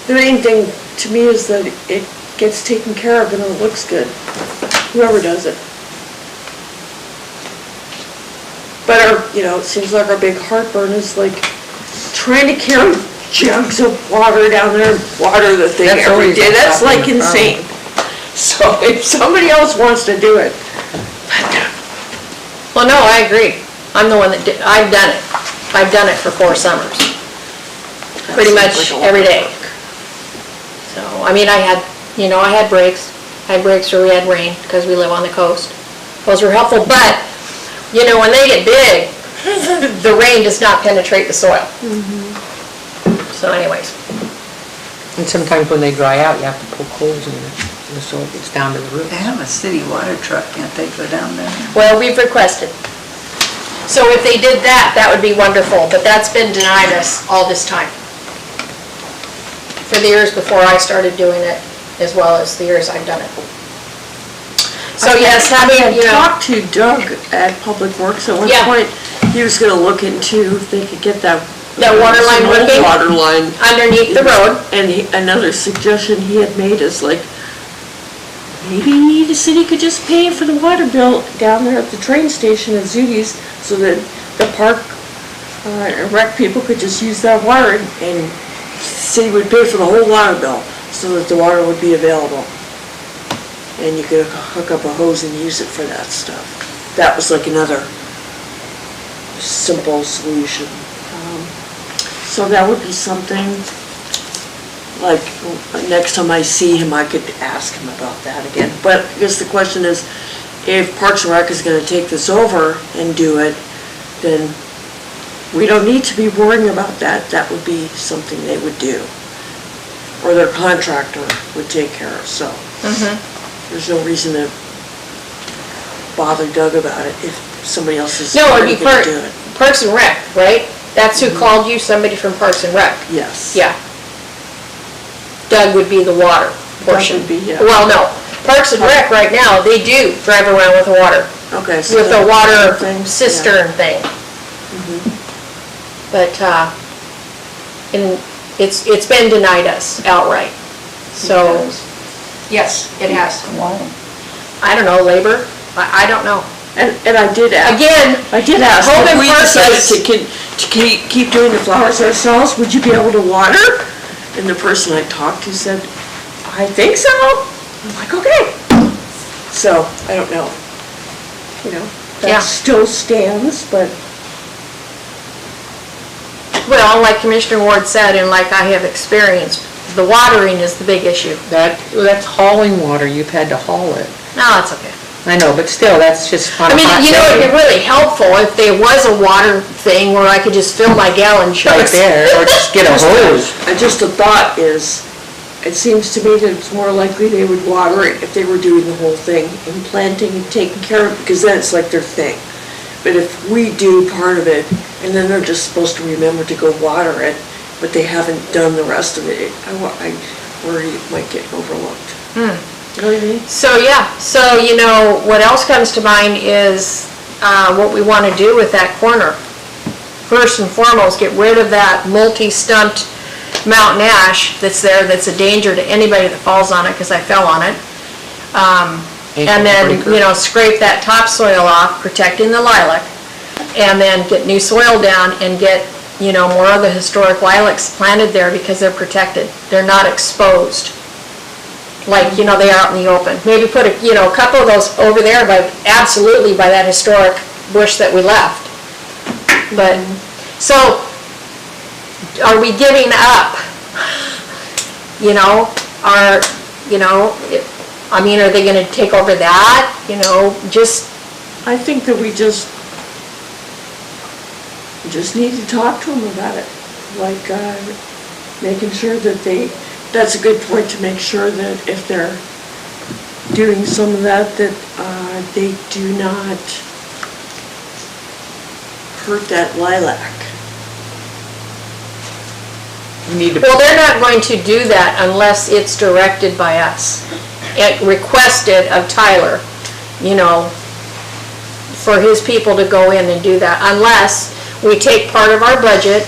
the main thing to me is that it gets taken care of and it looks good, whoever does it. But our, you know, it seems like our big heartburn is like trying to carry jugs of water down there and water the thing That's every always day. a That's problem, like insane. So if somebody else wants to do it, Well, no, I agree. I'm the one that did, I've done it. I've done it for 4 summers. Pretty much every day. So, I mean, I had, you know, I had breaks. I had breaks where we had rain, because we live on the coast. Those were helpful, but, you know, when they get big, the rain does not penetrate the soil. So anyways, And sometimes when they dry out, you have to poke holes in it, and the soil gets down to the roots. They have a city water truck, can't they go down there? well, we've requested. So if they did that, that would be wonderful, but that's been denied us all this time. For the years before I started doing it, as well as the years I've done it. So yes, having, I you know, talked to Doug at Public Works at one Yeah. point. He was gonna look into if they could get that. That water line some old working? Water line. underneath the road, And another suggestion he had made is like, maybe the city could just pay for the water bill down there at the train station at Zudi's, so that the park and rec people could just use that water, and the city would pay for the whole water bill, so that the water would be available. and you could hook up a hose and use it for that stuff. That was like another simple solution. So that would be something, like, next time I see him, I could ask him about that again. But I guess the question is, if Parks and Rec is gonna take this over and do it, then we don't need to be worrying about that. That would be something they would do, or their contractor would take care of, so. There's no reason to bother Doug about it if somebody else is No, it'd already be gonna do it. Parks and Rec, right? That's who called you, somebody from Parks and Rec? Yes. Yeah. Doug would be the water portion. would be, yeah. Well, no, Parks and Rec right now, they do drive around with water, Okay. so with a that water thing, yeah. cistern thing. But, and it's been denied us outright, so, yes, it has. Why? I don't know, labor, I don't know. And I did ask. Again, I did ask, home if and we decided purpose. to keep doing the flowers ourselves, would you be able to water? And the person I talked to said, I think so. I'm like, okay. So, I don't know. You know, Yeah. that still stands, but Well, like Commissioner Ward said, and like I have experienced, the watering is the big issue. That's hauling water, you've had to haul it. No, it's okay. I know, but still, that's just on I a mean, hot you know, it'd be day. really helpful if there was a water thing where I could just fill my gallon Right jugs. there, or just get a hose. just a thought is, it seems to me that it's more likely they would water it if they were doing the whole thing and planting and taking care of it, because then it's like their thing. But if we do part of it, and then they're just supposed to remember to go water it, but they haven't done the rest of it, I worry it might get overlooked. You know what I mean? So, yeah, so, you know, what else comes to mind is what we want to do with that corner. First and foremost, get rid of that multi-stumped mountain ash that's there, that's a danger to anybody that falls on it, because I fell on it. And then, you know, scrape that topsoil off, protecting the lilac, and then get new soil down and get, you know, more of the historic lilacs planted there because they're protected. They're not exposed, like, you know, they are out in the open. Maybe put a, you know, a couple of those over there, by absolutely by that historic bush that we left. But, so, are we giving up? You know, I mean, are they gonna take over that, you know, just, I think that we just need to talk to them about it, like, making sure that that's a good point, to make sure that if they're doing some of that, they do not hurt that lilac. You need to, well, they're not going to do that unless it's directed by us. It requested of Tyler, you know, for his people to go in and do that, unless we take part of our budget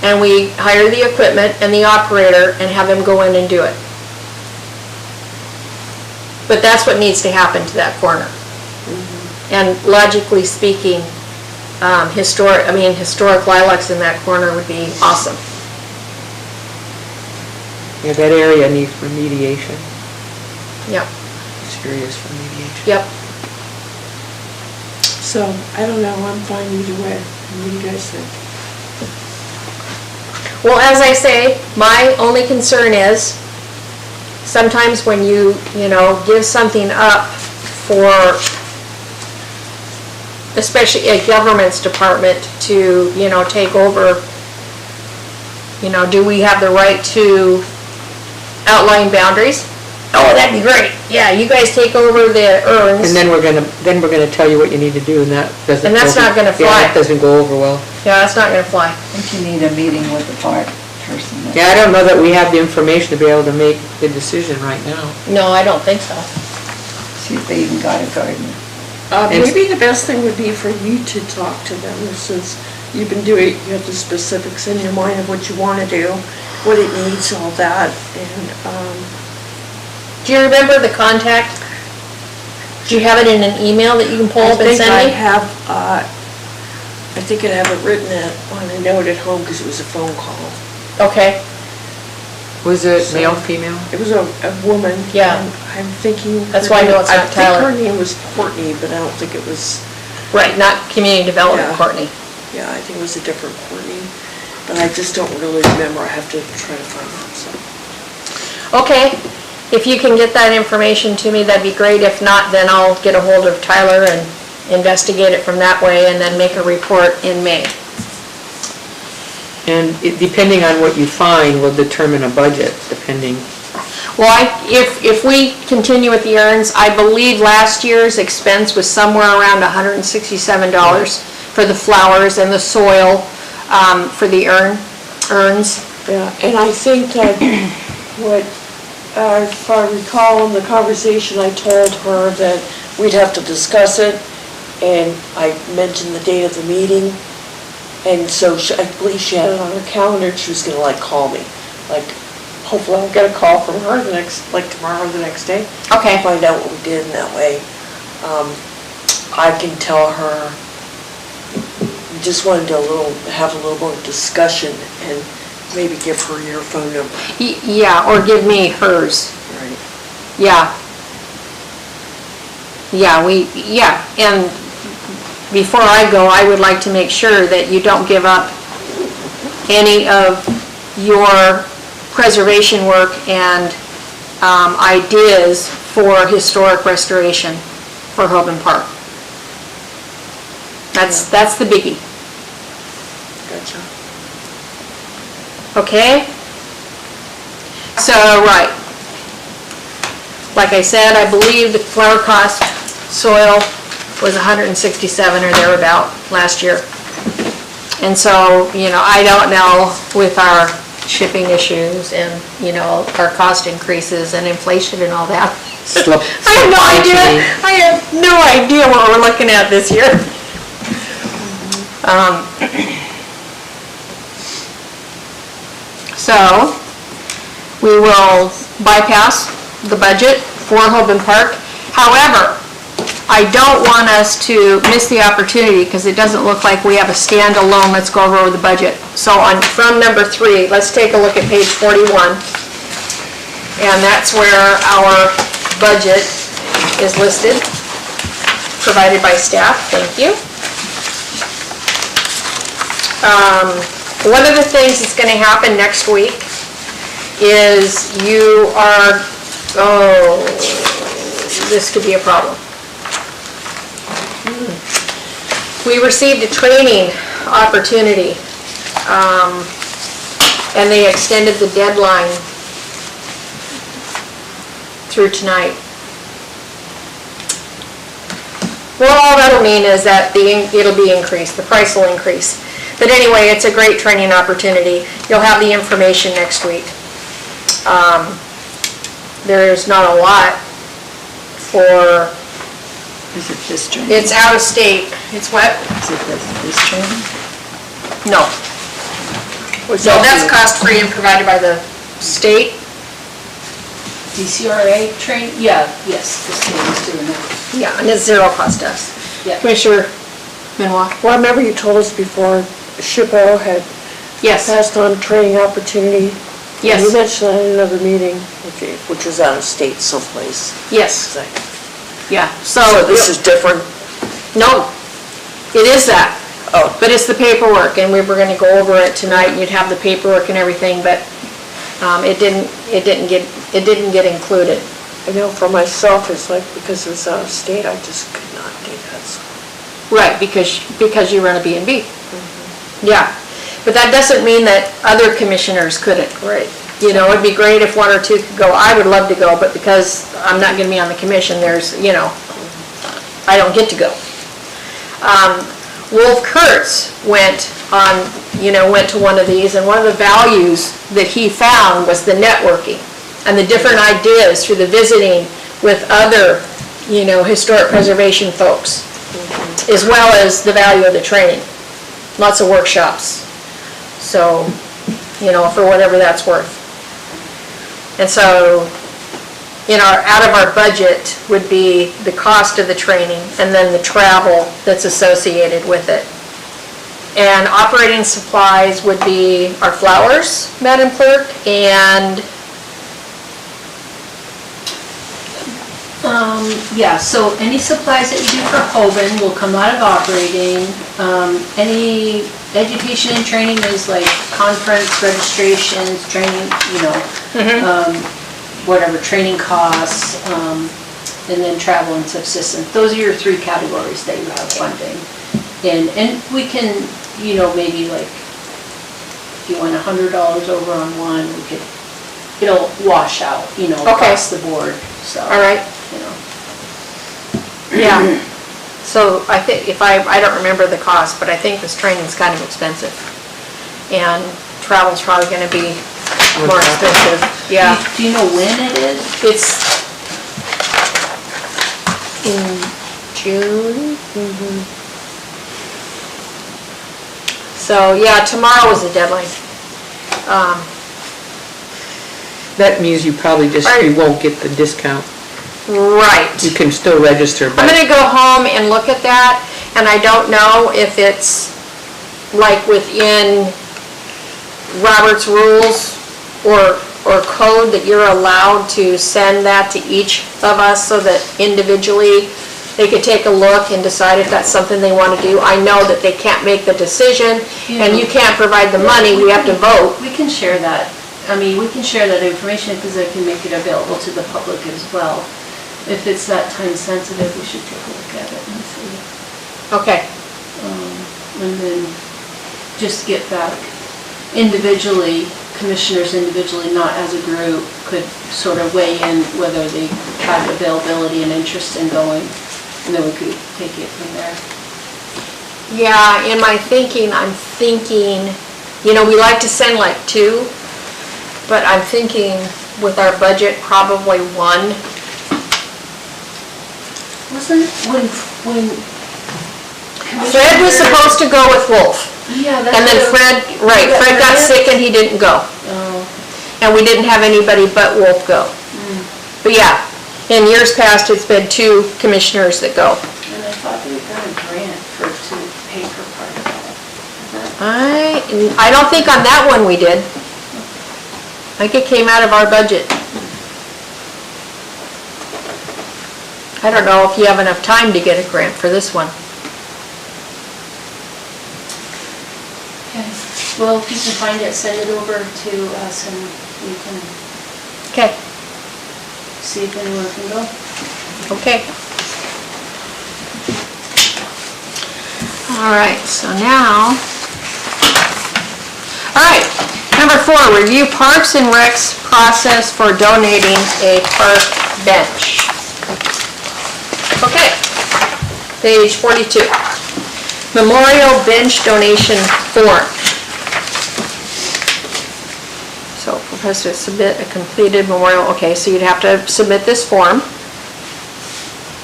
and we hire the equipment and the operator and have him go in and do it. But that's what needs to happen to that corner. And logically speaking, historic lilacs in that corner would be awesome. yeah, that area needs remediation, Yep, serious remediation. yep. So, I don't know, I'm fine either way. What do you guys think? Well, as I say, my only concern is, sometimes when you know, give something up for, especially a government's department to, you know, take over, you know, do we have the right to outline boundaries? Oh, that'd be great. Yeah, you guys take over the urns. And then we're gonna tell you what you need to do, and that doesn't. And that's not gonna Yeah, that fly. doesn't go over well. Yeah, that's not gonna fly. I think you need a meeting with the park person. Yeah, I don't know that we have the information to be able to make the decision right now. No, I don't think so. See if they even got a garden. Maybe the best thing would be for you to talk to them, since you've been doing, you have the specifics in your mind of what you want to do, what it needs, all that, and, Do you remember the contact? Do you have it in an email that you can pull up and send me? I think I have it written on a note at home, because it was a phone call. Okay. Was it male, female? It was a woman. Yeah. and I'm thinking. That's why I know it's not Tyler. I think her name was Courtney, but I don't think it was, Right, not community development, Yeah. Courtney. yeah, I think it was a different Courtney. But I just don't really remember. I have to try to find that, so. Okay, if you can get that information to me, that'd be great. If not, then I'll get a hold of Tyler and investigate it from that way and then make a report in May. And depending on what you find will determine a budget, depending. Well, if we continue with the urns, I believe last year's expense was somewhere around $167 for the flowers and the soil for the urns. Yeah, and I think that what, if I recall in the conversation, I told her that We'd have to discuss it, and I mentioned the date of the meeting, and so I believe she had it on her calendar, and she was gonna like call me. Like, hopefully I'll get a call from her the next, like tomorrow or the next day. Okay. Find out what we did in that way. I can tell her, we just wanted to have a little more discussion and maybe give her your phone number. Yeah, or give me hers. Right. Yeah. Yeah, and before I go, I would like to make sure that you don't give up any of your preservation work and ideas for historic restoration for Hoban Park. That's the biggie, Gotcha. okay? So, right. Like I said, I believe the flower cost soil was 167 or thereabout last year. And so, I don't know with our shipping issues and, our cost increases and inflation and all that. I have no idea, I have no idea what we're looking at this year. So, we will bypass the budget for Hoban Park. However, I don't want us to miss the opportunity because it doesn't look like we have a standalone, let's go over the budget. So from number 3, let's take a look at page 41. And that's where our budget is listed, provided by staff, thank you. One of the things that's going to happen next week is you are, this could be a problem. We received a training opportunity, and they extended the deadline through tonight. Well, all that'll mean is that it'll be increased, the price will increase. But anyway, it's a great training opportunity. You'll have the information next week. There's not a lot for, Is it this training? it's out of state. It's what? Is it this training? No. So that's cost-free and provided by the state. DCRA train, yeah, yes, the state is doing that. Yeah, and it's zero cost to us. Yeah. Commissioner Benoit? Well, I remember you told us before, SHPO had Yes, passed on training opportunity. Yes. You mentioned that in another meeting, which was out of state someplace. yes, yeah. So this is different? No, it is that. Oh. But it's the paperwork, and we were gonna go over it tonight, and you'd have the paperwork and everything, but it didn't get included. I know for myself, it's like, because it was out of state, I just could not do that. So. Right, because you run a B&B. Yeah, but that doesn't mean that other commissioners couldn't. Right. It'd be great if 1 or 2 could go. I would love to go, but because I'm not gonna be on the commission, there's, I don't get to go. Wolf Kurtz went to one of these, and one of the values that he found was the networking and the different ideas through the visiting with other, historic preservation folks, as well as the value of the training. Lots of workshops. So, for whatever that's worth. And so, out of our budget would be the cost of the training and then the travel that's associated with it. And operating supplies would be our flowers, Madam Clerk, and Yeah, so any supplies that you do for Hoban will come out of operating. Any education and training is like conference registrations, training, whatever, training costs, and then travel and subsistence. Those are your three categories that you have funding. And we can, maybe like, if you went $100 over on one, it'll wash out, across the board, so. all right. Yeah, so I think, I don't remember the cost, but I think this training's kind of expensive. And travel's probably gonna be more expensive, yeah. Do you know when it is? It's in June. So, yeah, tomorrow is the deadline. That means you probably you won't get the discount. Right. You can still register, but. I'm gonna go home and look at that, and I don't know if it's like within Robert's rules or code that you're allowed to send that to each of us so that individually they could take a look and decide if that's something they want to do. I know that they can't make the decision, and you can't provide the money, we have to vote. We can share that. We can share that information because I can make it available to the public as well. If it's that time sensitive, we should take a look at it and see. Okay. And then just get back individually, commissioners individually, not as a group, could sort of weigh in whether they have availability and interest in going, and then we could take it from there. Yeah, in my thinking, I'm thinking, we like to send like 2, but I'm thinking with our budget, probably 1. Wasn't when Fred was supposed to go with Wolf, Yeah, that's. and then Fred got sick and he didn't go. Oh, And we didn't have anybody but Wolf go. But yeah, in years past, it's been 2 commissioners that go. and I thought they got a grant to pay for part of that. I don't think on that one we did. I think it came out of our budget. I don't know if you have enough time to get a grant for this one. Okay, well, if you can find it, send it over to us and we can Okay, see if anyone can go. okay. All right, so now, all right, number 4, review Parks and Rec's process for donating a park bench. Okay, page 42. Memorial bench donation form. So proposed to submit a completed memorial, okay, so you'd have to submit this form.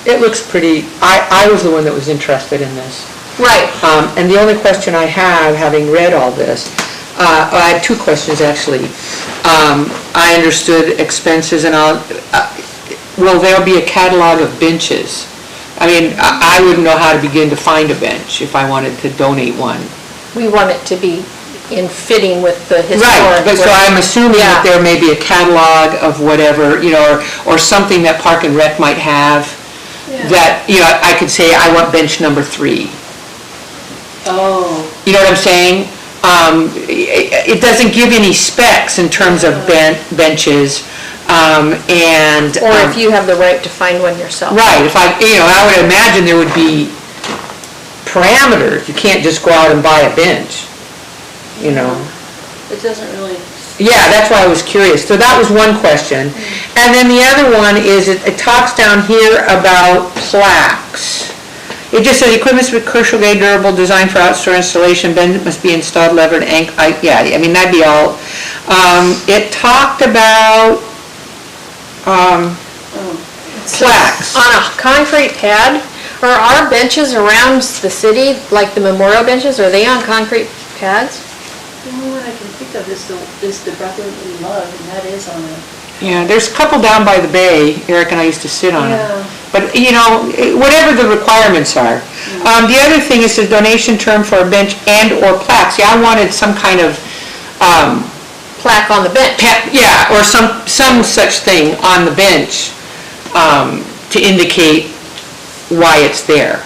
It looks pretty, I was the one that was interested in this. Right. And the only question I have, having read all this, I have 2 questions actually. I understood expenses and all. Will there be a catalog of benches? I wouldn't know how to begin to find a bench if I wanted to donate one. We want it to be in fitting with the historic. Right, but so I'm assuming that Yeah. there may be a catalog of whatever, or something that Park and Rec might have that, I could say, I want bench number 3. Oh. You know what I'm saying? It doesn't give any specs in terms of benches, and. Or if you have the right to find one yourself. Right, if I would imagine there would be parameters. You can't just go out and buy a bench, It doesn't really. Yeah, that's why I was curious. So that was one question. And then the other one is, it talks down here about plaques. It just says equipment with commercial grade durable, designed for outdoor installation, bench must be installed, levered, that'd be all. It talked about plaques. On a concrete pad, are our benches around the city, like the memorial benches, are they on concrete pads? The only one I can think of is the brotherly love, and that is on a. Yeah, there's a couple down by the bay, Eric and I used to sit on them. Yeah. But, whatever the requirements are. The other thing is the donation term for a bench and/or plaque. See, I wanted some kind of, Plaque on the bench. yeah, or some such thing on the bench, to indicate why it's there.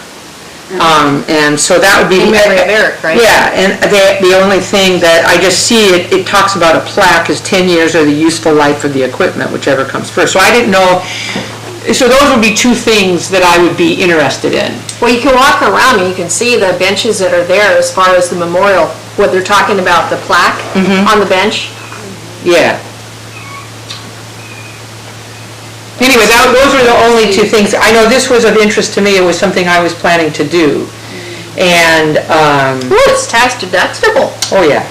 And so that would be. In memory of Eric, right? Yeah, and the only thing that I just see, it talks about a plaque is 10 years or the useful life of the equipment, whichever comes first. So I didn't know, so those would be two things that I would be interested in. Well, you can walk around and you can see the benches that are there as far as the memorial, what they're talking about, the plaque on the bench. Yeah. Anyway, those were the only two things. I know this was of interest to me. It was something I was planning to do. And, Ooh, it's tax deductible. oh yeah,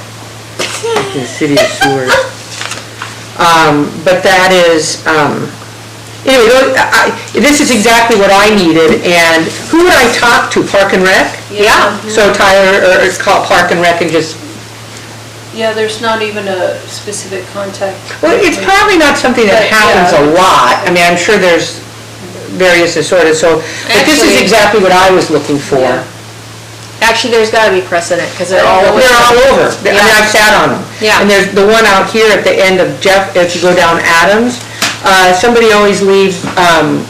the city of Seward. But that is, anyway, this is exactly what I needed. And who would I talk to? Park and Rec? Yeah. So Tyler, or it's called Park and Rec, and just, Yeah, there's not even a specific contact. well, it's probably not something that But, happens yeah. a lot. I mean, I'm sure there's various assorted, so, but this is Actually- exactly what I was looking for. Yeah. Actually, there's gotta be precedent, because they're all over. They're all over. I mean, Yeah. I've sat on them. Yeah. And there's the one out here at the end of Jeff, if you go down Adams, somebody always leaves,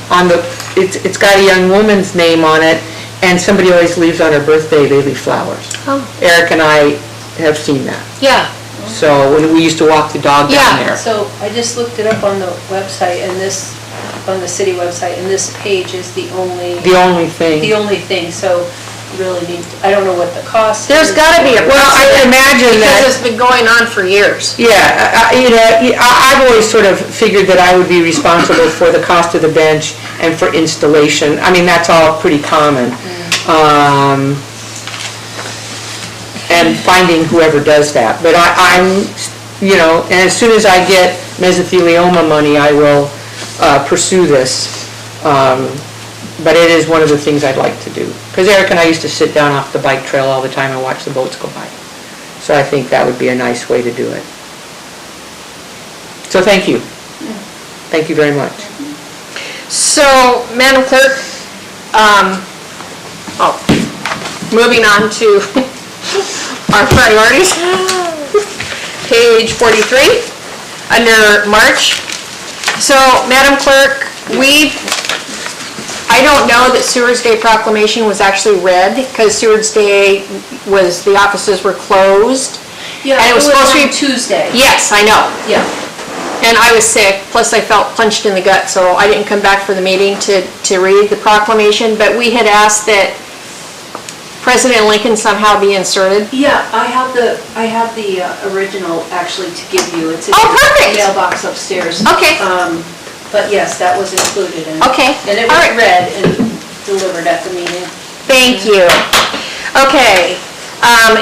on the, it's got a young woman's name on it, and somebody always leaves on her birthday, they leave flowers. Oh. Eric and I have seen that. Yeah, So when we used to walk the dog down Yeah. there. So I just looked it up on the website and this, on the city website, and this page is the only thing, so you really need, I don't know what the cost is. there's gotta be a Well, I precedent, imagine because that, it's been going on for years. yeah, you know, I've always sort of figured that I would be responsible for the cost of the bench and for installation. I mean, that's all pretty common. And finding whoever does that. But I'm, you know, and as soon as I get mesothelioma money, I will pursue this. But it is one of the things I'd like to do. Because Eric and I used to sit down off the bike trail all the time and watch the boats go by. So I think that would be a nice way to do it. So thank you. Thank you very much. So, Madam Clerk, moving on to our priorities. Page 43, under March. So, Madam Clerk, I don't know that Seward's Day proclamation was actually read, because Seward's Day was, the offices were closed. Yeah, And it was supposed to on be Tuesday. Yes, I know. Yeah. And I was sick, plus I felt punched in the gut, so I didn't come back for the meeting to read the proclamation, but we had asked that President Lincoln somehow be inserted. Yeah, I have the original actually to give you. It's in Oh, the perfect. mailbox upstairs. Okay. But yes, that was included in. Okay, And it all was right. read and delivered at the meeting. Thank you. Okay,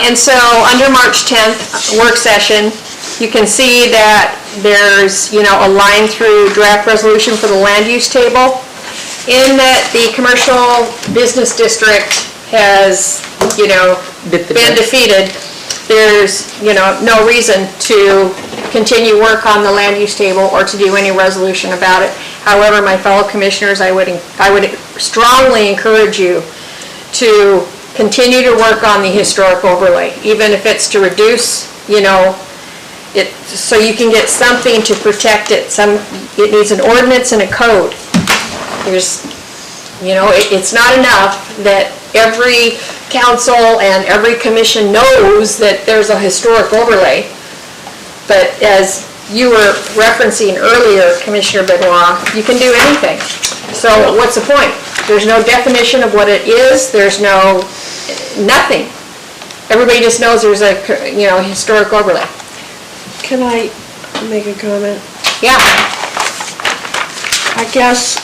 and so under March 10th, work session, you can see that there's, you know, a line through draft resolution for the land use table. In that the commercial business district has, you know, Bit the been dust. defeated, there's, you know, no reason to continue work on the land use table or to do any resolution about it. However, my fellow commissioners, I would strongly encourage you to continue to work on the historic overlay, even if it's to reduce, you know, it, so you can get something to protect it. It needs an ordinance and a code. There's, you know, it's not enough that every council and every commission knows that there's a historic overlay. But as you were referencing earlier, Commissioner Benoit, you can do anything. So what's the point? There's no definition of what it is, there's nothing. Everybody just knows there's a, you know, historic overlay. Can I make a comment? Yeah, I guess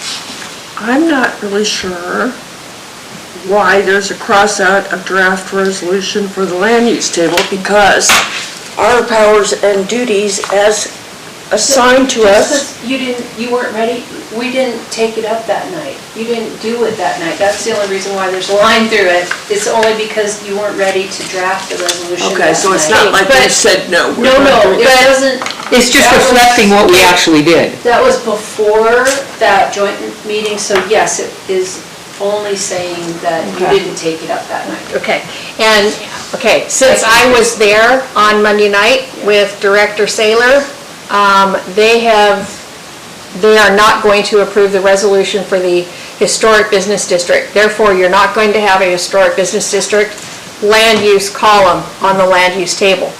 I'm not really sure why there's a cross-out of draft resolution for the land use table, because our powers and duties as assigned to us. You weren't ready, we didn't take it up that night. You didn't do it that night. That's the only reason why there's a line through it. It's only because you weren't ready to draft the resolution Okay, that so it's night. not like they said no. No, it doesn't. It's just That was- reflecting what we actually did. That was before that joint meeting, so yes, it is only saying that you Okay. didn't take it up that night. Okay, and, okay, since I was there on Monday night with Director Saylor, they are not going to approve the resolution for the historic business district. Therefore, you're not going to have a historic business district land use column on the land use table.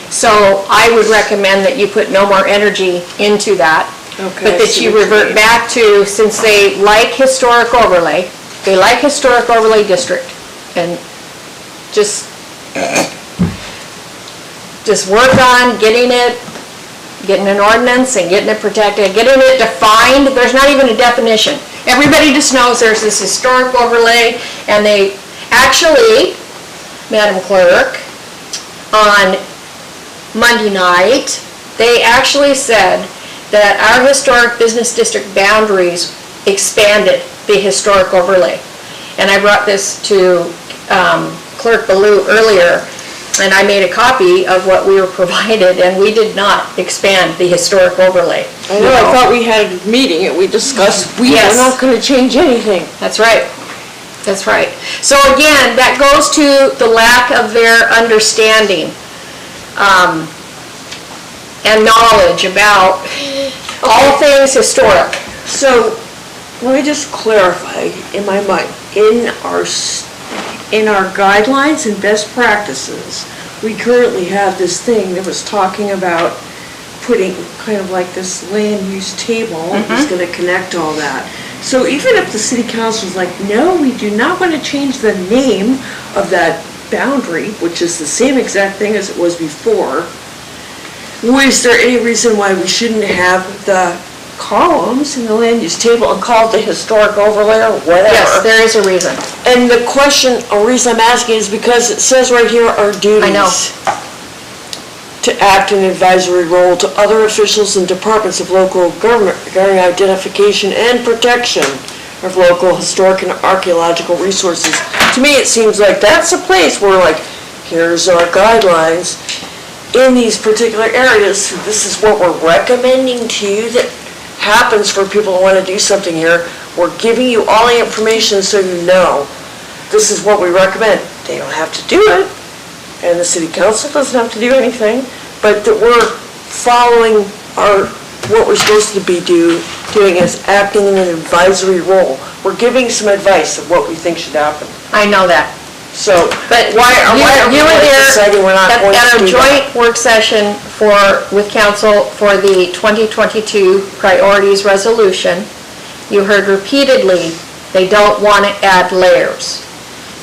So I would recommend that you put no more energy into that, Okay, but I that see you what you revert mean. back to, since they like historic overlay, they like historic overlay district, and just work on getting an ordinance and getting it protected, getting it defined. There's not even a definition. Everybody just knows there's this historic overlay, and they actually, Madam Clerk, on Monday night, they actually said that our historic business district boundaries expanded the historic overlay. And I brought this to Clerk Ballou earlier, and I made a copy of what we were provided, and we did not expand the historic overlay. I know, I thought we had a meeting and we discussed, we Yes. were not gonna change anything. That's right. That's right. So again, that goes to the lack of their understanding and knowledge about all things historic. So, let me just clarify in my mind, in our guidelines and best practices, we currently have this thing that was talking about putting kind of like this land use table that's gonna connect all that. So even if the city council is like, no, we do not want to change the name of that boundary, which is the same exact thing as it was before, is there any reason why we shouldn't have the columns in the land use table and call it the historic overlay or whatever? Yes, there is a reason. And the question, or reason I'm asking is because it says right here, our duties. I know. To act in advisory role to other officials and departments of local government regarding identification and protection of local historic and archaeological resources. To me, it seems like that's a place where like, here's our guidelines in these particular areas. This is what we're recommending to you that happens for people who want to do something here. We're giving you all the information so you know this is what we recommend. They don't have to do it, and the city council doesn't have to do anything, but that we're following what we're supposed to be doing is acting in an advisory role. We're giving some advice of what we think should happen. I know that. So, But why are we you were there deciding we're not going at to a do that? joint work session with council for the 2022 priorities resolution. You heard repeatedly, they don't want to add layers.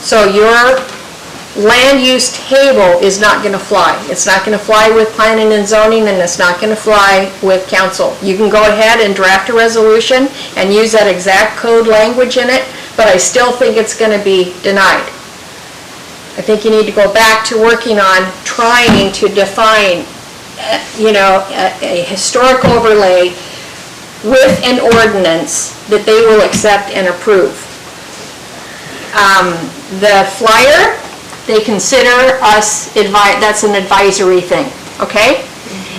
So your land use table is not going to fly. It's not going to fly with planning and zoning, and it's not going to fly with council. You can go ahead and draft a resolution and use that exact code language in it, but I still think it's going to be denied. I think you need to go back to working on trying to define, a historic overlay with an ordinance that they will accept and approve. The flyer, they consider us, that's an advisory thing, okay?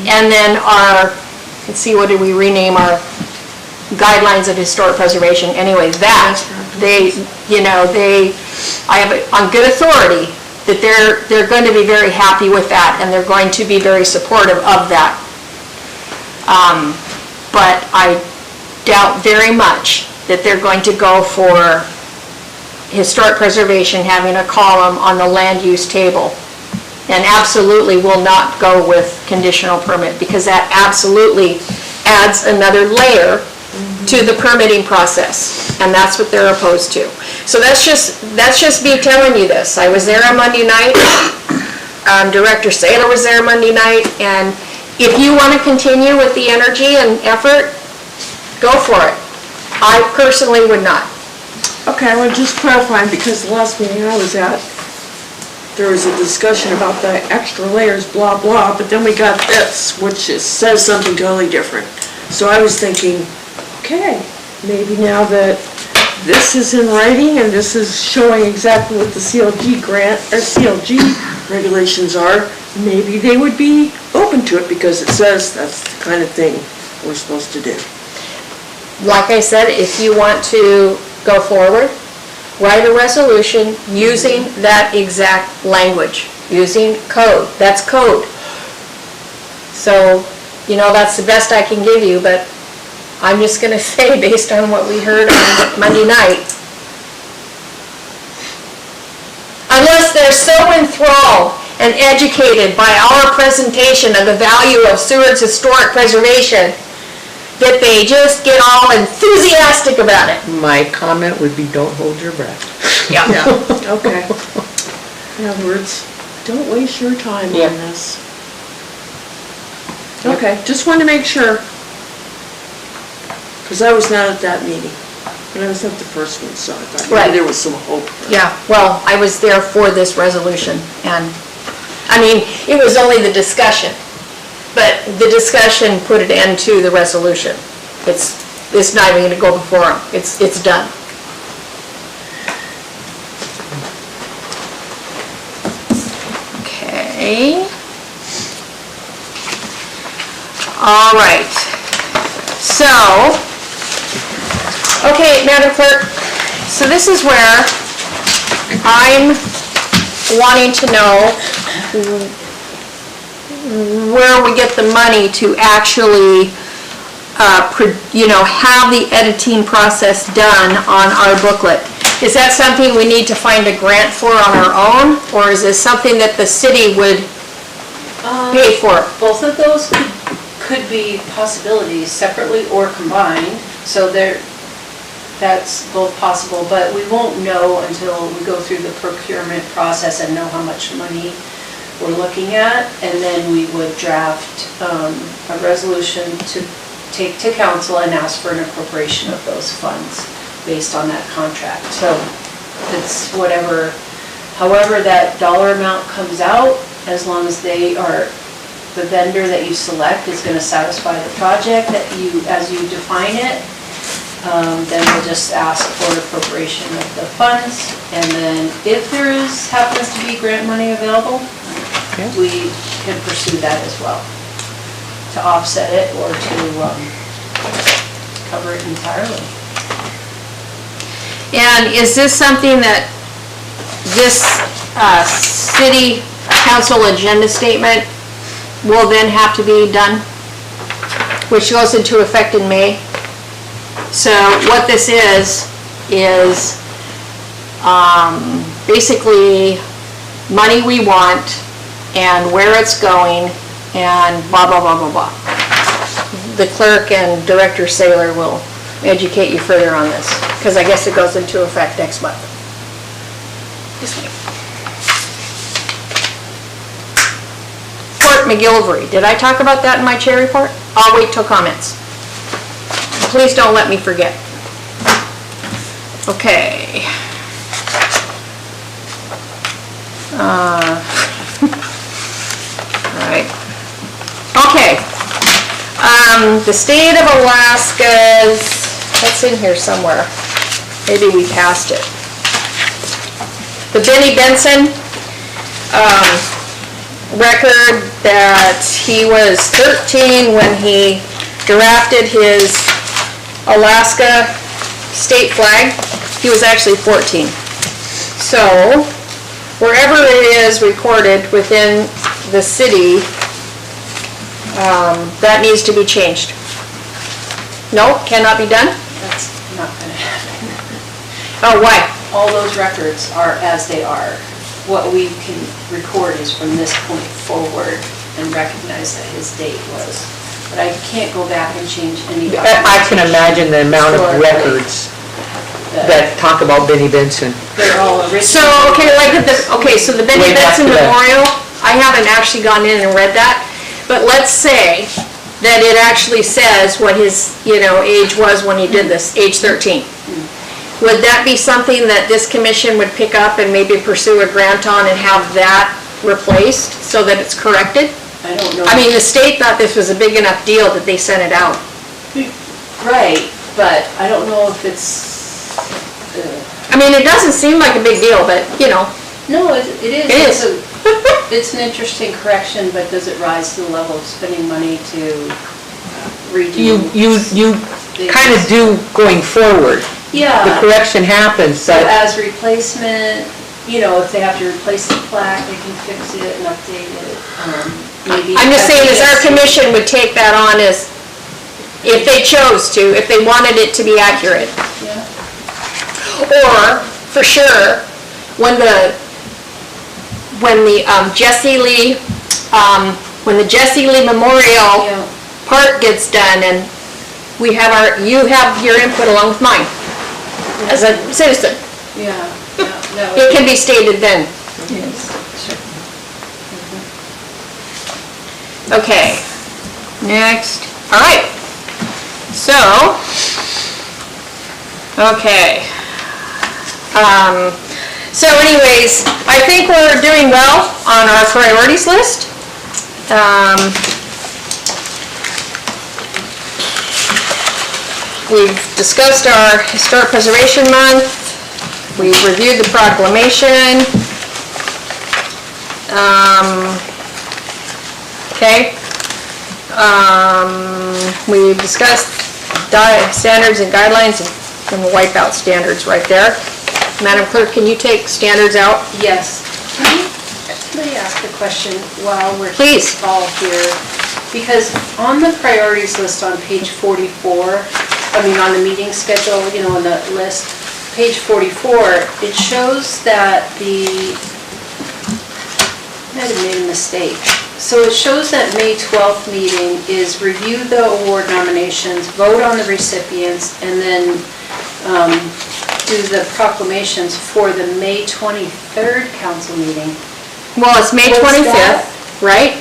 And then let's see, what did we rename our guidelines of historic preservation? Anyway, that, I have it on good authority that they're going to be very happy with that, and they're going to be very supportive of that. But I doubt very much that they're going to go for historic preservation having a column on the land use table, and absolutely will not go with conditional permit, because that absolutely adds another layer to the permitting process, and that's what they're opposed to. So that's just me telling you this. I was there on Monday night, Director Saylor was there Monday night, and if you want to continue with the energy and effort, go for it. I personally would not. Okay, well, just clarifying, because the last meeting I was at, there was a discussion about the extra layers, blah, blah, but then we got this, which says something totally different. So I was thinking, okay, maybe now that this is in writing and this is showing exactly what the CLG regulations are, maybe they would be open to it, because it says that's the kind of thing we're supposed to do. Like I said, if you want to go forward, write a resolution using that exact language, using code. That's code. So, that's the best I can give you, but I'm just gonna say, based on what we heard on Monday night, unless they're so enthralled and educated by our presentation of the value of Seward's historic preservation that they just get all enthusiastic about it. My comment would be, don't hold your breath. Yeah, okay. In other words, don't waste your time Yeah. on this. Okay, just wanted to make sure. Because I was not at that meeting, but I was at the first one, so I thought Right. maybe there was some hope. Yeah, well, I was there for this resolution, and, it was only the discussion, but the discussion put an end to the resolution. It's not even gonna go before them, it's done. Okay. All right. So, okay, Madam Clerk, so this is where I'm wanting to know where we get the money to actually, have the editing process done on our booklet. Is that something we need to find a grant for on our own, or is this something that the city would pay for? Both of those could be possibilities, separately or combined, so that's both possible, but we won't know until we go through the procurement process and know how much money we're looking at, and then we would draft a resolution to take to council and ask for an appropriation of those funds based on that contract. So it's however that dollar amount comes out, as long as the vendor that you select is going to satisfy the project as you define it, then we'll just ask for appropriation of the funds. And then if there happens to be grant money available, we can pursue that as well, to offset it or to cover it entirely. And is this something that this city council agenda statement will then have to be done, which goes into effect in May? So what this is basically money we want and where it's going and blah, blah, blah, blah, blah. The clerk and Director Saylor will educate you further on this, because I guess it goes into effect next month. This way. Fort McGilvery, did I talk about that in my chair report? I'll wait till comments. Please don't let me forget. Okay. All right. Okay. The state of Alaska's, that's in here somewhere. Maybe we passed it. The Benny Benson record that he was 13 when he drafted his Alaska state flag. He was actually 14. So, wherever it is recorded within the city, that needs to be changed. No, cannot be done? That's not going to happen. Oh, why? All those records are as they are. What we can record is from this point forward and recognize that his date was. But I can't go back and change any documentation. I can imagine the amount of records that talk about Benny Benson. They're all original. So, so the Benny Way back Benson to that. Memorial, I haven't actually gone in and read that, but let's say that it actually says what his, age was when he did this, age 13. Would that be something that this commission would pick up and maybe pursue a grant on and have that replaced so that it's corrected? I don't know. I mean, the state thought this was a big enough deal that they sent it out. Right, but I don't know if it's, I mean, it doesn't seem like a big deal, but, no, it is. It is. It's an interesting correction, but does it rise to the level of spending money to redo? You kind of do going forward. Yeah. the correction happens, So but as replacement, if they have to replace the plaque, they can fix it and update it, maybe. I'm just saying, as our commission would take that on as, if they chose to, if they wanted it to be accurate. Yeah. Or, for sure, when the Jesse Lee, when the Jesse Lee Memorial Yeah. part gets done, and you have your input along with mine, as a citizen, Yeah, that it would, can be stated then. yes, sure. Okay, next, all right. So, okay. So anyways, I think we're doing well on our priorities list. We've discussed our Historic Preservation Month. We've reviewed the proclamation. Okay. We've discussed standards and guidelines and the wipeout standards right there. Madam Clerk, can you take standards out? Yes. Can I ask a question while we're Please. all here? Because on the priorities list on page 44, on the meeting schedule, on the list, page 44, it shows that I might have made a mistake. So it shows that May 12th meeting is review the award nominations, vote on the recipients, and then do the proclamations for the May 23rd council meeting. Well, it's May What's 25th, right?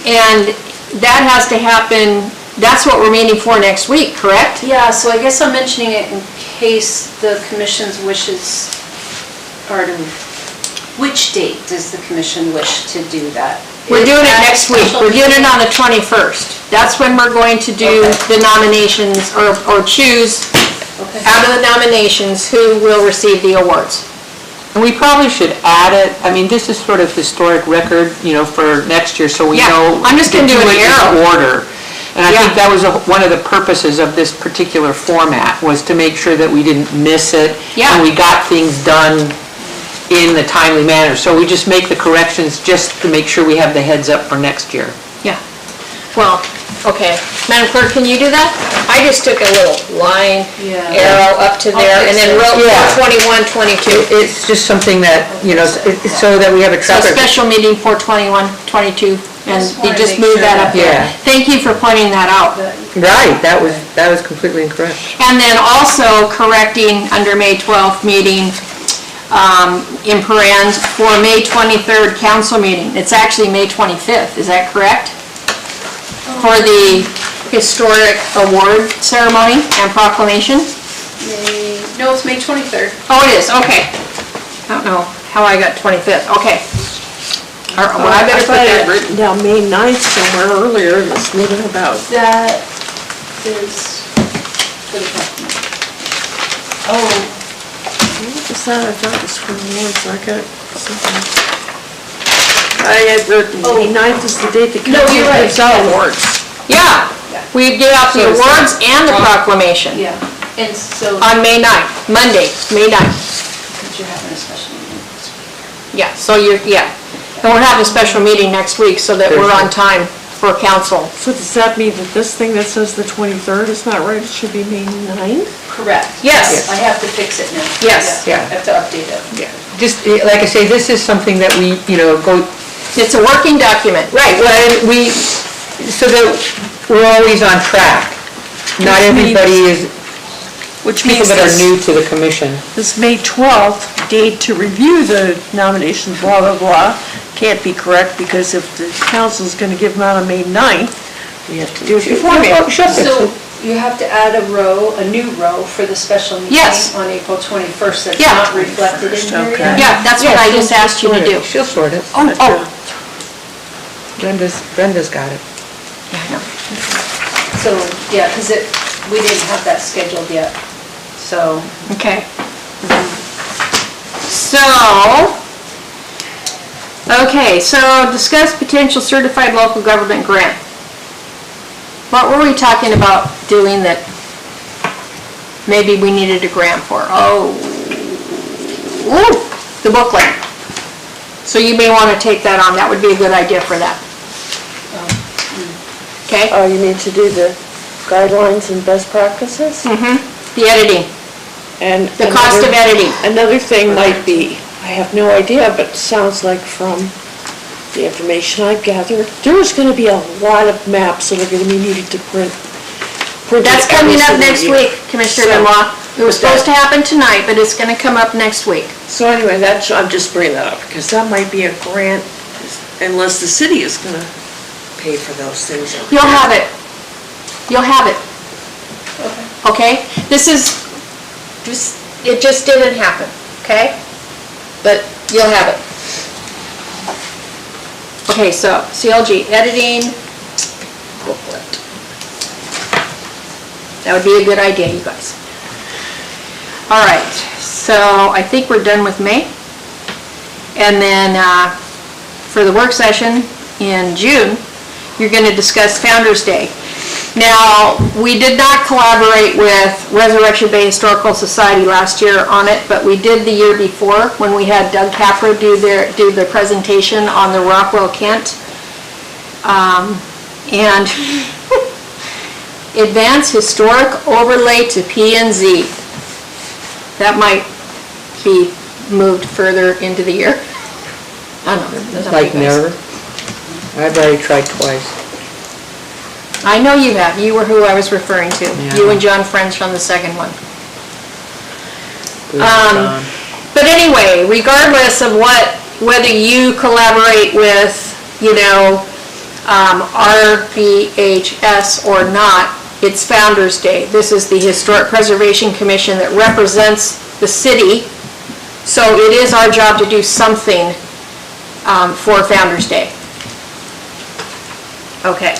And that has to happen, that's what we're meeting for next week, correct? Yeah, so I guess I'm mentioning it in case the commission's wishes are to, which date does the commission wish to do that? We're doing it At a next week. special We're doing it meeting? on the 21st. That's when we're going to do Okay. the nominations, or choose Okay. out of the nominations who will receive the awards. And we probably should add it, this is sort of historic record, for next year, so we Yeah, know. I'm just gonna do an it in arrow. order. And I Yeah. think that was one of the purposes of this particular format, was to make sure that we didn't miss it. Yeah. And we got things done in the timely manner. So we just make the corrections just to make sure we have the heads up for next year. Yeah. Well, okay. Madam Clerk, can you do that? I just took a little line, Yeah. arrow up to there, and then wrote Yeah. 21, 22. it's just something that, so that we have a So track record. special meeting for 21, 22, and Just you wanna just make move sure that that- up there. Yeah. Thank you for pointing that out. Right, that was completely incorrect. And then also correcting under May 12th meeting, in parens, for May 23rd council meeting. It's actually May 25th, is that correct? For the historic award ceremony and proclamation? No, it's May 23rd. Oh, it is, okay. I don't know how I got 25th, okay. All right, well, I better put thought I had that. written down May 9th somewhere earlier in this meeting about. That is for the proclamation. Oh, What was that? I thought it was for awards, I got something. I had written, May 9th is the date the No, council you're right. gives out awards. Yeah, we give out the So is that- awards and the proclamation yeah, and so, on May 9th, Monday, May 9th. because you're having a special meeting. Yeah, so and we're having a special meeting next week so that we're on time for council. So does that mean that this thing that says the 23rd is not right? It should be May 9th? Correct. Yes. I have to fix it now. Yes. Yeah, Yeah. I have to update it. Yeah, just, like I say, this is something that we, go, It's a working document. right, well, we, so that we're always on track. Not everybody is, Which people means that are this, new to the commission. this May 12th date to review the nominations, blah, blah, blah, can't be correct because if the council's gonna give them out on May 9th, we have to do it before May. Oh, sure. So you have to add a new row for the special meeting Yes. on April 21st that's Yeah. not reflected in here Okay. yet? Yeah, that's what I just asked you to do. She'll sort it. Oh, Brenda's got it. yeah, I know. So, yeah, because we didn't have that scheduled yet, so. Okay. So, discuss potential certified local government grant. What were we talking about doing that maybe we needed a grant for. The booklet. So you may want to take that on, that would be a good idea for that. Okay? Oh, you need to do the guidelines and best practices? The editing, And the cost of editing. Another thing might be, I have no idea, but it sounds like from the information I've gathered, there is gonna be a lot of maps that are gonna be needed to print. That's coming up next year. week, Commissioner Benoit. It was supposed to happen tonight, but it's gonna come up next week. So anyway, I'm just bringing that up, because that might be a grant, unless the city is gonna pay for those things. You'll have it. You'll have it. Okay? This is, it just didn't happen, okay? But you'll have it. Okay, so CLG, editing booklet. That would be a good idea, you guys. All right, so I think we're done with May. And then for the work session in June, you're going to discuss Founder's Day. Now, we did not collaborate with Resurrection Bay Historical Society last year on it, but we did the year before when we had Doug Capra do the presentation on the Rockwell Kent. And Advanced Historic Overlay to P&Z. That might be moved further into the year. I don't know. That's up to you Like guys. never. I've already tried twice. I know you have. You were who I was referring to. Yeah. You and John French on the second one. Good John. But anyway, regardless of whether you collaborate with, RBHS or not, it's Founder's Day. This is the Historic Preservation Commission that represents the city. So it is our job to do something for Founder's Day. Okay.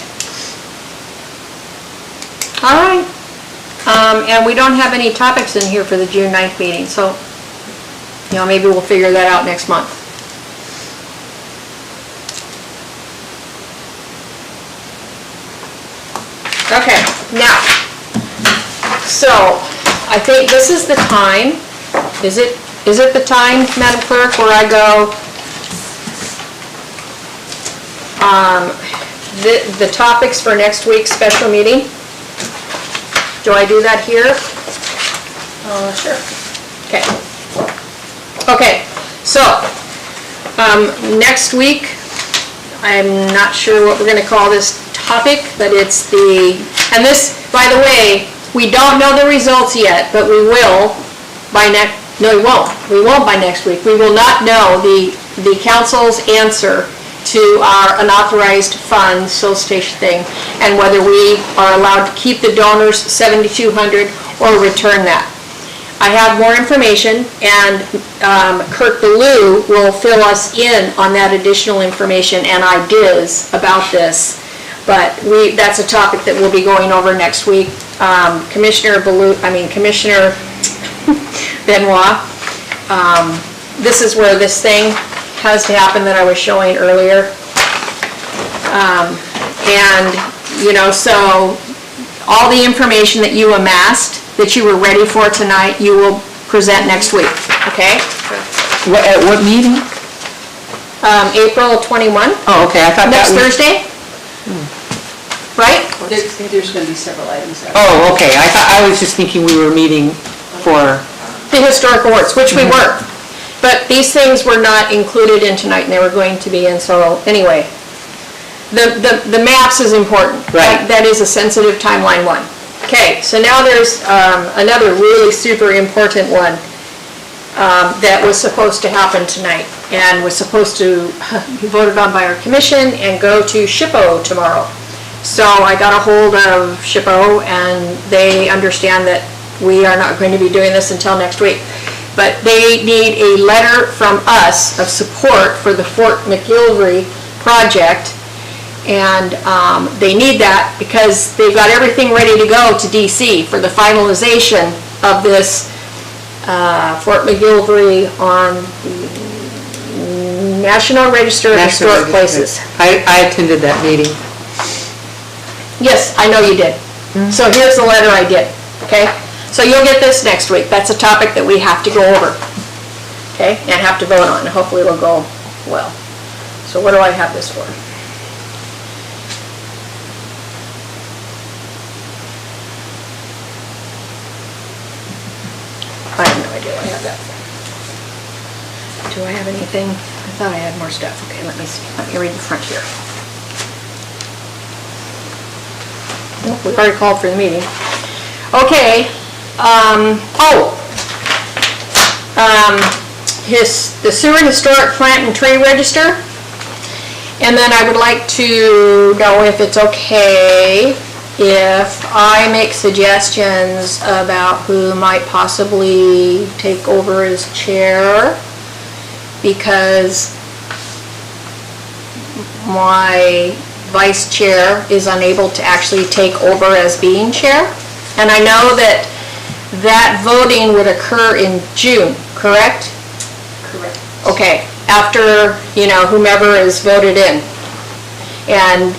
All right. And we don't have any topics in here for the June 9th meeting, so, maybe we'll figure that out next month. Okay, now, so, I think this is the time, is it the time, Madam Clerk, where I go, the topics for next week's special meeting? Do I do that here? Sure. Okay. Okay, so, next week, I'm not sure what we're gonna call this topic, but it's and this, by the way, we don't know the results yet, but we will by no, we won't. We won't by next week. We will not know the council's answer to our unauthorized funds solicitation thing, and whether we are allowed to keep the donors $7,200 or return that. I have more information, and Kirk Ballou will fill us in on that additional information and ideas about this. But that's a topic that we'll be going over next week. Commissioner Benoit, this is where this thing has to happen that I was showing earlier. So all the information that you amassed, that you were ready for tonight, you will present next week, okay? At what meeting? April 21, Oh, okay, I thought that next was... Thursday? Right? There's going to be several items. Oh, okay, I was just thinking we were meeting for... The historic awards, which we were. But these things were not included in tonight, and they were going to be in, so anyway. The maps is important. Right. That is a sensitive timeline one. Okay, so now there's another really super important one that was supposed to happen tonight, and was supposed to be voted on by our commission and go to SHPO tomorrow. So I got a hold of SHPO, and they understand that we are not going to be doing this until next week. But they need a letter from us of support for the Fort McGillivray project. And they need that because they've got everything ready to go to DC for the finalization of this Fort McGillivray on the National Register of Historic Places. I attended that meeting. Yes, I know you did. So here's the letter I did, okay? So you'll get this next week. That's a topic that we have to go over, okay, and have to vote on, and hopefully it'll go well. So what do I have this for? I have no idea what I have that for. Do I have anything? I thought I had more stuff. Okay, let me see. Let me read the front here. Nope, we already called for the meeting. Okay, the sewer and historic plant and tree register. And then I would like to know if it's okay if I make suggestions about who might possibly take over as chair, because my vice chair is unable to actually take over as being chair. And I know that that voting would occur in June, correct? Correct. Okay, after, whomever is voted in. And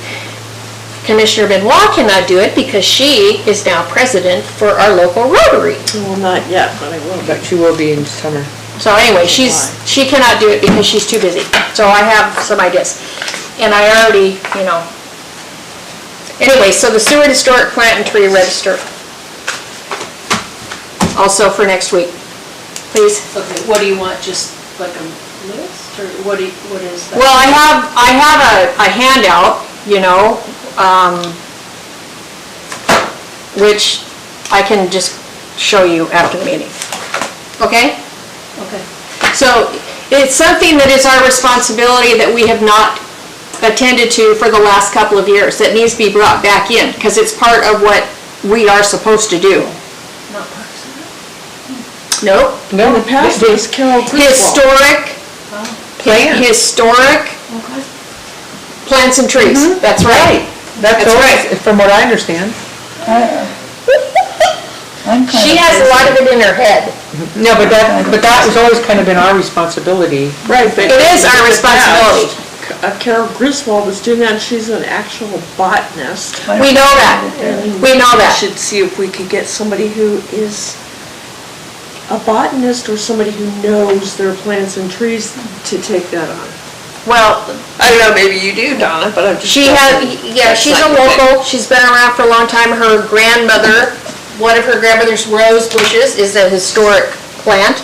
Commissioner Benoit cannot do it because she is now president for our local Rotary. Well, not yet, but I will. But she will be in summer. So anyway, she cannot do it because she's too busy. So I have some ideas. And I already, Anyway, so the sewer and historic plant and tree register. Also for next week, please. Okay, what do you want, just like a list, or what is that? Well, I have a handout, which I can just show you after the meeting. Okay? Okay. So it's something that is our responsibility that we have not attended to for the last couple of years, that needs to be brought back in, because it's part of what we are supposed to do. Not Parks and Rec? Nope. In the past, it was Carol Griswold. Historic Okay. plants and trees, that's right. That's That's always, right. from what I understand. I'm kind She of has a lot of it in her head. No, but that was always kind of been our responsibility. Right, but. It is our responsibility. Carol Griswold was doing that, and she's an actual botanist. We know that. We know We that. should see if we could get somebody who is a botanist or somebody who knows their plants and trees to take that on. Well, I don't know, maybe you do, Donna, but I'm just. she's a local, she's been around for a long time. Her grandmother, one of her grandmother's rose bushes is a historic plant.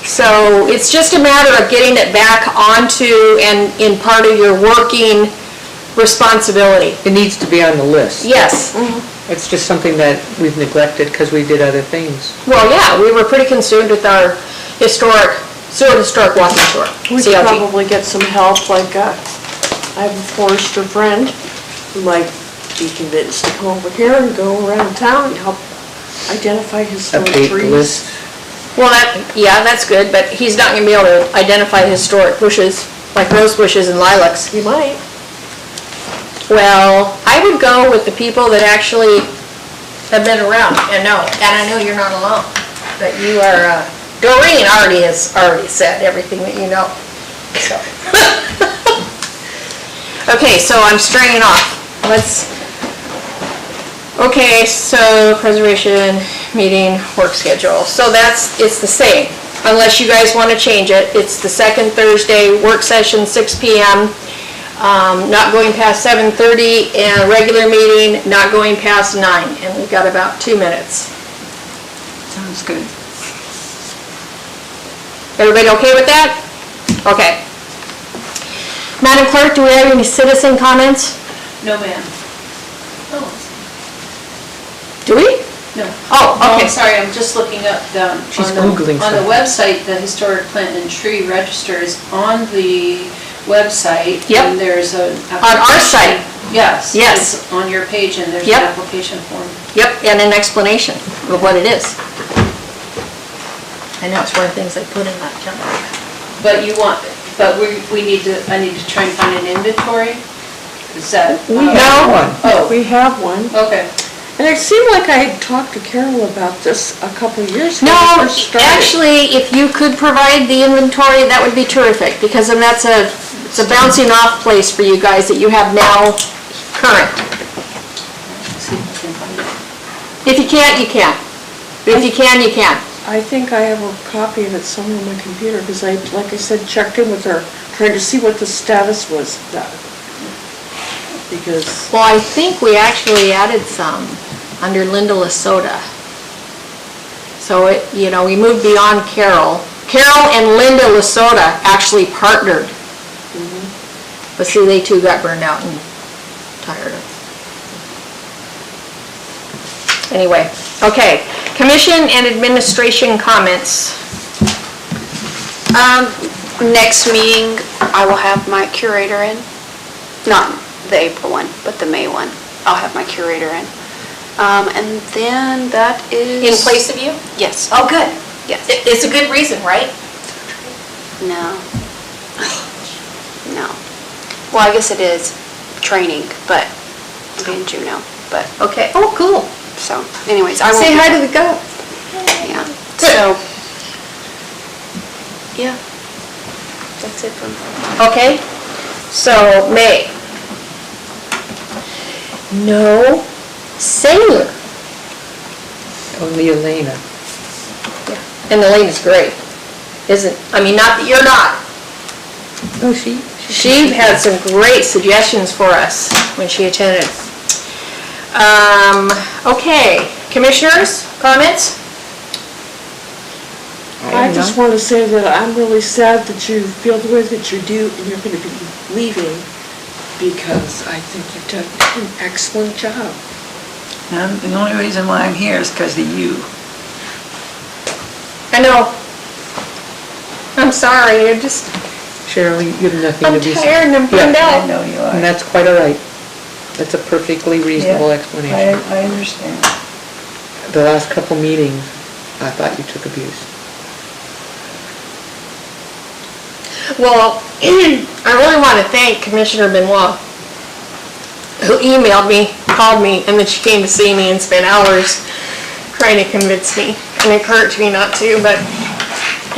So it's just a matter of getting it back onto and in part of your working responsibility. It needs to be on the list. Yes. It's just something that we've neglected because we did other things. Well, yeah, we were pretty consumed with our historic walking tour. We could CLT. probably get some help, like, I have a forester friend who might be convinced to come over here and go around town and help identify historic Update the trees. list. Well, that's good, but he's not gonna be able to identify historic bushes, like rose bushes and lilacs. He might. Well, I would go with the people that actually have been around and know, and I know you're not alone, but you are, Doreen has said everything that you know, so. Okay, so I'm straying off. Okay, so preservation, meeting, work schedule. So it's the same, unless you guys want to change it. It's the second Thursday, work session, 6 PM, not going past 7:30, and regular meeting, not going past 9. And we've got about 2 minutes. Sounds good. Everybody okay with that? Okay. Madam Clerk, do we have any citizen comments? No, ma'am. Oh, Do we? no. Oh, okay. I'm sorry, I'm just looking up She's on Googling the something. website, the historic plant and tree register is on the website. Yep. And there's an On our site. Yes. Yes. It's on your page, and there's an Yep. application form. Yep, and an explanation of what it is. I know, it's one of the things they put in that calendar. But I need to try and find an inventory? Is that? We No. have one. Oh, We have one. okay. And it seemed like I had talked to Carol about this a couple of years ago. No, when we first started. actually, if you could provide the inventory, that would be terrific, because then it's a bouncing off place for you guys that you have now current. See if I can find it. If you can't, you can't. If you can, you can. I think I have a copy of it somewhere on my computer, because I, like I said, checked in with her, trying to see what the status was of that. Because, Well, I think we actually added some under Linda Lesota. So it, you know, we moved beyond Carol. Carol and Linda Lesota actually partnered. But see, they too got burned out and tired of. Anyway, okay. Commission and administration comments. Next meeting, I will have my curator in. Not the April one, but the May one. I'll have my curator in. And then that is... In place of you? Yes. Oh, good. Yes. It's a good reason, right? No. No. Well, I guess it is training, but being Juno, but, Okay. Oh, cool. so, anyways, I will... Say hi to the goat. Yeah, so, yeah, that's it from... Okay, so May. No sailor. Only Elena. And Elena's great, isn't, I mean, not that you're not. Oh, she? She had some great suggestions for us when she attended. Okay, commissioners, comments? I just want to say that I'm really sad that you feel the way that you do, and you're going to be leaving, because I think you've done an excellent job. And the only reason why I'm here is because of you. I know. I'm sorry, I just, Cheryl, you have nothing I'm to be... tired and I'm burned Yeah, I out. know you And are. that's quite all right. That's a perfectly reasonable Yeah, explanation. I understand. The last couple meetings, I thought you took abuse. Well, I really want to thank Commissioner Benoit, who emailed me, called me, and then she came to see me and spent hours trying to convince me and encourage me not to, but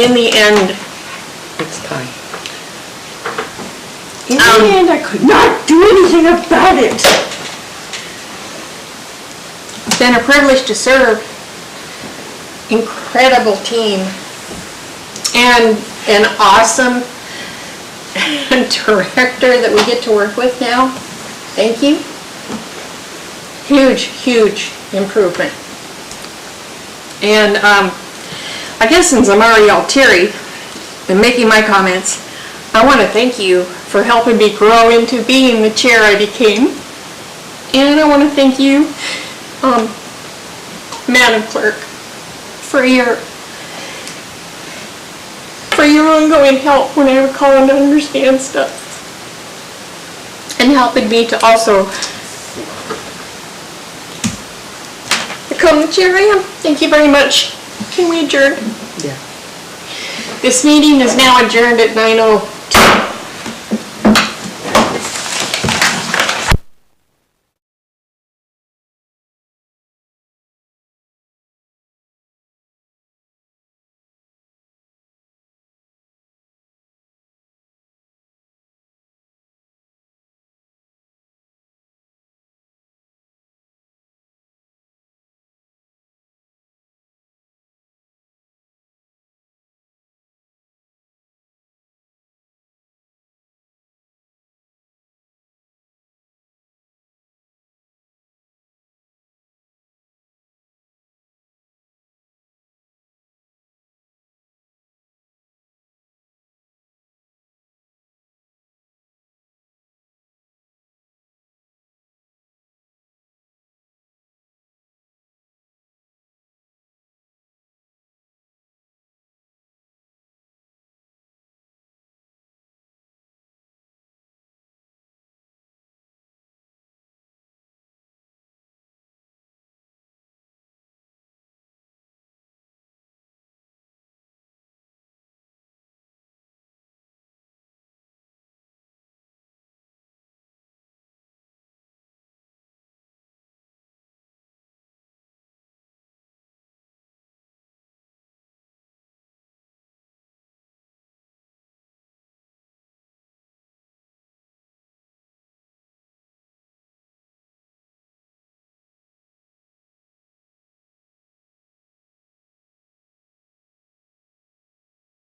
in the end, It's time. In the end, I could not do anything about it. it's been a privilege to serve. Incredible team and an awesome director that we get to work with now. Thank you. Huge, huge improvement. And I guess since I'm already all teary and making my comments, I want to thank you for helping me grow into being the chair I became. And I want to thank you, Madam Clerk, for your ongoing help when I would call in to understand stuff. And helping me to also become the chair I am. Thank you very much. Can we adjourn? Yeah. This meeting is now adjourned at 9:02.